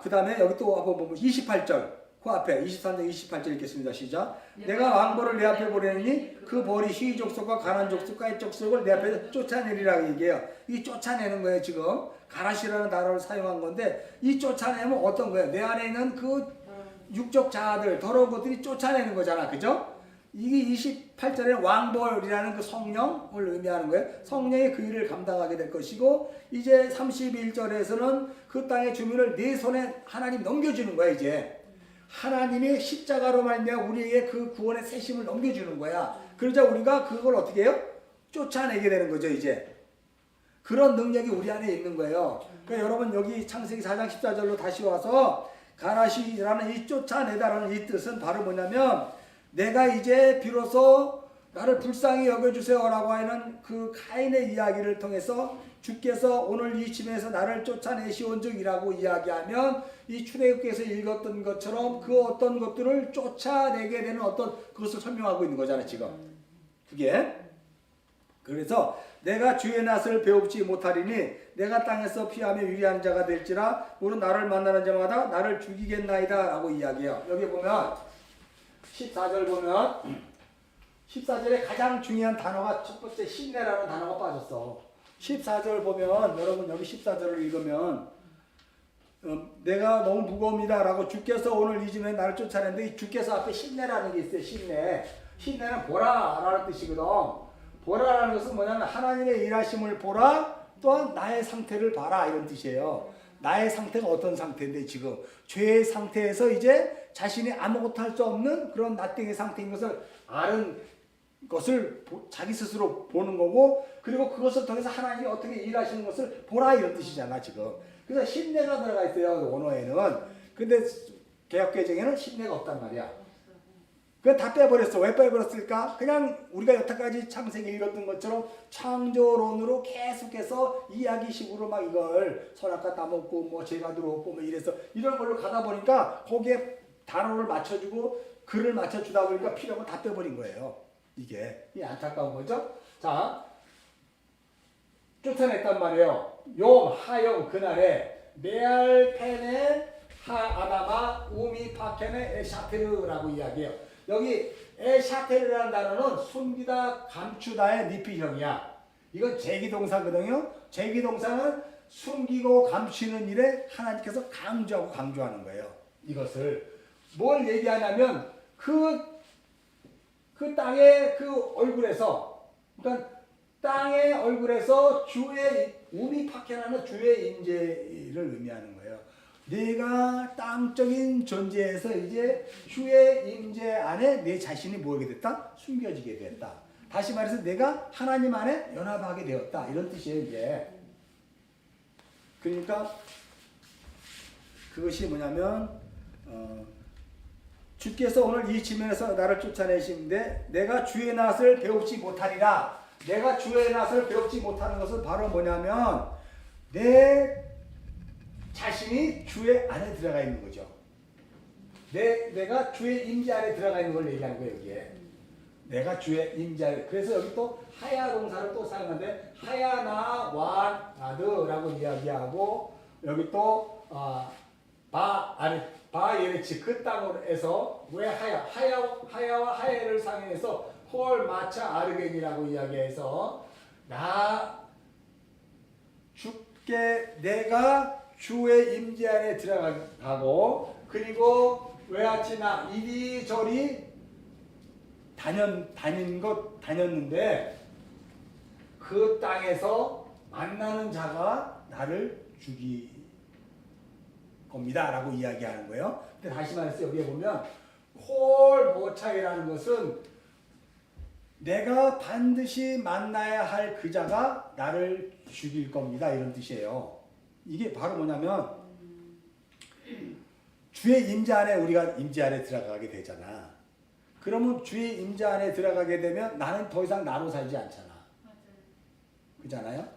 그 다음에 여기 또 한번 보면 28절 그 앞에 23장 28절 읽겠습니다. 시작. 내가 왕벌을 내 앞에 보내니 그 벌이 휘 족속과 가난 족속과 이 족속을 내 앞에 쫓아내리라고 얘기해요. 이 쫓아내는 거예요. 지금 가라시라는 단어를 사용한 건데 이 쫓아내면 어떤 거예요? 내 안에 있는 그 육적 자아들 더러운 것들이 쫓아내는 거잖아. 그죠? 이게 28절에 왕벌이라는 그 성령을 의미하는 거예요. 성령이 그 일을 감당하게 될 것이고, 이제 31절에서는 그 땅의 주민을 네 손에 하나님 넘겨주는 거야. 이제 하나님이 십자가로 말미암아 우리에게 그 구원의 세심을 넘겨주는 거야. 그러자 우리가 그걸 어떻게 해요? 쫓아내게 되는 거죠. 이제 그런 능력이 우리 안에 있는 거예요. 그러니까 여러분 여기 창세기 4장 14절로 다시 와서 가라시라는 이 쫓아내다라는 이 뜻은 바로 뭐냐면, 내가 이제 비로소 나를 불쌍히 여겨주세요라고 하는 그 가인의 이야기를 통해서 주께서 오늘 이 집에서 나를 쫓아내시온즉이라고 이야기하면, 이 출애굽기에서 읽었던 것처럼 그 어떤 것들을 쫓아내게 되는 어떤 그것을 설명하고 있는 거잖아요 지금. 그게 그래서 내가 주의 낯을 배웁지 못하리니 내가 땅에서 피하며 유리한 자가 될지라 우리 나를 만나는 자마다 나를 죽이겠나이다 라고 이야기해요. 여기 보면 14절 보면 14절에 가장 중요한 단어가 첫 번째 신내라는 단어가 빠졌어. 14절 보면 여러분 여기 14절을 읽으면 내가 너무 무거웁니다 라고 주께서 오늘 이 집에 나를 쫓아내는데, 이 주께서 앞에 신내라는 게 있어요. 신내. 신내는 보라 라는 뜻이거든. 보라라는 것은 뭐냐면 하나님의 일하심을 보라, 또한 나의 상태를 봐라 이런 뜻이에요. 나의 상태가 어떤 상태인데 지금 죄의 상태에서 이제 자신이 아무것도 할 수 없는 그런 나땡의 상태인 것을 아는 것을 자기 스스로 보는 거고, 그리고 그것을 통해서 하나님이 어떻게 일하시는 것을 보라 이런 뜻이잖아 지금. 그래서 신내가 들어가 있어요 원어에는. 근데 개역개정에는 신내가 없단 말이야. 그건 다 빼버렸어. 왜 빼버렸을까? 그냥 우리가 여태까지 창세기 읽었던 것처럼 창조론으로 계속해서 이야기식으로 막 이걸 선악과 따먹고 뭐 죄가 들어오고 뭐 이래서 이런 걸로 가다 보니까 거기에 단어를 맞춰주고 글을 맞춰주다 보니까 필요한 걸 다 빼버린 거예요. 이게 안타까운 거죠. 자, 쫓아냈단 말이에요. 용, 하영 그날에 메알 펜에 하아다마 우미 파켄의 에샤테르라고 이야기해요. 여기 에샤테르라는 단어는 숨기다 감추다의 니피형이야. 이건 제기동사거든요. 제기동사는 숨기고 감추는 일에 하나님께서 강조하고 강조하는 거예요. 이것을 뭘 얘기하냐면 그 땅의 그 얼굴에서, 그러니까 땅의 얼굴에서 주의 우미파케라는 주의 임재를 의미하는 거예요. 내가 땅적인 존재에서 이제 주의 임재 안에 내 자신이 뭐하게 됐다? 숨겨지게 됐다. 다시 말해서 내가 하나님 안에 연합하게 되었다. 이런 뜻이에요 이게. 그러니까 그것이 뭐냐면 주께서 오늘 이 지면에서 나를 쫓아내시는데 내가 주의 낯을 배우지 못하리라. 내가 주의 낯을 배우지 못하는 것은 바로 뭐냐면 내 자신이 주의 안에 들어가 있는 거죠. 내가 주의 임재 안에 들어가 있는 걸 얘기하는 거예요 여기에. 내가 주의 임재 안에. 그래서 여기 또 하야 동사를 또 사용하는데 하야나 와나드라고 이야기하고, 여기 또 바예레치 그 땅에서 왜 하야와 하야를 상행해서 홀 마차 아르겐이라고 이야기해서 내가 주의 임재 안에 들어가고, 그리고 외아치나 이리저리 다녔는데 그 땅에서 만나는 자가 나를 죽일 겁니다 라고 이야기하는 거예요. 근데 다시 말해서 여기에 보면 홀 모차이라는 것은 내가 반드시 만나야 할 그 자가 나를 죽일 겁니다 이런 뜻이에요. 이게 바로 뭐냐면 주의 임재 안에 우리가 임재 안에 들어가게 되잖아. 그러면 주의 임재 안에 들어가게 되면 나는 더 이상 나로 살지 않잖아. 그렇잖아요?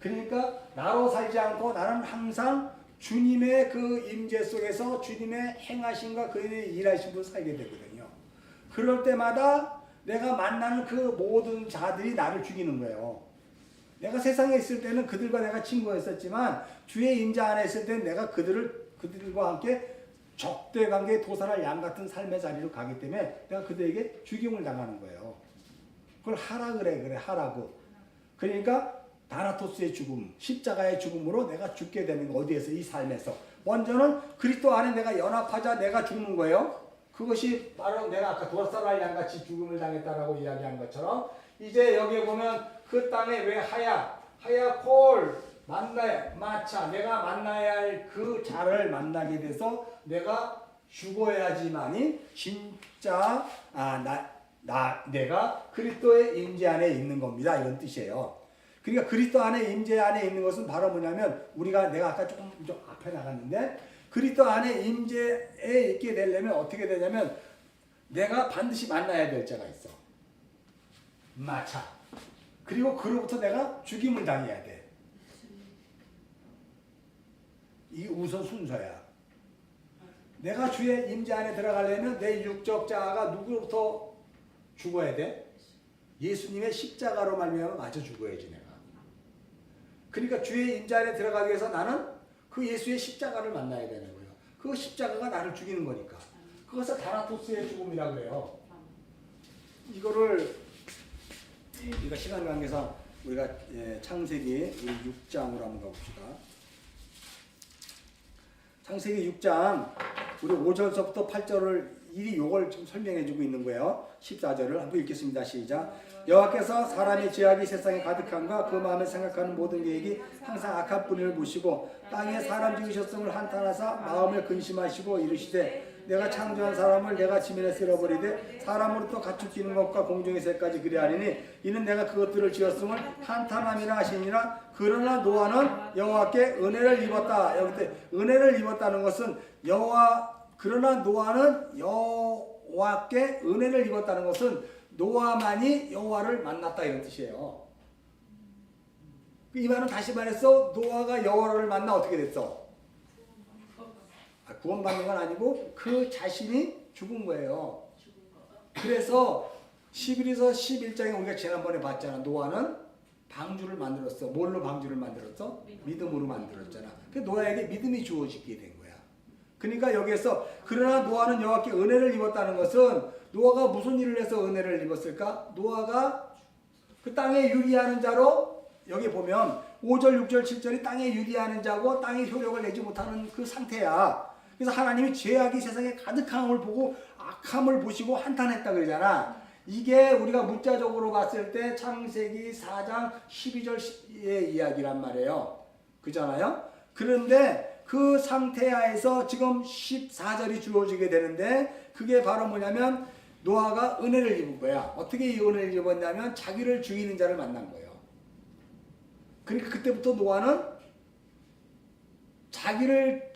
그러니까 나로 살지 않고 나는 항상 주님의 그 임재 속에서 주님의 행하심과 그의 일하심으로 살게 되거든요. 그럴 때마다 내가 만나는 그 모든 자들이 나를 죽이는 거예요. 내가 세상에 있을 때는 그들과 내가 친구였었지만 주의 임재 안에 있을 때는 내가 그들과 함께 적대관계 도살할 양 같은 삶의 자리로 가기 때문에 내가 그들에게 죽임을 당하는 거예요. 그걸 하라 그래 하라고. 그러니까 다나토스의 죽음, 십자가의 죽음으로 내가 죽게 되는 거. 어디에서? 이 삶에서. 먼저는 그리스도 안에 내가 연합하자 내가 죽는 거예요. 그것이 바로 내가 아까 두어살날 양같이 죽음을 당했다라고 이야기한 것처럼 이제 여기에 보면 그 땅에 왜 하야 콜 만나야 마차 내가 만나야 할 그 자를 만나게 돼서 내가 죽어야지만이 진짜 내가 그리스도의 임재 안에 있는 겁니다. 이런 뜻이에요. 그러니까 그리스도 안에 임재 안에 있는 것은 바로 뭐냐면 내가 아까 조금 좀 앞에 나갔는데 그리스도 안에 임재에 있게 되려면 어떻게 되냐면 내가 반드시 만나야 될 자가 있어. 마차. 그리고 그로부터 내가 죽임을 당해야 돼. 이게 우선 순서야. 내가 주의 임재 안에 들어가려면 내 육적 자아가 누구로부터 죽어야 돼? 예수님의 십자가로 말미암아 맞아 죽어야지 내가. 그러니까 주의 임재 안에 들어가기 위해서 나는 그 예수의 십자가를 만나야 되는 거예요. 그 십자가가 나를 죽이는 거니까. 그것을 다나토스의 죽음이라고 그래요. 이거를 우리가 시간 관계상 우리가 창세기 6장으로 한번 가봅시다. 창세기 6장 우리 5절서부터 8절을 이리 요걸 좀 설명해 주고 있는 거예요. 14절을 한번 읽겠습니다. 시작. 여호와께서 사람의 죄악이 세상에 가득함과 그 마음에 생각하는 모든 계획이 항상 악한 뿐임을 보시고 땅에 사람 지으셨음을 한탄하사 마음을 근심하시고 이르시되 내가 창조한 사람을 내가 지면에 쓸어버리되 사람으로부터 가축 기는 것과 공중의 새까지 그리하리니 이는 내가 그것들을 지었음을 한탄함이라 하시니라. 그러나 노아는 여호와께 은혜를 입었다. 여기 때 은혜를 입었다는 것은 그러나 노아는 여호와께 은혜를 입었다는 것은 노아만이 여호와를 만났다 이런 뜻이에요. 이 말은 다시 말해서 노아가 여호와를 만나 어떻게 됐어? 구원받는 건 아니고 그 자신이 죽은 거예요. 그래서 11에서 11장에 우리가 지난번에 봤잖아. 노아는 방주를 만들었어. 뭘로 방주를 만들었어? 믿음으로 만들었잖아. 그 노아에게 믿음이 주어지게 된 거야. 그러니까 여기에서 그러나 노아는 여호와께 은혜를 입었다는 것은 노아가 무슨 일을 해서 은혜를 입었을까? 노아가 그 땅에 유리하는 자로 여기 보면 5절, 6절, 7절이 땅에 유리하는 자고 땅에 효력을 내지 못하는 그 상태야. 그래서 하나님이 죄악이 세상에 가득함을 보고 악함을 보시고 한탄했다 그러잖아. 이게 우리가 문자적으로 봤을 때 창세기 4장 12절의 이야기란 말이에요. 그잖아요. 그런데 그 상태하에서 지금 14절이 주어지게 되는데 그게 바로 뭐냐면 노아가 은혜를 입은 거야. 어떻게 이 은혜를 입었냐면 자기를 죽이는 자를 만난 거예요. 그러니까 그때부터 노아는 자기를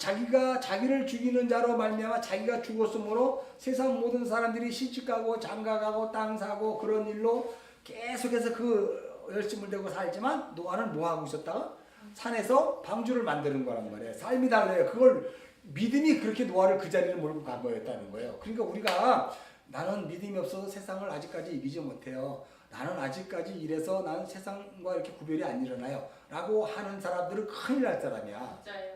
죽이는 자로 말미암아 자기가 죽었으므로 세상 모든 사람들이 시집가고 장가가고 땅 사고 그런 일로 계속해서 그 열심을 대고 살지만 노아는 뭐 하고 있었다가 산에서 방주를 만드는 거란 말이에요. 삶이 달라요. 그걸 믿음이 그렇게 노아를 그 자리를 몰고 간 거였다는 거예요. 그러니까 우리가 나는 믿음이 없어서 세상을 아직까지 이기지 못해요. 나는 아직까지 이래서 나는 세상과 이렇게 구별이 안 일어나요. 라고 하는 사람들은 큰일 날 사람이야. 진짜요.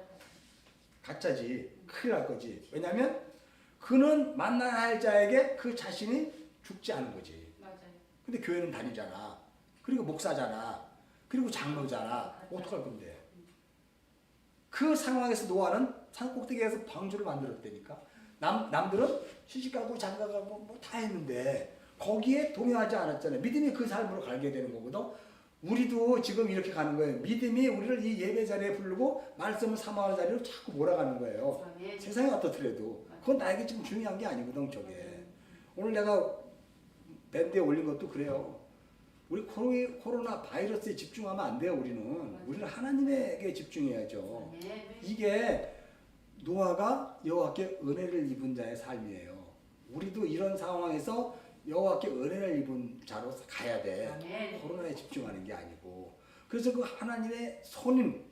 가짜지. 큰일 날 거지. 왜냐면 그는 만나야 할 자에게 그 자신이 죽지 않은 거지. 맞아요. 근데 교회는 다니잖아. 그리고 목사잖아. 그리고 장로잖아. 어떡할 건데. 그 상황에서 노아는 산 꼭대기에서 방주를 만들었다니까. 남들은 시집가고 장가가고 뭐 다 했는데 거기에 동요하지 않았잖아요. 믿음이 그 삶으로 가게 되는 거거든. 우리도 지금 이렇게 가는 거예요. 믿음이 우리를 이 예배 자리에 부르고 말씀을 사모하는 자리로 자꾸 몰아가는 거예요. 아멘. 세상이 어떻더라도 그건 나에게 지금 중요한 게 아니거든. 저게 오늘 내가 밴드에 올린 것도 그래요. 우리 코로나 바이러스에 집중하면 안 돼요. 우리는 하나님에게 집중해야죠. 아멘. 이게 노아가 여호와께 은혜를 입은 자의 삶이에요. 우리도 이런 상황에서 여호와께 은혜를 입은 자로 가야 돼. 아멘. 코로나에 집중하는 게 아니고. 그래서 그 하나님의 손님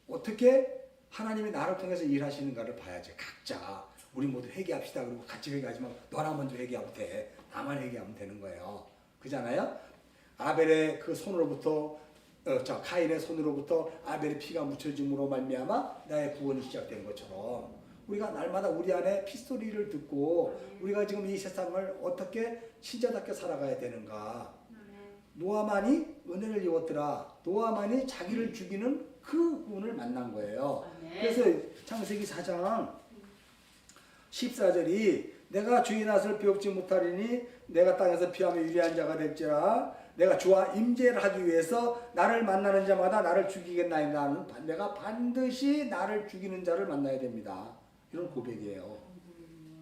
어떻게 하나님이 나를 통해서 일하시는가를 봐야지. 각자 우리 모두 회개합시다. 그리고 같이 회개하지만 너나 먼저 회개하면 돼. 나만 회개하면 되는 거예요. 그잖아요. 아벨의 그 손으로부터 카인의 손으로부터 아벨의 피가 묻혀짐으로 말미암아 나의 구원이 시작된 것처럼 우리가 날마다 우리 안에 핏소리를 듣고 우리가 지금 이 세상을 어떻게 신자답게 살아가야 되는가. 노아만이 은혜를 입었더라. 노아만이 자기를 죽이는 그 운을 만난 거예요. 그래서 창세기 4장 14절이 내가 주의 낯을 비옵지 못하리니 내가 땅에서 피하며 유리한 자가 될지라. 내가 주와 임재를 하기 위해서 나를 만나는 자마다 나를 죽이겠나이다. 내가 반드시 나를 죽이는 자를 만나야 됩니다. 이런 고백이에요.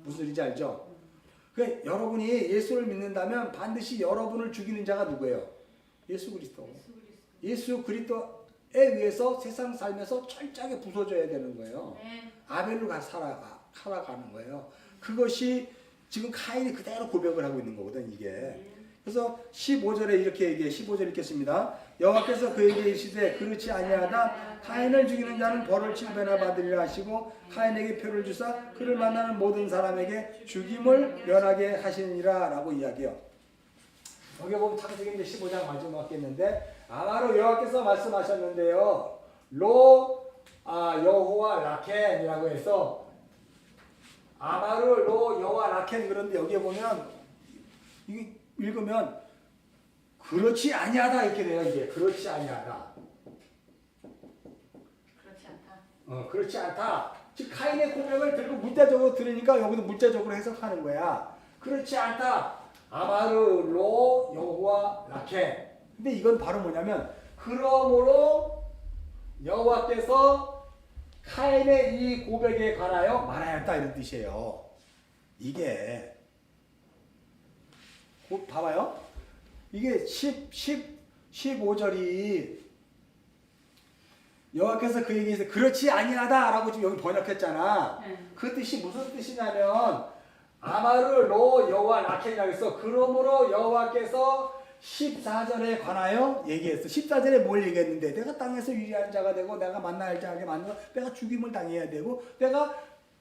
무슨 소리인지 알죠? 그러니까 여러분이 예수를 믿는다면 반드시 여러분을 죽이는 자가 누구예요? 예수 그리스도. 예수 그리스도에 의해서 세상 살면서 철저하게 부서져야 되는 거예요. 아벨로 살아가는 거예요. 그것이 지금 카인이 그대로 고백을 하고 있는 거거든, 이게. 그래서 15절에 이렇게 얘기해. 15절 읽겠습니다. 여호와께서 그에게 이르시되 그렇지 아니하다. 카인을 죽이는 자는 벌을 7배나 받으리라 하시고 카인에게 표를 주사 그를 만나는 모든 사람에게 죽임을 면하게 하시니라 라고 이야기해요. 여기 보면 창세기 이제 15장 마지막 겠는데 아마로 여호와께서 말씀하셨는데요. 여호와 라켄이라고 해서 아마르 로 여호와 라켄. 그런데 여기에 보면 이게 읽으면 그렇지 아니하다 이렇게 돼요. 이게 그렇지 아니하다. 그렇지 않다. 그렇지 않다. 즉 카인의 고백을 들고 문자적으로 들으니까 여기도 문자적으로 해석하는 거야. 그렇지 않다. 아마르 로 여호와 라켄. 근데 이건 바로 뭐냐면 그러므로 여호와께서 카인의 이 고백에 관하여 말하였다 이런 뜻이에요. 이게 봐봐요. 이게 15절이 여호와께서 그에게 이르시되 그렇지 아니하다라고 지금 여기 번역했잖아. 그 뜻이 무슨 뜻이냐면 아마르 로 여호와 라켄이라고 해서 그러므로 여호와께서 14절에 관하여 얘기했어. 14절에 뭘 얘기했는데 내가 땅에서 유리한 자가 되고 내가 만나야 할 자에게 만나서 내가 죽임을 당해야 되고 내가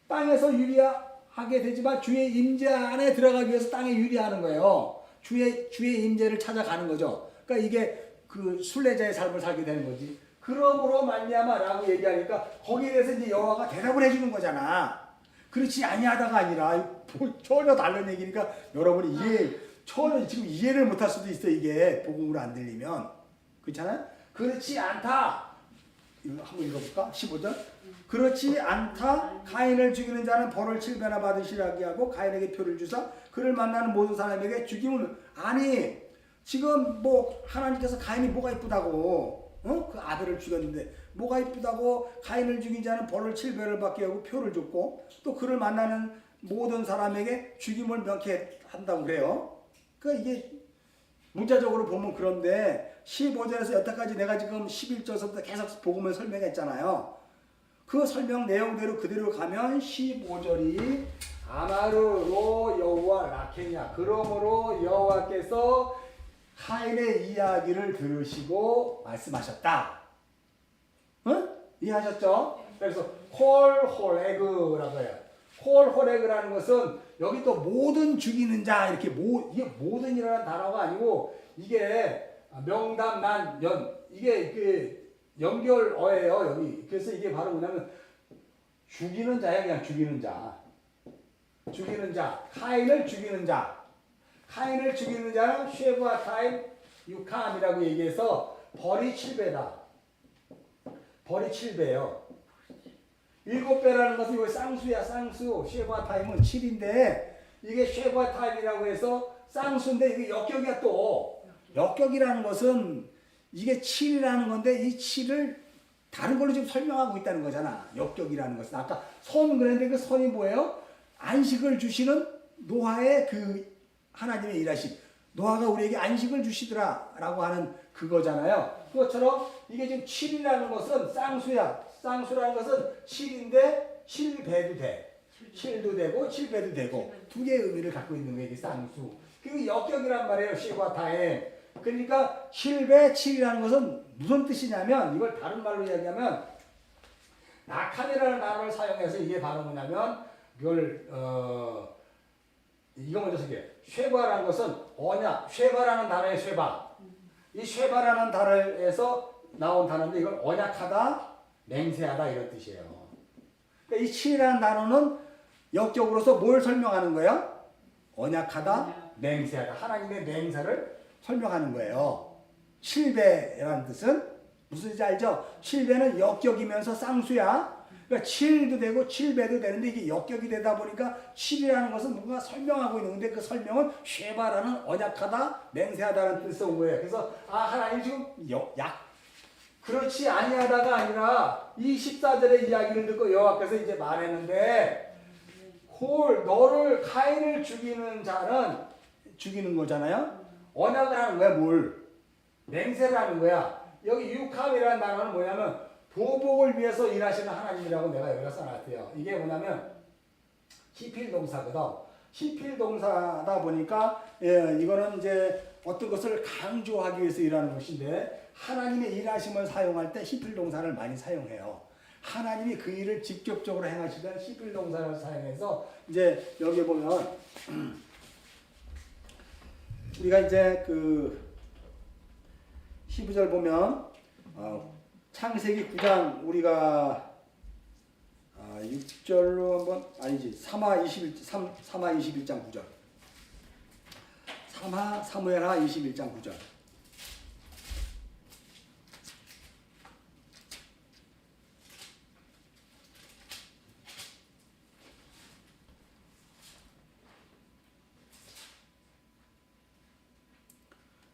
땅에서 유리하게 되지만 주의 임재 안에 들어가기 위해서 땅에 유리하는 거예요. 주의 임재를 찾아가는 거죠. 그러니까 이게 그 순례자의 삶을 살게 되는 거지. 그러므로 말미암아라고 얘기하니까 거기에 대해서 이제 여호와가 대답을 해주는 거잖아. 그렇지 아니하다가 아니라 전혀 다른 얘기니까 여러분이 전혀 지금 이해를 못할 수도 있어. 이게 복음으로 안 들리면. 그렇잖아요? 그렇지 않다. 이거 한번 읽어볼까? 15절. 그렇지 않다. 카인을 죽이는 자는 벌을 7배나 받으시라고 하고 카인에게 표를 주사 그를 만나는 모든 사람에게 죽임을. 아니 지금 뭐 하나님께서 카인이 뭐가 이쁘다고 그 아벨을 죽였는데 뭐가 이쁘다고 카인을 죽인 자는 벌을 7배를 받게 하고 표를 줬고 또 그를 만나는 모든 사람에게 죽임을 명케 한다고 그래요. 그러니까 이게 문자적으로 보면 그런데 15절에서 여태까지 내가 지금 11절부터 계속 복음을 설명했잖아요. 그 설명 내용대로 그대로 가면 15절이 아마르로 여호와 라켄이야. 그러므로 여호와께서 카인의 이야기를 들으시고 말씀하셨다. 응? 이해하셨죠? 그래서 콜호레그라고 해요. 콜호레그라는 것은 여기 또 모든 죽이는 자 이렇게 이게 모든이라는 단어가 아니고 이게 명담난 이게 그 연결어예요 여기. 그래서 이게 바로 뭐냐면 죽이는 자야. 그냥 죽이는 자. 카인을 죽이는 자. 카인을 죽이는 자는 쉐부아타임 유캄이라고 얘기해서 벌이 7배다. 벌이 7배예요. 7배라는 것은 이거 쌍수야. 쌍수. 쉐부아타임은 7인데 이게 쉐부아타임이라고 해서 쌍수인데 이게 역격이야. 또 역격이라는 것은 이게 7이라는 건데 이 7을 다른 걸로 지금 설명하고 있다는 거잖아. 역격이라는 것은 아까 선 그랬는데 그 선이 뭐예요? 안식을 주시는 노아의 그 하나님의 일하심. 노아가 우리에게 안식을 주시더라 라고 하는 그거잖아요. 그것처럼 이게 지금 7이라는 것은 쌍수야. 쌍수라는 것은 7인데 7배도 돼. 7도 되고 7배도 되고 두 개의 의미를 갖고 있는 게 이게 쌍수. 그리고 역격이란 말이에요. 시과타에. 그러니까 7배 7이라는 것은 무슨 뜻이냐면 이걸 다른 말로 이야기하면 낙한이라는 단어를 사용해서 이게 바로 뭐냐면 이걸 이거 먼저 생각해. 쉐바라는 것은 언약. 쉐바라는 단어의 쉐바. 이 쉐바라는 단어에서 나온 단어인데 이걸 언약하다, 맹세하다 이런 뜻이에요. 그러니까 이 7이라는 단어는 역격으로서 뭘 설명하는 거예요? 언약하다, 맹세하다. 하나님의 맹세를 설명하는 거예요. 7배라는 뜻은 무슨 뜻인지 알죠? 7배는 역격이면서 쌍수야. 그러니까 7도 되고 7배도 되는데 이게 역격이 되다 보니까 7이라는 것은 뭔가 설명하고 있는데 그 설명은 쉐바라는 언약하다, 맹세하다는 뜻에서 온 거예요. 그래서 하나님 지금 그렇지 아니하다가 아니라 이 14절의 이야기를 듣고 여호와께서 이제 말했는데 너를 카인을 죽이는 자는 죽이는 거잖아요. 언약을 하는 거야. 뭘? 맹세를 하는 거야. 여기 유캄이라는 단어는 뭐냐면 보복을 위해서 일하시는 하나님이라고 내가 여기다 써놨대요. 이게 뭐냐면 시필 동사거든. 시필 동사다 보니까 이거는 이제 어떤 것을 강조하기 위해서 일하는 것인데 하나님의 일하심을 사용할 때 시필 동사를 많이 사용해요. 하나님이 그 일을 직접적으로 행하시던 시필 동사를 사용해서 이제 여기 보면 우리가 이제 그 12절 보면 창세기 9장 우리가 6절로 한번 아니지 3하 21장 9절 3하 사무엘하 21장 9절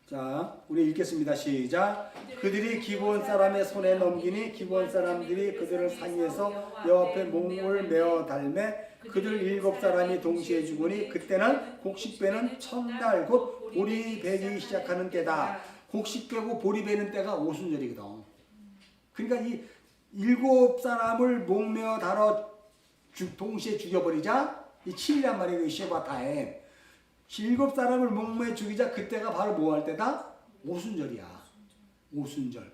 자, 우리 읽겠습니다. 시작. 그들이 기브온 사람의 손에 넘기니 기브온 사람들이 그들을 상위에서 여호와 앞에 목을 메어 달매 그들 7사람이 동시에 죽으니 그때는 곡식 빼는 첫날 곧 보리 베기 시작하는 때다. 곡식 빼고 보리 베는 때가 오순절이거든. 그러니까 이 7사람을 목 메어 달아 동시에 죽여버리자 이 7이란 말이에요. 이 쉐바타임. 7사람을 목매에 죽이자 그때가 바로 뭐 할 때다? 오순절이야. 오순절.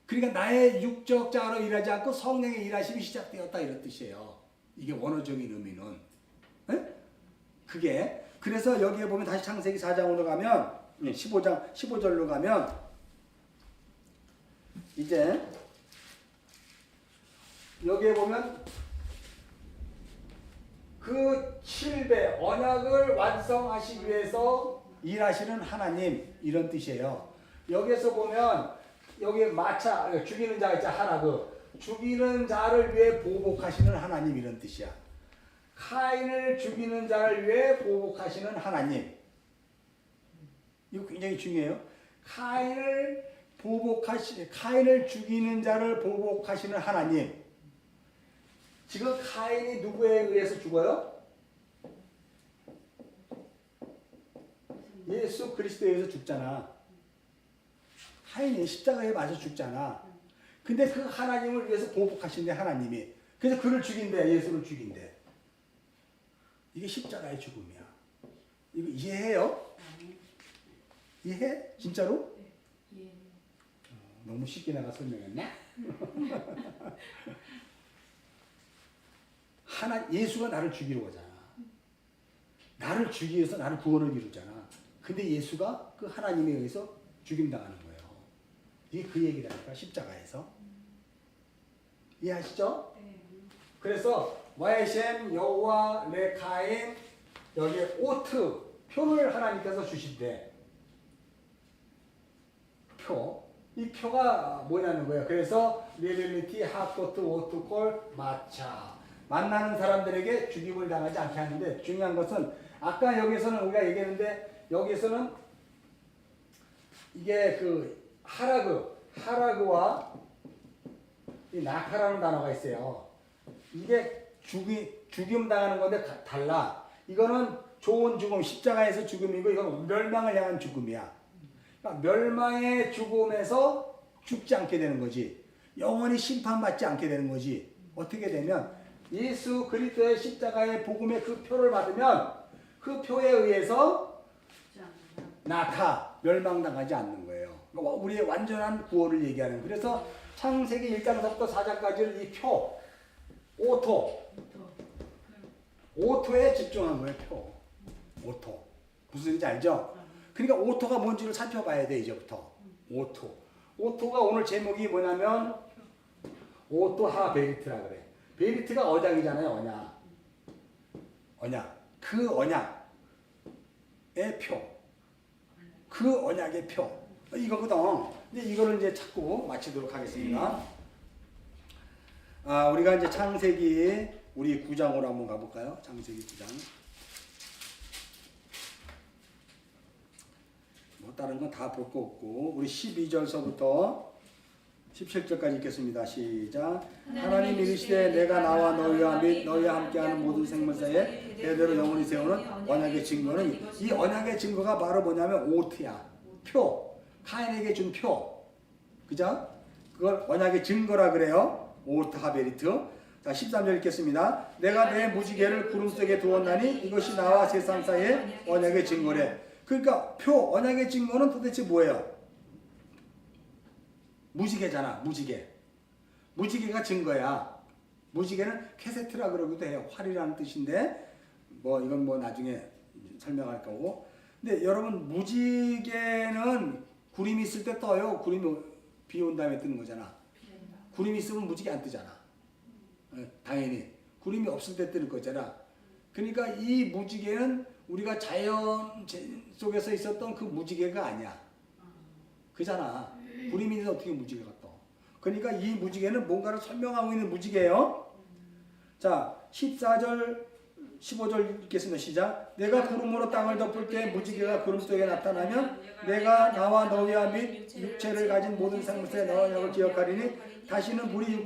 그러니까 나의 육적 자로 일하지 않고 성령의 일하심이 시작되었다 이런 뜻이에요. 이게 원어적인 의미는. 에? 그게 그래서 여기에 보면 다시 창세기 4장으로 가면 15절로 가면 이제 여기에 보면 그 7배 언약을 완성하시기 위해서 일하시는 하나님 이런 뜻이에요. 여기에서 보면 여기 마차 죽이는 자 있죠. 하라그 죽이는 자를 위해 보복하시는 하나님 이런 뜻이야. 카인을 죽이는 자를 위해 보복하시는 하나님. 이거 굉장히 중요해요. 카인을 죽이는 자를 보복하시는 하나님. 지금 카인이 누구에 의해서 죽어요? 예수 그리스도에 의해서 죽잖아. 카인이 십자가에 맞아 죽잖아. 근데 그 하나님을 위해서 보복하신대 하나님이. 그래서 그를 죽인대. 예수를 죽인대. 이게 십자가의 죽음이야. 이거 이해해요? 이해해? 진짜로? 예. 너무 쉽게 내가 설명했나? 예수가 나를 죽이러 오잖아. 나를 죽이기 위해서 나를 구원을 이루잖아. 근데 예수가 그 하나님에 의해서 죽임당하는 거예요. 이게 그 얘기라니까 십자가에서. 이해하시죠? 네. 그래서 와이셈 여호와 레카인 여기에 오트 표를 하나님께서 주신대. 표. 이 표가 뭐냐는 거예요. 그래서 리빌리티 하코트 오트콜 마차. 만나는 사람들에게 죽임을 당하지 않게 하는데 중요한 것은 아까 여기서는 우리가 얘기했는데 여기서는 이게 그 하라그와 이 나카라는 단어가 있어요. 이게 죽임 당하는 건데 달라. 이거는 좋은 죽음, 십자가에서 죽음이고 이건 멸망을 향한 죽음이야. 그러니까 멸망의 죽음에서 죽지 않게 되는 거지. 영원히 심판받지 않게 되는 거지. 어떻게 되면 예수 그리스도의 십자가의 복음의 그 표를 받으면 그 표에 의해서 멸망당하지 않는 거예요. 그러니까 우리의 완전한 구원을 얘기하는. 그래서 창세기 1장부터 4장까지를 이 표, 오토에 집중한 거예요. 표, 오토. 무슨 소리인지 알죠? 그러니까 오토가 뭔지를 살펴봐야 돼 이제부터. 오토가 오늘 제목이 뭐냐면 오토하 베리트라 그래. 베리트가 언약이잖아요. 언약. 그 언약의 표. 그 언약의 표. 이거거든. 이제 이거를 이제 찾고 마치도록 하겠습니다. 우리가 이제 창세기 우리 9장으로 한번 가볼까요? 창세기 9장. 뭐 다른 건 다 볼 거 없고 우리 12절서부터 17절까지 읽겠습니다. 시작. 하나님 이르시되 내가 나와 너희와 및 너희와 함께하는 모든 생물사에 대대로 영원히 세우는 언약의 증거는 이 언약의 증거가 바로 뭐냐면 오트야. 표. 카인에게 준 표. 그죠? 그걸 언약의 증거라 그래요. 오트 하베리트. 자, 13절 읽겠습니다. 내가 내 무지개를 구름 속에 두었나니 이것이 나와 세상 사이의 언약의 증거래. 그러니까 표, 언약의 증거는 도대체 뭐예요? 무지개잖아. 무지개. 무지개가 증거야. 무지개는 캐세트라 그러기도 해요. 활이라는 뜻인데 뭐 이건 뭐 나중에 설명할 거고. 근데 여러분 무지개는 구름이 있을 때 떠요. 구름이 비 온 다음에 뜨는 거잖아. 구름이 있으면 무지개 안 뜨잖아. 당연히 구름이 없을 때 뜨는 거잖아. 그러니까 이 무지개는 우리가 자연 속에서 있었던 그 무지개가 아니야. 그잖아. 구름이 있는데 어떻게 무지개가 떠. 그러니까 이 무지개는 뭔가를 설명하고 있는 무지개예요. 자, 14절 15절 읽겠습니다. 시작. 내가 구름으로 땅을 덮을 때 무지개가 구름 속에 나타나면 내가 나와 너희와 및 육체를 가진 모든 생물의 너와 언약을 기억하리니 다시는 물이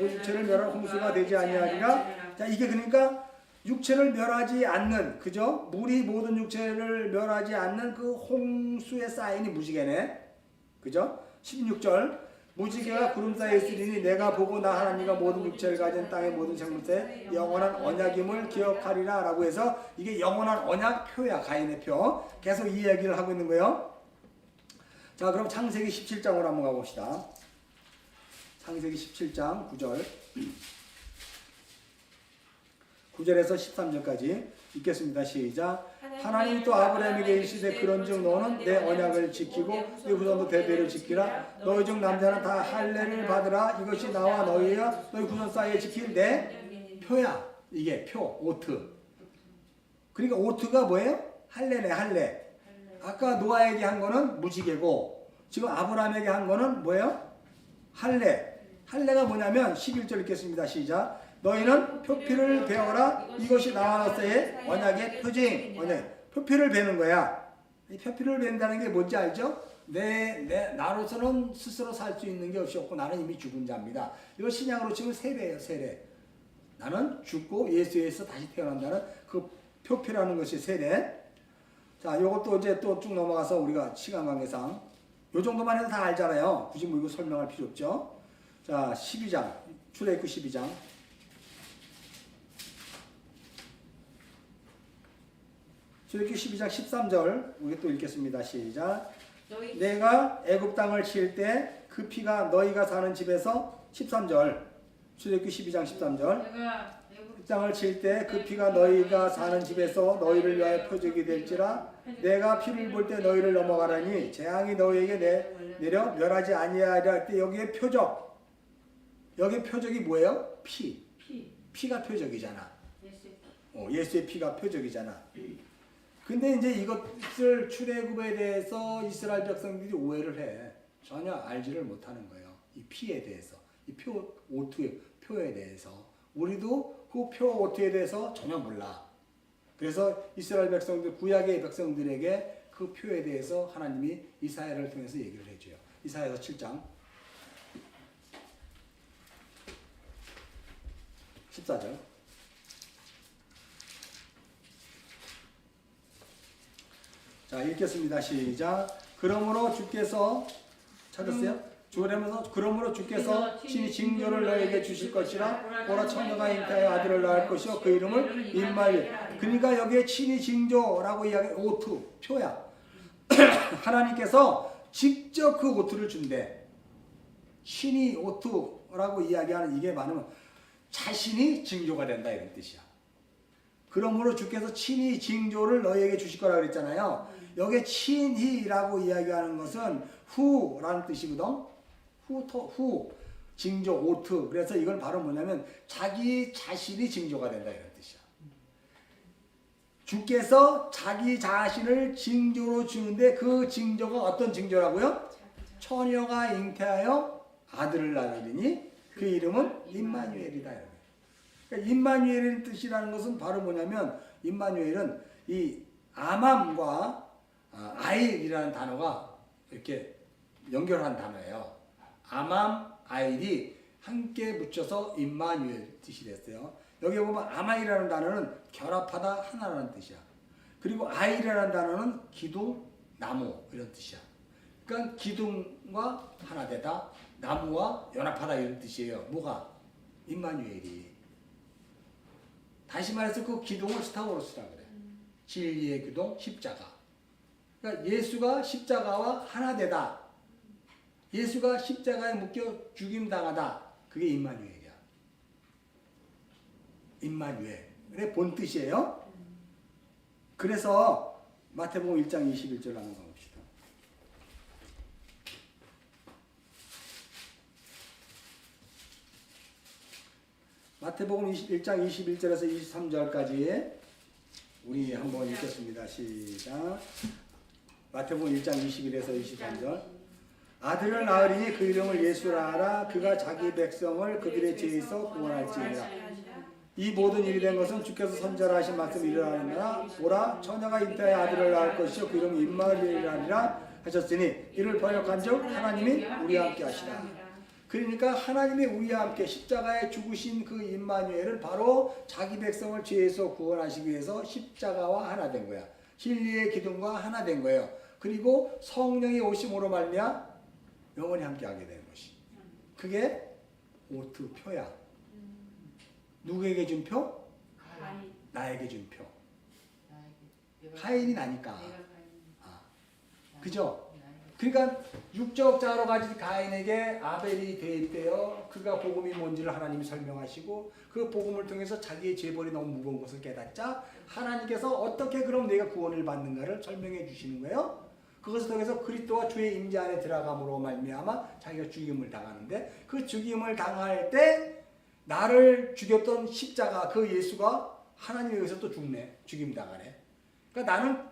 육체를 멸할 홍수가 되지 아니하리라. 자, 이게 그러니까 육체를 멸하지 않는, 그죠? 물이 모든 육체를 멸하지 않는 그 홍수의 사인이 무지개네. 그죠? 16절. 무지개가 구름 사이에 있으리니 내가 보고 나 하나님과 모든 육체를 가진 땅의 모든 생물에 영원한 언약임을 기억하리라 라고 해서 이게 영원한 언약 표야. 가인의 표. 계속 이 얘기를 하고 있는 거예요. 자, 그럼 창세기 17장으로 한번 가봅시다. 창세기 17장 9절 9절에서 13절까지 읽겠습니다. 시작. 하나님이 또 아브라함에게 이르시되 그런즉 너는 내 언약을 지키고 네 후손도 대대로 지키라. 너희 중 남자는 다 할례를 받으라. 이것이 나와 너희와 너희 후손 사이에 지킬 내 표야. 이게 표, 오트. 그러니까 오트가 뭐예요? 할례네, 할례. 아까 노아에게 한 거는 무지개고 지금 아브라함에게 한 거는 뭐예요? 할례. 할례가 뭐냐면 11절 읽겠습니다. 시작. 너희는 표피를 베어라. 이것이 나와 너희의 언약의 표징. 언약. 표피를 베는 거야. 이 표피를 벤다는 게 뭔지 알죠? 나로서는 스스로 살 수 있는 게 없이 없고 나는 이미 죽은 자입니다. 이거 신약으로 치면 세례예요. 세례. 나는 죽고 예수에서 다시 태어난다는 그 표피라는 것이 세례. 자, 이것도 이제 또 쭉 넘어가서 우리가 시간 관계상 요 정도만 해도 다 알잖아요. 굳이 뭐 이거 설명할 필요 없죠. 자, 12장. 출애굽 12장. 출애굽 12장 13절 우리 또 읽겠습니다. 시작. 내가 애굽 땅을 칠 때 그 피가 너희가 사는 집에서 13절. 출애굽 12장 13절. 땅을 칠 때 그 피가 너희가 사는 집에서 너희를 위하여 표적이 될지라. 내가 피를 볼 때 너희를 넘어가라니 재앙이 너희에게 내려 멸하지 아니하리라 할 때 여기에 표적. 여기 표적이 뭐예요? 피가 표적이잖아. 예수의 피가 표적이잖아. 근데 이제 이것을 출애굽에 대해서 이스라엘 백성들이 오해를 해. 전혀 알지를 못하는 거예요. 이 피에 대해서, 이 표에 대해서 우리도 그 표 오트에 대해서 전혀 몰라. 그래서 이스라엘 백성들, 구약의 백성들에게 그 표에 대해서 하나님이 이사야를 통해서 얘기를 해줘요. 이사야서 7장 14절. 자, 읽겠습니다. 시작. 그러므로 주께서 찾았어요? 그러므로 주께서 친히 징조를 너에게 주실 것이라. 보라 처녀가 잉태하여 아들을 낳을 것이요 그 이름을 임마일. 그러니까 여기에 친히 징조라고 이야기 오트 표야. 하나님께서 직접 그 오트를 준대. 친히 오트라고 이야기하는 이게 많으면 자신이 징조가 된다 이런 뜻이야. 그러므로 주께서 친히 징조를 너희에게 주실 거라 그랬잖아요. 여기에 친히라고 이야기하는 것은 후라는 뜻이거든. 후, 징조, 오트. 그래서 이건 바로 뭐냐면 자기 자신이 징조가 된다 이런 뜻이야. 주께서 자기 자신을 징조로 주는데 그 징조가 어떤 징조라고요? 처녀가 잉태하여 아들을 낳으리니 그 이름은 임마누엘이다. 그러니까 임마누엘의 뜻이라는 것은 바로 뭐냐면 임마누엘은 이 아맘과 아일이라는 단어가 이렇게 연결한 단어예요. 아맘, 아일이 함께 붙여서 임마누엘 뜻이 됐어요. 여기 보면 아마이라는 단어는 결합하다 하나라는 뜻이야. 그리고 아일이라는 단어는 기둥, 나무 이런 뜻이야. 그러니까 기둥과 하나 되다, 나무와 연합하다 이런 뜻이에요. 뭐가? 임마누엘이. 다시 말해서 그 기둥을 스타워로스라 그래. 진리의 기둥, 십자가. 그러니까 예수가 십자가와 하나 되다. 예수가 십자가에 묶여 죽임당하다. 그게 임마누엘이야. 임마누엘의 본 뜻이에요. 그래서 마태복음 1장 21절 한번 봅시다. 마태복음 1장 21절에서 23절까지 우리 한번 읽겠습니다. 시작. 마태복음 1장 21에서 23절. 아들을 낳으리니 그 이름을 예수라 하라. 그가 자기 백성을 그들의 죄에서 구원할지니라. 이 모든 일이 된 것은 주께서 선전하신 말씀 이르하느니라. 보라, 처녀가 잉태하여 아들을 낳을 것이요 그 이름은 임마누엘이라 하셨으니 이를 번역한즉 하나님이 우리와 함께 하시라. 그러니까 하나님이 우리와 함께 십자가에 죽으신 그 임마누엘은 바로 자기 백성을 죄에서 구원하시기 위해서 십자가와 하나 된 거야. 진리의 기둥과 하나 된 거예요. 그리고 성령이 오심으로 말미암아 영원히 함께하게 되는 것이. 그게 오트표야. 누구에게 준 표? 나에게 준 표. 가인이 나니까. 그죠? 그러니까 육적 자로 가진 가인에게 아벨이 대입되어 그가 복음이 뭔지를 하나님이 설명하시고 그 복음을 통해서 자기의 죄벌이 너무 무거운 것을 깨닫자 하나님께서 어떻게 그럼 내가 구원을 받는가를 설명해 주시는 거예요. 그것을 통해서 그리스도와 주의 임재 안에 들어감으로 말미암아 자기가 죽임을 당하는데 그 죽임을 당할 때 나를 죽였던 십자가 그 예수가 하나님에 의해서 또 죽네. 죽임 당하네. 그러니까 나는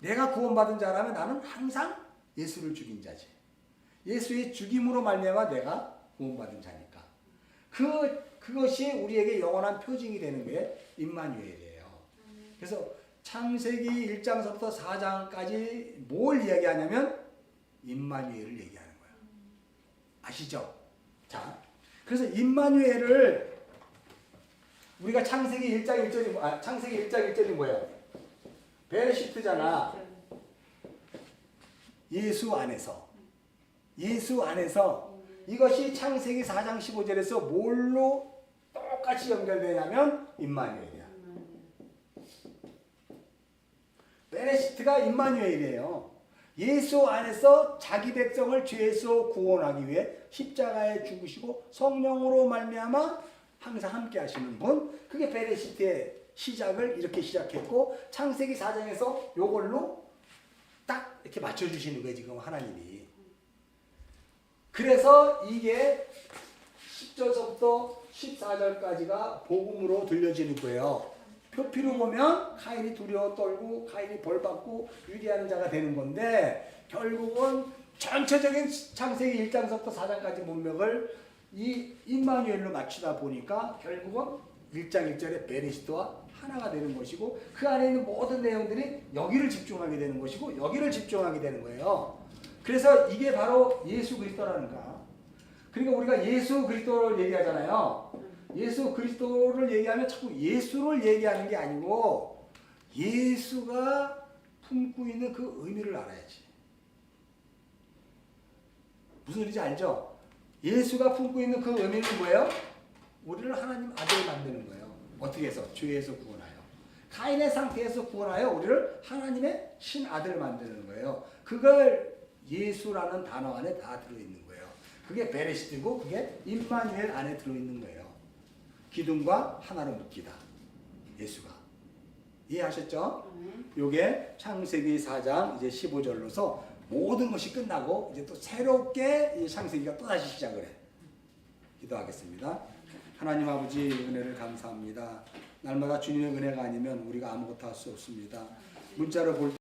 내가 구원받은 자라면 나는 항상 예수를 죽인 자지. 예수의 죽임으로 말미암아 내가 구원받은 자니까. 그것이 우리에게 영원한 표징이 되는 게 임마누엘이에요. 그래서 창세기 1장서부터 4장까지 뭘 이야기하냐면 임마누엘을 얘기하는 거예요. 아시죠? 자, 그래서 임마누엘을 우리가 창세기 1장 1절이 뭐예요? 베레시트잖아. 예수 안에서 이것이 창세기 4장 15절에서 뭘로 똑같이 연결되냐면 임마누엘이야. 베레시트가 임마누엘이에요. 예수 안에서 자기 백성을 죄에서 구원하기 위해 십자가에 죽으시고 성령으로 말미암아 항상 함께 하시는 분. 그게 베레시트의 시작을 이렇게 시작했고 창세기 4장에서 요걸로 딱 이렇게 맞춰주시는 거예요. 지금 하나님이. 그래서 이게 10절서부터 14절까지가 복음으로 들려지는 거예요. 표피로 보면 가인이 두려워 떨고 가인이 벌받고 유리하는 자가 되는 건데 결국은 전체적인 창세기 1장서부터 4장까지 문맥을 이 임마누엘로 맞추다 보니까 결국은 1장 1절에 베레시트와 하나가 되는 것이고 그 안에 있는 모든 내용들이 여기를 집중하게 되는 것이고 여기를 집중하게 되는 거예요. 그래서 이게 바로 예수 그리스도라는 거야. 그러니까 우리가 예수 그리스도를 얘기하잖아요. 예수 그리스도를 얘기하면 자꾸 예수를 얘기하는 게 아니고 예수가 품고 있는 그 의미를 알아야지. 무슨 소리인지 알죠? 예수가 품고 있는 그 의미는 뭐예요? 우리를 하나님 아들 만드는 거예요. 어떻게 해서? 죄에서 구원하여. 가인의 상태에서 구원하여 우리를 하나님의 신아들 만드는 거예요. 그걸 예수라는 단어 안에 다 들어있는 거예요. 그게 베레시트고 그게 임마누엘 안에 들어있는 거예요. 기둥과 하나로 묶이다. 예수가. 이해하셨죠? 요게 창세기 4장 이제 15절로서 모든 것이 끝나고 이제 또 새롭게 이 창세기가 또다시 시작을 해. 기도하겠습니다. 하나님 아버지 은혜를 감사합니다. 날마다 주님의 은혜가 아니면 우리가 아무것도 할 수 없습니다. 문자를 볼